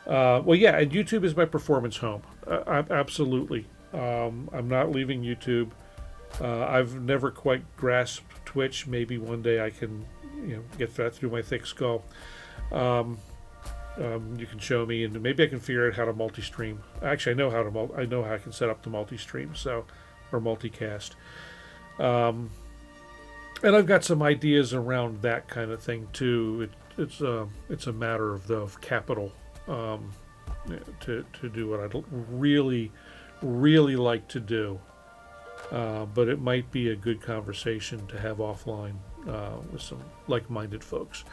well, yeah, and YouTube is my performance home. Absolutely. I'm not leaving YouTube. I've never quite grasped Twitch. Maybe one day I can, get that through my thick skull. You can show me, and maybe I can figure out how to multi-stream. Actually, I know how I can set up the multi-stream, or multicast. And I've got some ideas around that kind of thing too. It's a matter of capital to do what I'd really like to do. But it might be a good conversation to have offline with some like-minded folks.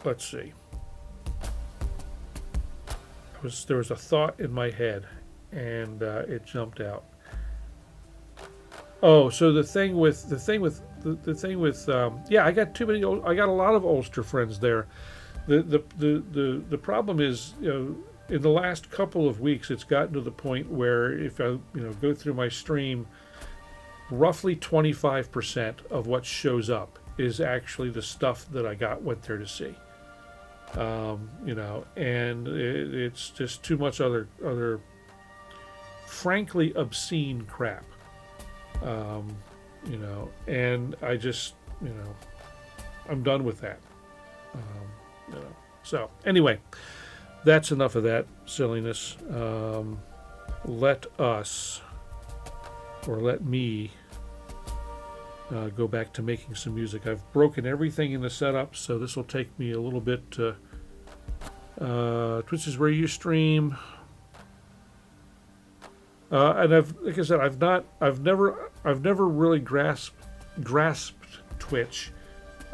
Let's see. There was a thought in my head, and it jumped out. Oh, so the thing with yeah, I got too many. I got a lot of Ulster friends there. The problem is, in the last couple of weeks, it's gotten to the point where if I go through my stream, roughly 25% of what shows up is actually the stuff that I went there to see. And it's just too much other frankly obscene crap. And I just, I'm done with that. So anyway, that's enough of that silliness. Let me go back to making some music. I've broken everything in the setup, so this will take me a little bit to, Twitch is where you stream. And like I said, I've never really grasped Twitch.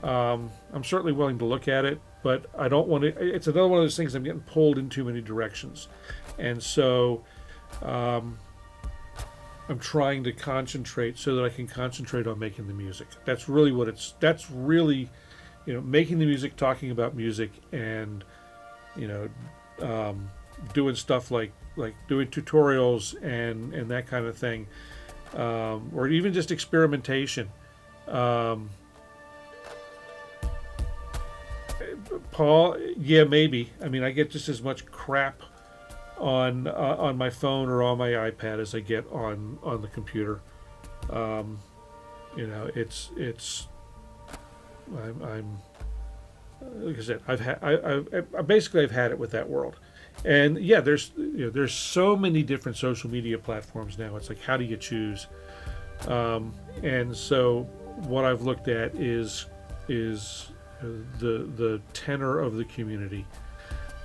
I'm certainly willing to look at it, but I don't want to. It's another one of those things I'm getting pulled in too many directions, and so I'm trying to concentrate so that I can concentrate on making the music. That's really what it's. That's really, making the music, talking about music, and doing stuff like doing tutorials and that kind of thing, or even just experimentation. Paul, yeah, maybe. I mean, I get just as much crap on my phone or on my iPad as I get on the computer. It's I'm like I said, I've had it with that world. And yeah, there's so many different social media platforms now. It's like, how do you choose? And so what I've looked at is the tenor of the community.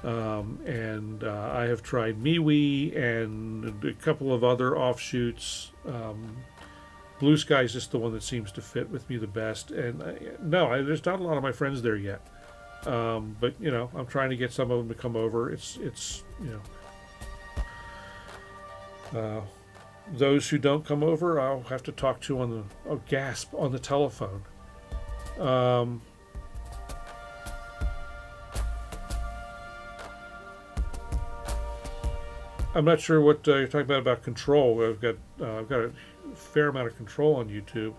And I have tried MeWe and a couple of other offshoots. Blue Sky is just the one that seems to fit with me the best. And there's not a lot of my friends there yet. But I'm trying to get some of them to come over. It's those who don't come over, I'll have to talk to on the telephone. I'm not sure what you're talking about control. I've got a fair amount of control on YouTube.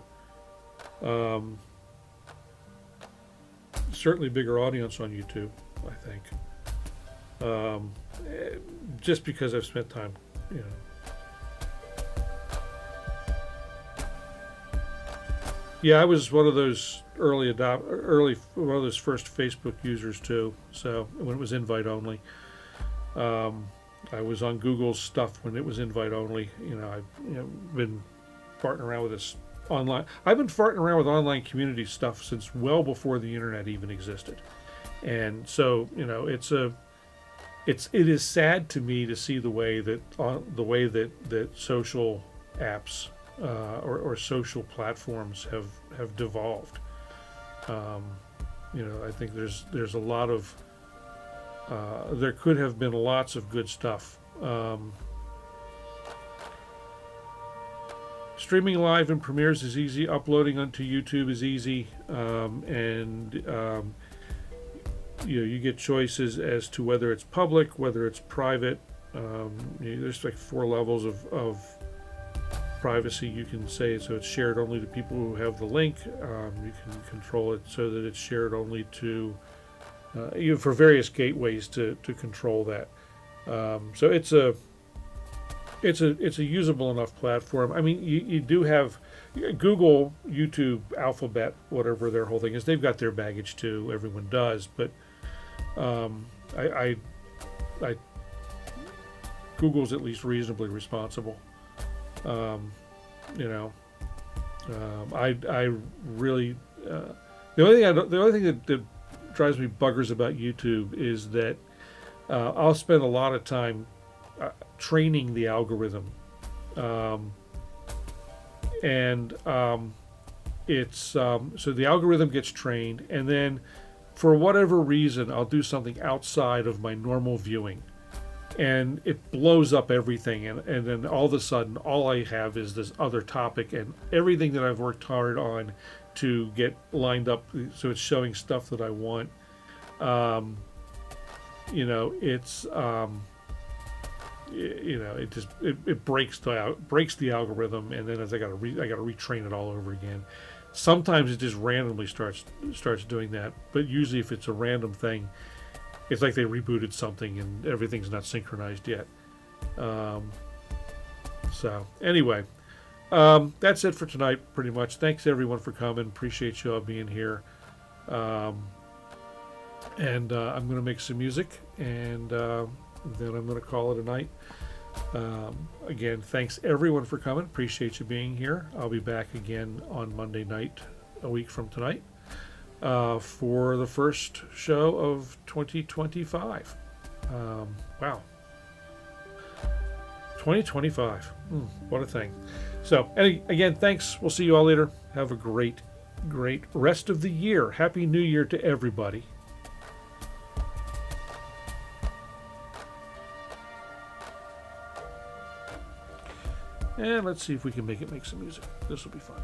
Certainly bigger audience on YouTube, I think. Just because I've spent time, Yeah, I was one of those one of those first Facebook users too. So when it was invite only, I was on Google's stuff when it was invite only. I've been farting around with this online. I've been farting around with online community stuff since well before the internet even existed, and so it is sad to me to see the way that social apps or social platforms have devolved. I think there's a lot of there could have been lots of good stuff. Streaming live in Premieres is easy. Uploading onto YouTube is easy, and you get choices as to whether it's public, whether it's private. There's like 4 levels of privacy, you can say so it's shared only to people who have the link. You can control it so that it's shared only to for various gateways to control that. So it's a usable enough platform. I mean, you do have Google, YouTube, Alphabet, whatever their whole thing is. They've got their baggage too. Everyone does, but I Google's at least reasonably responsible. You know, I really the only thing that drives me buggers about YouTube is that I'll spend a lot of time training the algorithm, it's so the algorithm gets trained, and then for whatever reason I'll do something outside of my normal viewing, and it blows up everything, and then all of a sudden all I have is this other topic, and everything that I've worked hard on to get lined up so it's showing stuff that I want. You know, it's you know, it just it breaks the algorithm, and then as I gotta retrain it all over again. Sometimes it just randomly starts doing that, but usually if it's a random thing, it's like they rebooted something and everything's not synchronized yet. So anyway, that's it for tonight, pretty much. Thanks everyone for coming. Appreciate you all being here. And I'm going to make some music, and then I'm going to call it a night. Again, thanks everyone for coming. Appreciate you being here. I'll be back again on Monday night, a week from tonight, for the first show of 2025. Wow. 2025. What a thing. So, again, thanks. We'll see you all later. Have a great, great rest of the year. Happy New Year to everybody. And let's see if we can make some music. This will be fun.